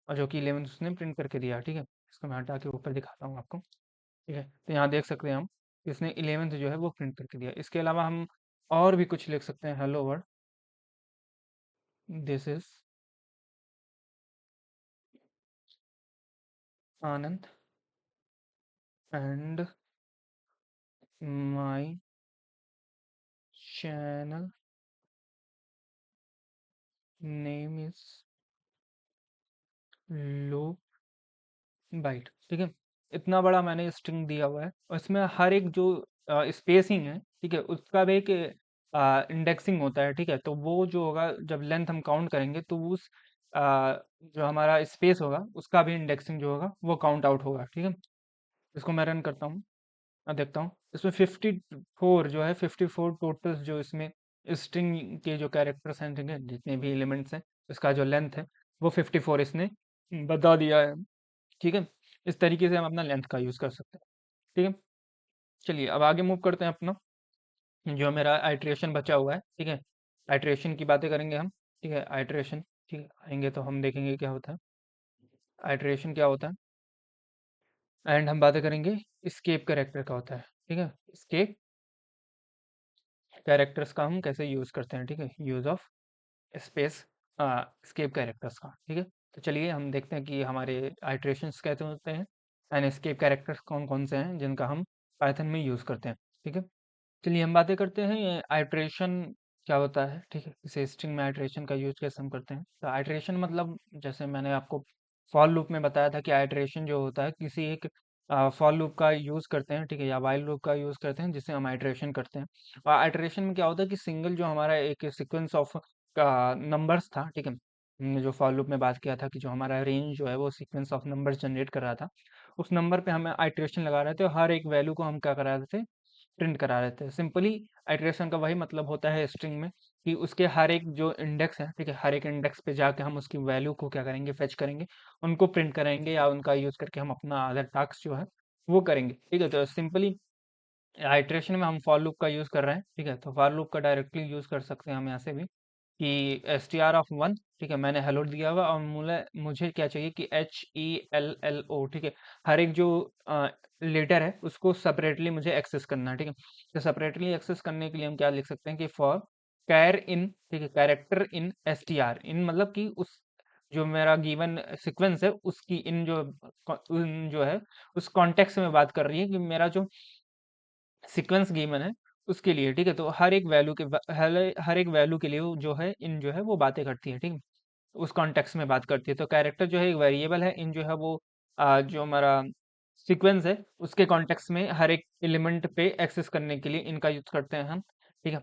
और जो कि 11 उसने प्रिंट करके दिया। ठीक है, इसको मैं हटा के ऊपर दिखाता हूँ आपको। ठीक है, तो यहाँ देख सकते हैं हम कि इसने 11th जो है वो प्रिंट करके दिया। इसके अलावा हम और भी कुछ लिख सकते हैं, hello word, this is Anand and my channel name is low byte, ठीक है। इतना बड़ा मैंने स्ट्रिंग दिया हुआ है और इसमें हर एक जो स्पेसिंग है, ठीक है, उसका भी एक इंडेक्सिंग होता है, ठीक है। तो वो जो होगा जब लेंथ हम काउंट करेंगे तो उस जो हमारा स्पेस होगा उसका भी इंडेक्सिंग जो होगा वो काउंट आउट होगा, ठीक है। इसको मैं रन करता हूँ और देखता हूँ इसमें 54 जो है, 54 टोटल जो इसमें स्ट्रिंग के जो कैरेक्टर्स हैं, ठीक है, जितने भी एलिमेंट्स हैं, इसका जो लेंथ है वो 54 इसने बता दिया है, ठीक है। इस तरीके से हम अपना लेंथ का यूज़ कर सकते हैं, ठीक है। चलिए अब आगे मूव करते हैं अपना जो मेरा आइट्रेशन बचा हुआ है, ठीक है। आइट्रेशन की बातें करेंगे हम, ठीक है। आइट्रेशन, ठीक है, आएंगे तो हम देखेंगे क्या होता है आइट्रेशन, क्या होता है। एंड हम बातें करेंगे स्केप कैरेक्टर का होता है, ठीक है। स्केप कैरेक्टर्स का हम कैसे यूज़ करते हैं, ठीक है। Use of space escape characters का, ठीक है। तो चलिए हम देखते हैं कि हमारे आइट्रेशंस कैसे होते हैं एंड स्केप कैरेक्टर्स कौन कौन से हैं जिनका हम पाइथन में यूज़ करते हैं, ठीक है। चलिए हम बातें करते हैं आइट्रेशन क्या होता है, ठीक है। इसे स्ट्रिंग में आइट्रेशन का यूज़ कैसे हम करते हैं। तो आइट्रेशन मतलब जैसे मैंने आपको फॉर लूप में बताया था कि आइट्रेशन जो होता है किसी एक फॉर लूप का यूज़ करते हैं, ठीक है, या वाइल लूप का यूज़ करते हैं जिससे हम आइट्रेशन करते हैं। और आइट्रेशन में क्या होता है कि सिंगल जो हमारा एक सीक्वेंस ऑफ नंबर्स था, ठीक है। हमने जो फॉर लूप में बात किया था कि जो हमारा रेंज जो है वो सीक्वेंस ऑफ नंबर्स जनरेट कर रहा था, उस नंबर पे हमें आइट्रेशन लगा रहे थे और हर एक वैल्यू को हम क्या करा रहे थे, प्रिंट करा रहे थे। सिंपली आइट्रेशन का वही मतलब होता है स्ट्रिंग में कि उसके हर एक जो इंडेक्स है, ठीक है, हर एक इंडेक्स पे जाके हम उसकी वैल्यू को क्या करेंगे, फेच करेंगे, उनको प्रिंट करेंगे या उनका यूज करके हम अपना अदर टास्क जो है वो करेंगे, ठीक है। तो सिंपली आइट्रेशन में हम फॉर लूप का यूज कर रहे हैं, ठीक है। तो फॉर लूप का डायरेक्टली यूज कर सकते हैं हम यहाँ से भी कि str(1), ठीक है, मैंने हेलो दिया हुआ और मुझे मुझे क्या चाहिए कि HELLO, ठीक है। हर एक जो लेटर है उसको सेपरेटली मुझे एक्सेस करना है, ठीक है। तो सेपरेटली एक्सेस करने के लिए हम क्या लिख सकते हैं कि फॉर कैर इन, ठीक है, कैरेक्टर इन str, इन मतलब कि उस जो मेरा गिवन सीक्वेंस है उसकी इन जो है उस कॉन्टेक्स्ट में बात कर रही है कि मेरा जो सीक्वेंस गिवन है उसके लिए, ठीक है। तो हर एक वैल्यू के लिए वो जो है इन जो है वो बातें करती है, ठीक है, उस कॉन्टेक्स्ट में बात करती है। तो कैरेक्टर जो है एक वेरिएबल है, इन जो है वो जो हमारा सीक्वेंस है उसके कॉन्टेक्स्ट में हर एक एलिमेंट पे एक्सेस करने के लिए इनका यूज करते हैं हम, ठीक है।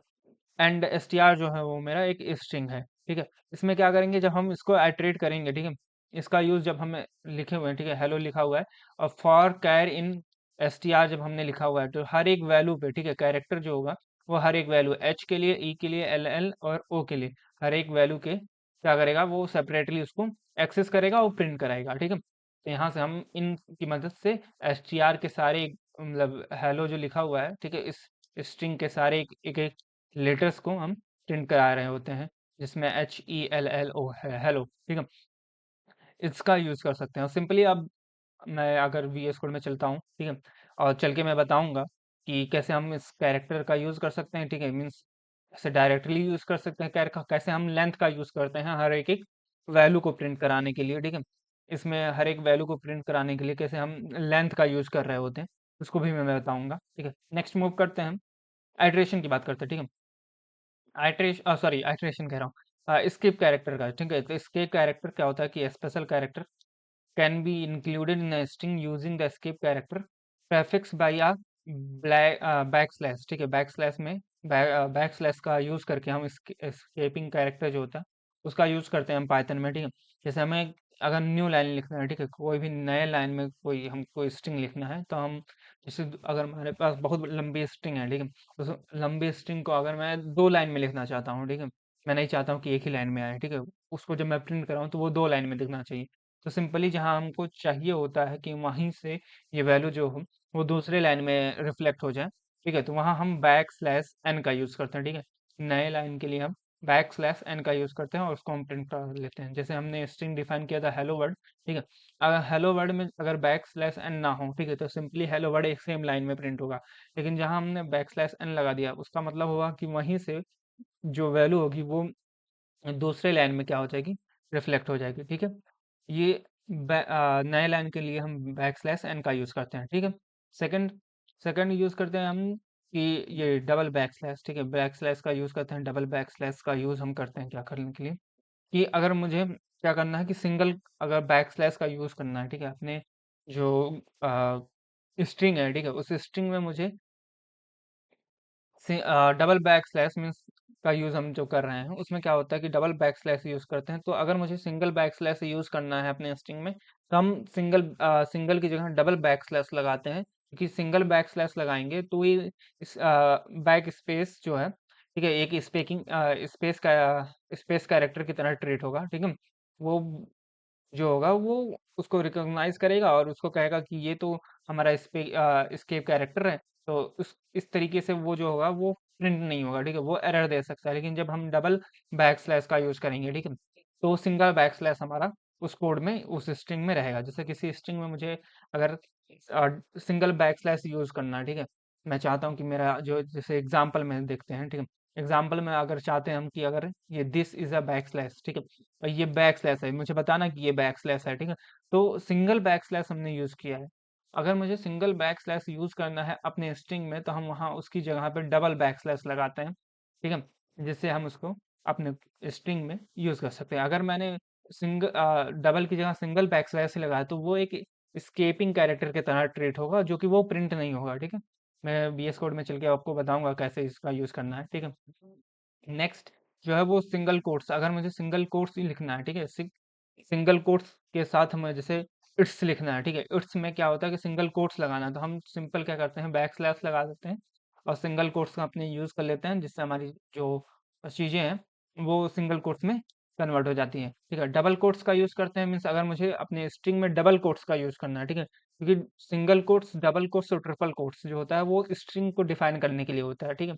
एंड str जो है वो मेरा एक स्ट्रिंग है, ठीक है। इसमें क्या करेंगे जब हम इसको आइटरेट करेंगे, ठीक है, इसका यूज जब हमें लिखे हुए हैं, ठीक है, हेलो लिखा हुआ है और फॉर कैर इन str जब हमने लिखा हुआ है तो हर एक वैल्यू पे, ठीक है, कैरेक्टर जो होगा वो हर एक वैल्यू h के लिए, e के लिए, ll और o के लिए हर एक वैल्यू के क्या करेगा, वो सेपरेटली उसको एक्सेस करेगा और प्रिंट कराएगा, ठीक है। तो यहाँ से हम इन की मदद से str के सारे मतलब हेलो जो लिखा हुआ है, ठीक है, इस स्ट्रिंग के सारे एक एक लेटर्स को हम प्रिंट करा रहे होते हैं जिसमें HELLO है, हेलो, ठीक है। इसका यूज कर सकते हैं और सिंपली अब मैं अगर VS कोड में चलता हूँ, ठीक है, और चल के मैं बताऊंगा कि कैसे हम इस कैरेक्टर का यूज कर सकते हैं, ठीक है। मीन्स ऐसे डायरेक्टली यूज कर सकते हैं कैरेक्टर, कैसे हम लेंथ का यूज करते हैं हर एक एक वैल्यू को प्रिंट कराने के लिए, ठीक है। इसमें हर एक वैल्यू को प्रिंट कराने के लिए कैसे हम लेंथ का यूज कर रहे होते हैं उसको भी मैं बताऊंगा, ठीक है। नेक्स्ट मूव करते हैं हम आइट्रेशन की बात करते हैं, ठीक है। आइट्रेशन, सॉरी, आइट्रेशन कह रहा हूँ, स्किप कैरेक्टर का, ठीक है। तो स्किप कैरेक्टर क्या होता है कि special character can be included in a string using the escape character prefix by a backslash, ठीक है। बैकस्लैश में बैकस्लैश का यूज करके हम escaping कैरेक्टर जो होता है उसका यूज करते हैं हम पाइथन में, ठीक है। जैसे हमें अगर न्यू लाइन लिखना है, ठीक है, कोई भी नए लाइन में कोई हमको स्ट्रिंग लिखना है तो हम जैसे अगर हमारे पास बहुत लंबी स्ट्रिंग है, ठीक है, तो लंबी स्ट्रिंग को अगर मैं 2 लाइन में लिखना चाहता हूँ, ठीक है, मैं नहीं चाहता हूँ कि एक ही लाइन में आए, ठीक है, उसको जब मैं प्रिंट कराऊँ तो वो 2 लाइन में दिखना चाहिए। तो सिंपली जहाँ हमको चाहिए होता है कि वहीं से ये वैल्यू जो हो वो दूसरे लाइन में रिफ्लेक्ट हो जाए, ठीक है, तो वहाँ हम बैक स्लैश एन का यूज़ करते हैं, ठीक है। नए लाइन के लिए हम बैक स्लैश एन का यूज़ करते हैं और उसको हम प्रिंट कर लेते हैं। जैसे हमने स्ट्रिंग डिफाइन किया था हेलो वर्ड, ठीक है, अगर हेलो वर्ड में अगर बैक स्लैश एन ना हो, ठीक है, तो सिंपली हेलो वर्ड एक सेम लाइन में प्रिंट होगा। लेकिन जहाँ हमने बैक स्लैश एन लगा दिया उसका मतलब होगा कि वहीं से जो वैल्यू होगी वो दूसरे लाइन में क्या हो जाएगी, रिफ्लेक्ट हो जाएगी, ठीक है। ये नए लाइन के लिए हम बैक स्लैश एन का यूज़ करते हैं, ठीक है। सेकंड सेकंड यूज़ करते हैं हम कि ये डबल बैक स्लैश, ठीक है, बैक स्लैश का यूज़ करते हैं। डबल बैक स्लैश का यूज़ हम करते हैं क्या करने के लिए कि अगर मुझे क्या करना है कि सिंगल अगर बैक स्लैश का यूज़ करना है, ठीक है, अपने जो स्ट्रिंग है, ठीक है, उस स्ट्रिंग में मुझे डबल बैक स्लैश मीन्स का यूज़ हम जो कर रहे हैं उसमें क्या होता है कि डबल बैक स्लैश यूज़ करते हैं। तो अगर मुझे सिंगल बैक स्लैश यूज़ करना है अपने स्ट्रिंग में, तो हम सिंगल की जगह डबल बैक स्लैश लगाते हैं, क्योंकि सिंगल बैक स्लैश लगाएंगे तो ये इस बैक स्पेस जो है, ठीक है, एक स्पेस कैरेक्टर की तरह ट्रीट होगा, ठीक है। वो जो होगा वो उसको रिकॉग्नाइज करेगा और उसको कहेगा कि ये तो हमारा escape कैरेक्टर है। तो इस तरीके से वो जो होगा वो प्रिंट नहीं होगा, ठीक है, वो एरर दे सकता है। लेकिन जब हम डबल बैक स्लैश का यूज करेंगे, ठीक है, तो सिंगल बैक स्लैश हमारा उस कोड में उस स्ट्रिंग में रहेगा। जैसे किसी स्ट्रिंग में मुझे अगर सिंगल बैक स्लैश यूज करना है, ठीक है, मैं चाहता हूँ कि मेरा जो, जैसे एग्जाम्पल में देखते हैं, ठीक है, एग्जाम्पल में अगर चाहते हैं हम कि अगर ये this is a back slash, ठीक है, और ये बैक स्लैश है, मुझे बताना कि ये बैक स्लैश है, ठीक है, तो सिंगल बैक स्लैश हमने यूज किया है। अगर मुझे सिंगल बैक स्लैश यूज करना है अपने स्ट्रिंग में, तो हम वहाँ उसकी जगह पे डबल बैक स्लैश लगाते हैं, ठीक है, जिससे हम उसको अपने स्ट्रिंग में यूज कर सकते हैं। अगर मैंने डबल की जगह सिंगल बैक स्लैश ही लगाया, तो वो एक स्केपिंग कैरेक्टर की तरह ट्रीट होगा, जो कि वो प्रिंट नहीं होगा, ठीक है। मैं बीएस कोड में चल के आपको बताऊंगा कैसे इसका यूज करना है, ठीक है। नेक्स्ट जो है वो सिंगल कोट्स, अगर मुझे सिंगल कोट्स ही लिखना है, ठीक है, सिंगल कोट्स के साथ हमें जैसे इट्स लिखना है, ठीक है, इट्स में क्या होता है कि सिंगल कोट्स लगाना है, तो हम सिंपल क्या करते हैं, बैक स्लैश लगा देते हैं और सिंगल कोट्स का अपने यूज कर लेते हैं, जिससे हमारी जो चीजें हैं वो सिंगल कोट्स में कन्वर्ट हो जाती हैं, ठीक है। डबल कोट्स का यूज करते हैं मीन्स अगर मुझे अपने स्ट्रिंग में डबल कोट्स का यूज करना है, ठीक है, क्योंकि सिंगल कोट्स, डबल कोट्स और ट्रिपल कोट्स जो होता है वो स्ट्रिंग को डिफाइन करने के लिए होता है, ठीक है।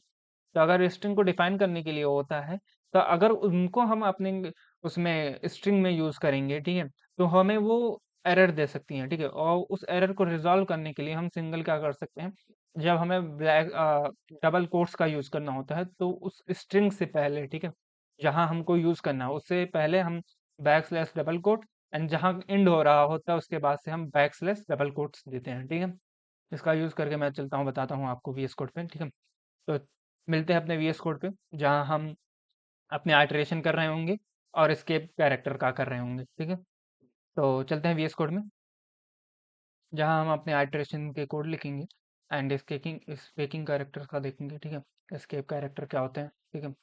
तो अगर स्ट्रिंग को डिफाइन करने के लिए होता है, तो अगर उनको हम अपने उसमें स्ट्रिंग में यूज करेंगे, ठीक है, तो हमें वो एरर दे सकती हैं, ठीक है, और उस एरर को रिजॉल्व करने के लिए हम सिंगल क्या कर सकते हैं, जब हमें डबल कोट्स का यूज करना होता है, तो उस स्ट्रिंग से पहले, ठीक है, जहां हमको यूज करना है उससे पहले हम back slash double quote, and जहां एंड हो रहा होता है उसके बाद से हम बैक स्लैश डबल कोट्स देते हैं, ठीक है। इसका यूज करके मैं चलता हूँ, बताता हूँ आपको वीएस कोड पे, ठीक है। तो मिलते हैं अपने वीएस कोड पे, जहाँ हम अपने आइटरेशन कर रहे होंगे और एस्केप कैरेक्टर का कर रहे होंगे, ठीक है। तो चलते हैं वीएस कोड में, जहाँ हम अपने आइटरेशन के कोड लिखेंगे एंड स्केकिंग स्पेकिंग कैरेक्टर का देखेंगे, ठीक है, एस्केप कैरेक्टर क्या होते हैं, ठीक है।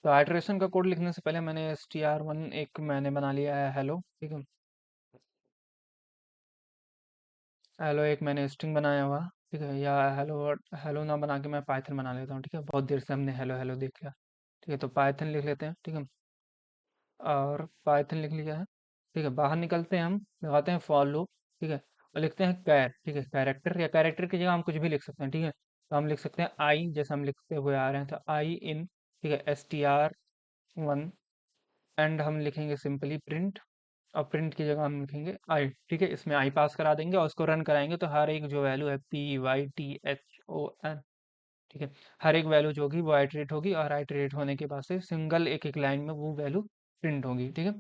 तो आइटरेशन का कोड लिखने से पहले मैंने str1 एक मैंने बना लिया है हेलो, ठीक है, हेलो एक मैंने स्ट्रिंग बनाया हुआ, ठीक है, या हेलो हेलो ना बना के मैं पाइथन बना लेता हूँ, ठीक है, बहुत देर से हमने हेलो हेलो देख लिया, ठीक है, तो पाइथन लिख लेते हैं, ठीक है, और पाइथन लिख लिया है, ठीक है। बाहर निकलते हैं, हम लगाते हैं फॉर लूप, ठीक है, और लिखते हैं कैर, ठीक है, कैरेक्टर, या कैरेक्टर की जगह हम कुछ भी लिख सकते हैं, ठीक है। तो हम लिख सकते हैं आई, जैसे हम लिखते हुए आ रहे हैं, तो आई इन, ठीक है, str1, एंड हम लिखेंगे सिंपली प्रिंट, और प्रिंट की जगह हम लिखेंगे आई, ठीक है, इसमें आई पास करा देंगे और उसको रन कराएंगे, तो हर एक जो वैल्यू है PYTHON, ठीक है, हर एक वैल्यू जो होगी वो आइटरेट होगी, और आइटरेट होने के बाद से सिंगल एक एक लाइन में वो वैल्यू प्रिंट होगी, ठीक है।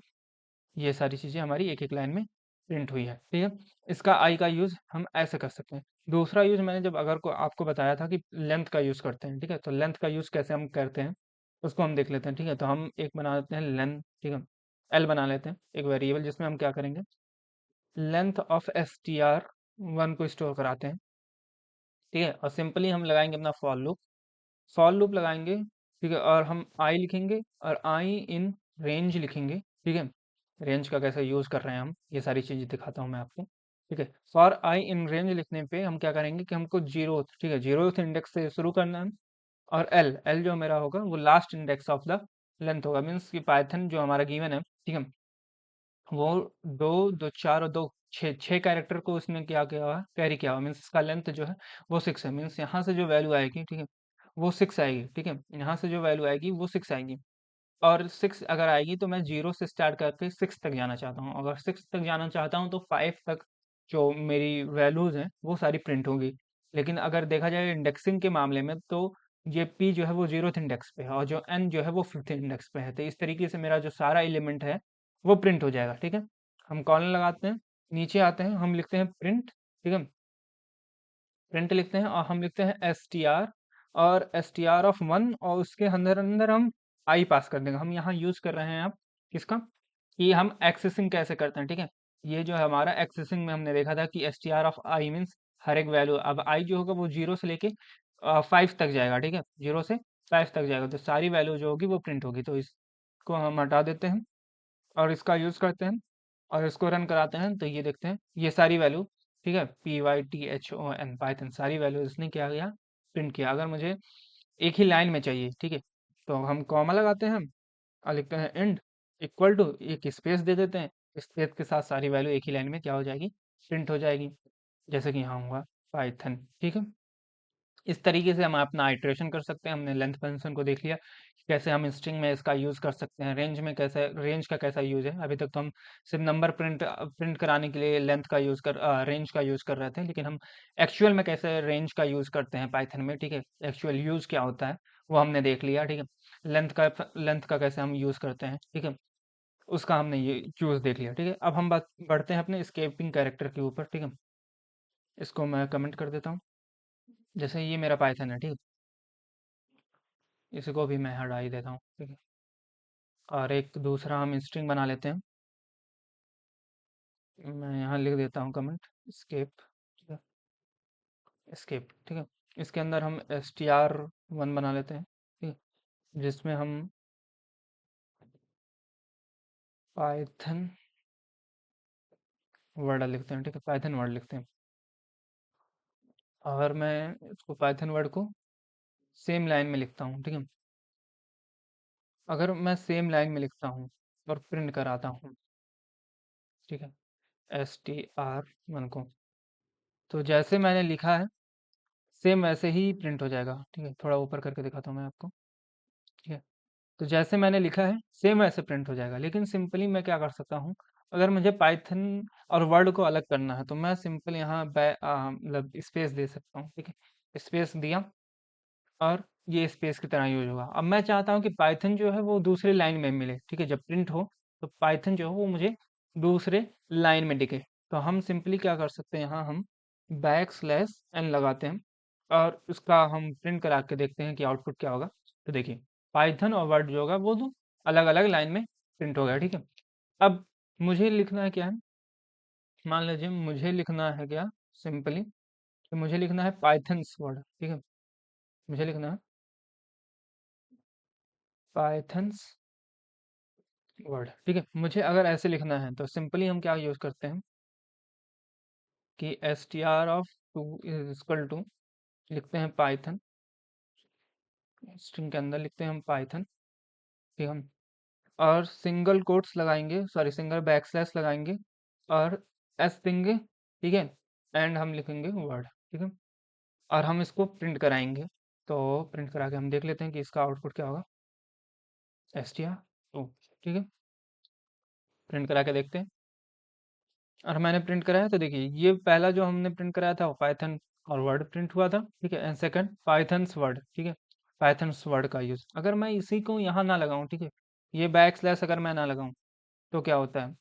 ये सारी चीज़ें हमारी एक एक लाइन में प्रिंट हुई है, ठीक है। इसका आई का यूज़ हम ऐसे कर सकते हैं। दूसरा यूज़ मैंने जब अगर को आपको बताया था कि लेंथ का यूज़ करते हैं, ठीक है, तो लेंथ का यूज़ कैसे हम करते हैं उसको हम देख लेते हैं, ठीक है। तो हम एक बना लेते हैं लेंथ, ठीक है, एल बना लेते हैं एक वेरिएबल, जिसमें हम क्या करेंगे, लेंथ ऑफ str1 को स्टोर कराते हैं, ठीक है, और सिंपली हम लगाएंगे अपना फॉर लूप लगाएंगे, ठीक है, और हम आई लिखेंगे और आई इन रेंज लिखेंगे, ठीक है। रेंज का कैसे यूज कर रहे हैं हम, ये सारी चीजें दिखाता हूँ मैं आपको, ठीक है। फॉर आई इन रेंज लिखने पे हम क्या करेंगे कि हमको जीरो, ठीक है, जीरो इंडेक्स से शुरू करना है, और एल एल जो मेरा होगा वो last index of the length होगा, मीन्स कि पाइथन जो हमारा गिवन है, ठीक है, वो दो दो चार और दो छः छः कैरेक्टर को उसने क्या किया हुआ, कैरी किया हुआ, मीन्स इसका लेंथ जो है वो 6 है, मीन्स यहाँ से जो वैल्यू आएगी, ठीक है, वो 6 आएगी, ठीक है, यहाँ से जो वैल्यू आएगी वो 6 आएगी, और 6 अगर आएगी तो मैं 0 से स्टार्ट करके 6 तक जाना चाहता हूँ, अगर 6 तक जाना चाहता हूँ तो 5 तक जो मेरी वैल्यूज़ हैं वो सारी प्रिंट होंगी। लेकिन अगर देखा जाए इंडेक्सिंग के मामले में, तो ये p जो है वो 0th इंडेक्स पे है और जो n जो है वो 5th इंडेक्स पे है, तो इस तरीके से मेरा जो सारा एलिमेंट है वो प्रिंट हो जाएगा, ठीक है। हम कॉलन लगाते हैं, नीचे आते हैं, हम लिखते हैं प्रिंट, ठीक है, प्रिंट लिखते हैं और हम लिखते हैं str, और str1, और उसके अंदर अंदर हम आई पास कर देंगे। हम यहाँ यूज कर रहे हैं आप किसका, कि हम एक्सेसिंग कैसे करते हैं, ठीक है। ये जो है हमारा एक्सेसिंग में हमने देखा था कि S T R of I means हर एक वैल्यू, अब आई जो होगा वो 0 से लेके 5 तक जाएगा, ठीक है। 0 से 5 तक जाएगा, तो सारी वैल्यू जो होगी वो प्रिंट होगी। तो इसको हम हटा देते हैं और इसका यूज़ करते हैं और इसको रन कराते हैं, तो ये देखते हैं ये सारी वैल्यू, ठीक है, PYTHON पाइथन सारी वैल्यू इसने क्या किया, प्रिंट किया। अगर मुझे एक ही लाइन में चाहिए, ठीक है, तो हम कॉमा लगाते हैं और लिखते हैं एंड इक्वल टू, एक स्पेस दे देते हैं, स्पेस के साथ सारी वैल्यू एक ही लाइन में क्या हो जाएगी, प्रिंट हो जाएगी। जैसे कि यहाँ हुआ पाइथन, ठीक है। इस तरीके से हम अपना आइटरेशन कर सकते हैं। हमने लेंथ फंक्शन को देख लिया, कैसे हम स्ट्रिंग में इसका यूज़ कर सकते हैं, रेंज में कैसे, रेंज का कैसा यूज़ है। अभी तक तो हम सिर्फ नंबर प्रिंट कराने के लिए लेंथ का यूज़ कर रेंज का यूज़ कर रहे थे, लेकिन हम एक्चुअल में कैसे रेंज का यूज़ करते हैं पाइथन में, ठीक है। एक्चुअल यूज़ क्या होता है वो हमने देख लिया, ठीक है। लेंथ का कैसे हम यूज़ करते हैं, ठीक है, उसका हमने ये यूज़ देख लिया, ठीक है। अब हम बात बढ़ते हैं अपने स्केपिंग कैरेक्टर के ऊपर, ठीक है। इसको मैं कमेंट कर देता हूँ। जैसे ये मेरा पाइथन है, ठीक है, इसको भी मैं हटा ही देता हूँ, ठीक है। और एक दूसरा हम स्ट्रिंग बना लेते हैं। मैं यहाँ लिख देता हूँ कमेंट स्केप, ठीक है, स्केप, ठीक है। इसके अंदर हम str1 बना लेते हैं, ठीक है, जिसमें हम पाइथन वर्ड लिखते हैं, ठीक है, पाइथन वर्ड लिखते हैं। और मैं इसको पाइथन वर्ड को सेम लाइन में लिखता हूँ, ठीक है। अगर मैं सेम लाइन में लिखता हूँ और प्रिंट कराता हूँ, ठीक है, str1 को, तो जैसे मैंने लिखा है सेम वैसे ही प्रिंट हो जाएगा, ठीक है। थोड़ा ऊपर करके दिखाता हूँ मैं आपको, ठीक है। तो जैसे मैंने लिखा है सेम वैसे प्रिंट हो जाएगा, लेकिन सिंपली मैं क्या कर सकता हूँ, अगर मुझे पाइथन और वर्ड को अलग करना है तो मैं सिंपल यहाँ मतलब स्पेस दे सकता हूँ, ठीक है। स्पेस दिया और ये स्पेस की तरह यूज होगा। अब मैं चाहता हूँ कि पाइथन जो है वो दूसरी लाइन में मिले, ठीक है, जब प्रिंट हो तो पाइथन जो है वो मुझे दूसरे लाइन में दिखे। तो हम सिंपली क्या कर सकते हैं, यहाँ हम बैक स्लैश n लगाते हैं और उसका हम प्रिंट करा के देखते हैं कि आउटपुट क्या होगा। तो देखिए पाइथन और वर्ड जो होगा वो दो अलग अलग लाइन में प्रिंट हो गया, ठीक है। अब मुझे लिखना है क्या है, मान लीजिए मुझे लिखना है क्या, सिंपली कि मुझे लिखना है पाइथन्स वर्ड, ठीक है। मुझे लिखना है पाइथन्स वर्ड, ठीक है। मुझे अगर ऐसे लिखना है तो सिंपली हम क्या यूज करते हैं कि str(2) इज इक्वल टू, लिखते हैं पाइथन, स्ट्रिंग के अंदर लिखते हैं हम पाइथन, ठीक है। और सिंगल कोट्स लगाएंगे, सॉरी सिंगल बैकस्लैश लगाएंगे और एस देंगे, ठीक है। एंड हम लिखेंगे वर्ड, ठीक है। और हम इसको प्रिंट कराएंगे, तो प्रिंट करा के हम देख लेते हैं कि इसका आउटपुट क्या होगा, str(2), ठीक है। प्रिंट करा के देखते हैं और मैंने प्रिंट कराया तो देखिए ये पहला जो हमने प्रिंट कराया था वो पाइथन और वर्ड प्रिंट हुआ था, ठीक है। एंड सेकंड पाइथन्स वर्ड, ठीक है, पाइथन्स वर्ड का यूज। अगर मैं इसी को यहाँ ना लगाऊं, ठीक है, ये बैक स्लैश अगर मैं ना लगाऊं तो क्या होता है,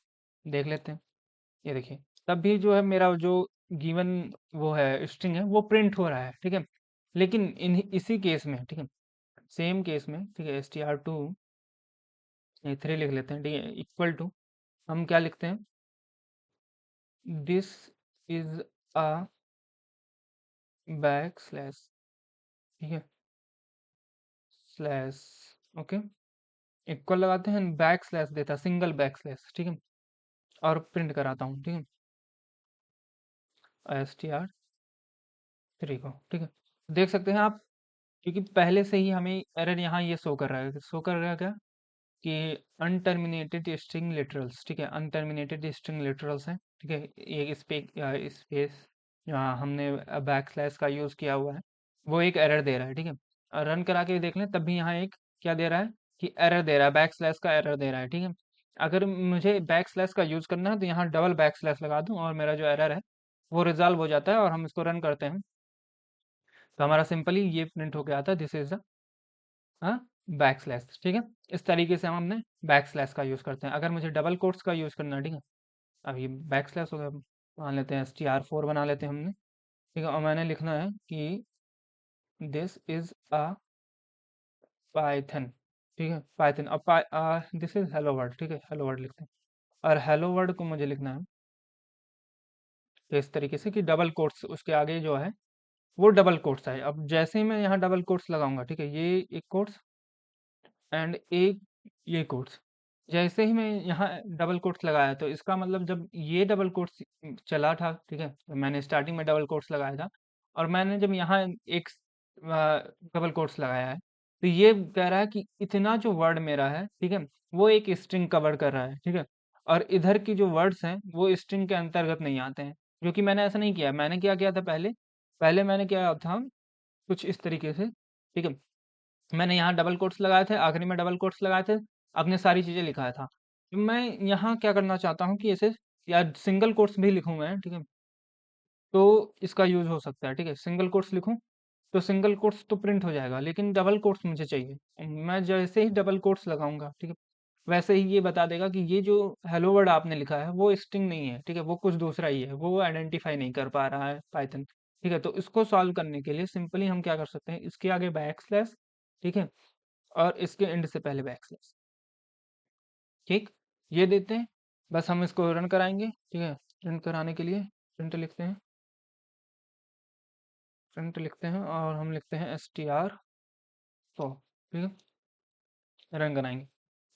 देख लेते हैं। ये देखिए तब भी जो है मेरा जो गिवन वो है स्ट्रिंग है वो प्रिंट हो रहा है, ठीक है। लेकिन इन इसी केस में, ठीक है, सेम केस में, ठीक है, str(2) 3 लिख लेते हैं, ठीक है, इक्वल टू, हम क्या लिखते हैं, this is a back slash, ठीक है, स्लैश, ओके, इक्वल लगाते हैं, बैक स्लैश देता सिंगल बैक स्लैश, ठीक है। और प्रिंट कराता हूँ, ठीक है, str(3) को, ठीक है। देख सकते हैं आप, क्योंकि पहले से ही हमें एरर यहाँ ये शो कर रहा है, शो कर रहा है क्या कि अनटर्मिनेटेड स्ट्रिंग लिटरल्स, ठीक है, अनटर्मिनेटेड स्ट्रिंग लिटरल्स हैं, ठीक है। एक स्पेस यहाँ हमने बैक स्लैश का यूज़ किया हुआ है, वो एक एरर दे रहा है, ठीक है। और रन करा के देख लें तब भी यहाँ एक क्या दे रहा है कि एरर दे रहा है, बैक स्लैश का एरर दे रहा है, ठीक है। अगर मुझे बैक स्लैश का यूज़ करना है तो यहाँ डबल बैक स्लैश लगा दूँ और मेरा जो एरर है वो रिजॉल्व हो जाता है और हम इसको रन करते हैं तो हमारा सिंपली ये प्रिंट होके आता है, दिस इज हाँ बैक स्लैश, ठीक है। इस तरीके से हम अपने बैक स्लैश का यूज़ करते हैं। अगर मुझे डबल कोट्स का यूज़ करना है, ठीक है, अब ये बैक स्लैश हो गया, मान लेते हैं str(4) बना लेते हैं हमने, ठीक है। और मैंने लिखना है कि दिस इज अ पाइथन, ठीक है, पाइथन। अब दिस इज हेलो वर्ल्ड, ठीक है, हेलो वर्ल्ड लिखते हैं, और हेलो वर्ड को मुझे लिखना है तो इस तरीके से कि डबल कोट्स उसके आगे जो है वो डबल कोट्स है। अब जैसे ही मैं यहाँ डबल कोट्स लगाऊंगा, ठीक है, ये एक कोट्स एंड एक ये कोट्स, जैसे ही मैं यहाँ डबल कोट्स लगाया तो इसका मतलब जब ये डबल कोट्स चला था, ठीक है, तो मैंने स्टार्टिंग में डबल कोट्स लगाया था और मैंने जब यहाँ एक डबल कोट्स लगाया है तो ये कह रहा है कि इतना जो वर्ड मेरा है, ठीक है, वो एक स्ट्रिंग कवर कर रहा है, ठीक है, और इधर की जो वर्ड्स हैं वो स्ट्रिंग के अंतर्गत नहीं आते हैं, जो कि मैंने ऐसा नहीं किया। मैंने क्या किया था पहले, पहले मैंने क्या था कुछ इस तरीके से, ठीक है, मैंने यहाँ डबल कोट्स लगाए थे, आखिरी में डबल कोट्स लगाए थे, अपने सारी चीज़ें लिखा था। तो मैं यहाँ क्या करना चाहता हूँ कि ऐसे या सिंगल कोट्स भी लिखूँ मैं, ठीक है, तो इसका यूज़ हो सकता है, ठीक है, सिंगल कोट्स लिखूँ तो सिंगल कोट्स तो प्रिंट हो जाएगा, लेकिन डबल कोट्स मुझे चाहिए। मैं जैसे ही डबल कोट्स लगाऊंगा, ठीक है, वैसे ही ये बता देगा कि ये जो हेलो वर्ड आपने लिखा है वो स्ट्रिंग नहीं है, ठीक है, वो कुछ दूसरा ही है, वो आइडेंटिफाई नहीं कर पा रहा है पाइथन, ठीक है। तो इसको सॉल्व करने के लिए सिंपली हम क्या कर सकते हैं, इसके आगे बैक स्लैश, ठीक है, और इसके एंड से पहले बैक स्लैश, ठीक, ये देते हैं। बस हम इसको रन कराएंगे, ठीक है, रन कराने के लिए प्रिंट लिखते हैं और हम लिखते हैं str तो, ठीक है, रन कराएंगे।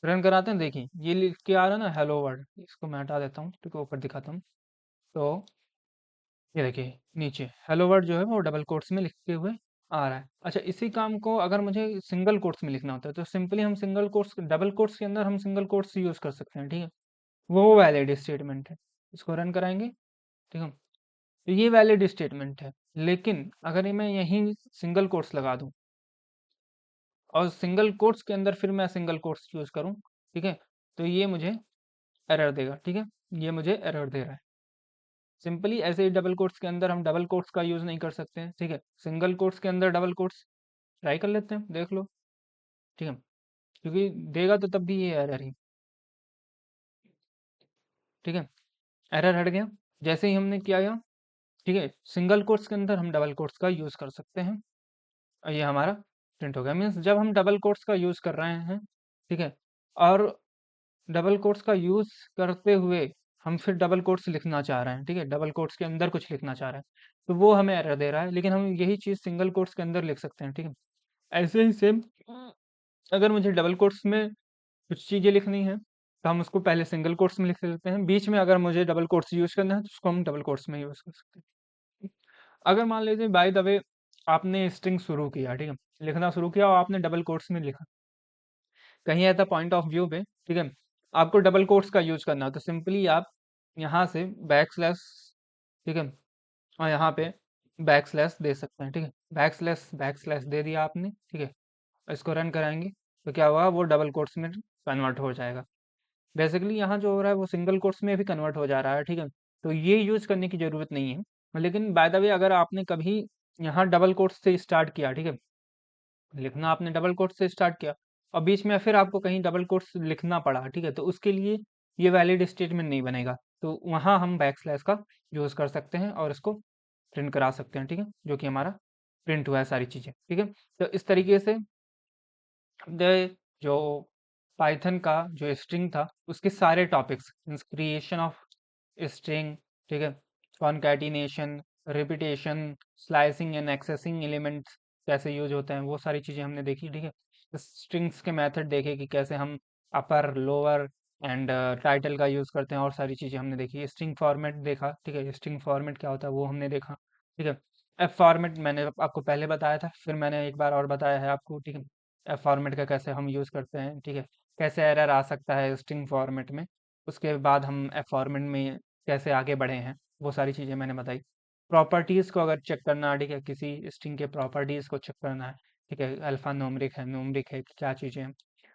रन कराते हैं, देखिए ये लिख के आ रहा है ना हेलो वर्ल्ड, इसको मैं हटा देता हूँ, ठीक है, ऊपर दिखाता हूँ। तो ये देखिए नीचे हेलो वर्ल्ड जो है वो डबल कोट्स में लिखे हुए आ रहा है। अच्छा, इसी काम को अगर मुझे सिंगल कोट्स में लिखना होता है तो सिंपली हम सिंगल कोट्स डबल कोट्स के अंदर हम सिंगल कोट्स यूज कर सकते हैं, ठीक है, वो वैलिड स्टेटमेंट है। इसको रन कराएंगे, ठीक है, तो ये वैलिड स्टेटमेंट है। लेकिन अगर ये मैं यहीं सिंगल कोट्स लगा दूं और सिंगल कोट्स के अंदर फिर मैं सिंगल कोट्स यूज करूं, ठीक है, तो ये मुझे एरर देगा, ठीक है, ये मुझे एरर दे रहा है। सिंपली ऐसे ही डबल कोट्स के अंदर हम डबल कोट्स का यूज नहीं कर सकते हैं, ठीक है, सिंगल कोट्स के अंदर डबल कोट्स ट्राई कर लेते हैं, देख लो, ठीक है, क्योंकि देगा तो तब भी ये एरर ही, ठीक है, एरर हट गया जैसे ही हमने किया गया, ठीक है, सिंगल कोट्स के अंदर हम डबल कोट्स का यूज कर सकते हैं और ये हमारा प्रिंट हो गया। मीन्स जब हम डबल कोट्स का यूज कर रहे हैं, ठीक है, और डबल कोट्स का यूज करते हुए हम फिर डबल कोट्स लिखना चाह रहे हैं, ठीक है, डबल कोट्स के अंदर कुछ लिखना चाह रहे हैं, तो वो हमें एरर दे रहा है, लेकिन हम यही चीज सिंगल कोट्स के अंदर लिख सकते हैं, ठीक है। ऐसे ही सेम अगर मुझे डबल कोट्स में कुछ चीजें लिखनी है तो हम उसको पहले सिंगल कोट्स में लिख लेते हैं, बीच में अगर मुझे डबल कोट्स यूज करना है तो उसको हम डबल कोट्स में यूज कर सकते हैं। अगर मान लीजिए बाय द वे आपने स्ट्रिंग शुरू किया, ठीक है, लिखना शुरू किया और आपने डबल कोट्स में लिखा, कहीं ऐसा पॉइंट ऑफ व्यू पे, ठीक है, आपको डबल कोट्स का यूज करना है तो सिंपली आप यहाँ से बैक स्लैश, ठीक है, और यहाँ पे बैक स्लैश दे सकते हैं, ठीक है, बैक स्लैश दे दिया आपने, ठीक है, इसको रन कराएंगे तो क्या होगा, वो डबल कोट्स में कन्वर्ट हो जाएगा। बेसिकली यहाँ जो हो रहा है वो सिंगल कोट्स में भी कन्वर्ट हो जा रहा है, ठीक है, तो ये यूज करने की जरूरत नहीं है। लेकिन बाय द वे अगर आपने कभी यहाँ डबल कोट्स से स्टार्ट किया, ठीक है, लिखना आपने डबल कोट्स से स्टार्ट किया और बीच में फिर आपको कहीं डबल कोट्स लिखना पड़ा, ठीक है, तो उसके लिए ये वैलिड स्टेटमेंट नहीं बनेगा, तो वहाँ हम बैक स्लैश का यूज कर सकते हैं और इसको प्रिंट करा सकते हैं, ठीक है, जो कि हमारा प्रिंट हुआ है सारी चीजें, ठीक है। तो इस तरीके से द जो पाइथन का जो स्ट्रिंग था उसके सारे टॉपिक्स, क्रिएशन ऑफ स्ट्रिंग, ठीक है, concatenation, repetition, slicing and accessing elements कैसे यूज होते हैं, वो सारी चीजें हमने देखी, ठीक है। स्ट्रिंग्स के मेथड देखे कि कैसे हम अपर लोअर एंड टाइटल का यूज करते हैं और सारी चीजें हमने देखी। स्ट्रिंग फॉर्मेट देखा, ठीक है, स्ट्रिंग फॉर्मेट क्या होता है वो हमने देखा, ठीक है। एफ फॉर्मेट मैंने आपको पहले बताया था, फिर मैंने एक बार और बताया है आपको, ठीक है, एफ फॉर्मेट का कैसे हम यूज करते हैं, ठीक है, कैसे एरर आ सकता है स्ट्रिंग फॉर्मेट में, उसके बाद हम एफ फॉर्मेट में कैसे आगे बढ़े हैं, वो सारी चीज़ें मैंने बताई। प्रॉपर्टीज़ को अगर चेक करना है, ठीक है, किसी स्ट्रिंग के प्रॉपर्टीज़ को चेक करना है, ठीक है, अल्फा न्यूमरिक है, क्या चीज़ें हैं,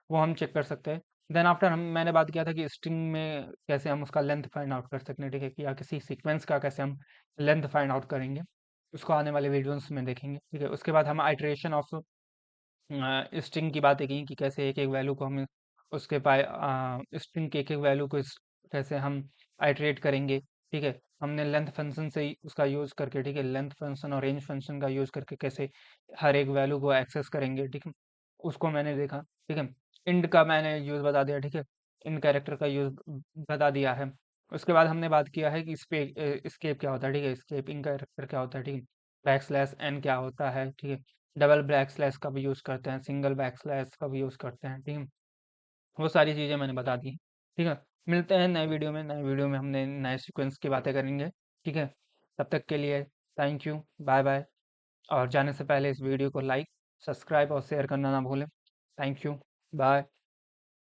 वो हम चेक कर सकते हैं। देन आफ्टर हम मैंने बात किया था कि स्ट्रिंग में कैसे हम उसका लेंथ फाइंड आउट कर सकते हैं, ठीक है, कि या किसी सीक्वेंस का कैसे हम लेंथ फाइंड आउट करेंगे, उसको आने वाले वीडियोस में देखेंगे, ठीक है। उसके बाद हम आइट्रेशन ऑफ स्ट्रिंग की बातें की कि कैसे एक एक वैल्यू को हम उसके पाए स्ट्रिंग के एक एक वैल्यू को कैसे हम आइट्रेट करेंगे, ठीक है। हमने लेंथ फंक्शन से ही उसका यूज करके, ठीक है, लेंथ फंक्शन और रेंज फंक्शन का यूज करके कैसे हर एक वैल्यू को एक्सेस करेंगे, ठीक है, उसको मैंने देखा, ठीक है। इंड का मैंने यूज बता दिया, ठीक है। इन कैरेक्टर का यूज़ बता दिया है। उसके बाद हमने बात किया है कि एस्केप क्या होता है, ठीक है? एस्केपिंग कैरेक्टर क्या होता है, ठीक है? बैकस्लैश एन क्या होता है, ठीक है? डबल बैकस्लैश कब यूज़ करते हैं, सिंगल बैकस्लैश कब यूज़ करते हैं, ठीक है? वो सारी चीज़ें मैंने बता दी हैं, ठीक है? मिलते हैं नए वीडियो में हमने नए सीक्वेंस की बातें करेंगे, ठीक है? तब तक के लिए थैंक यू, बाय-बाय। और जाने से पहले इस वीडियो को लाइक, सब्सक्राइब और शेयर करना ना भूलें। Thank you, bye.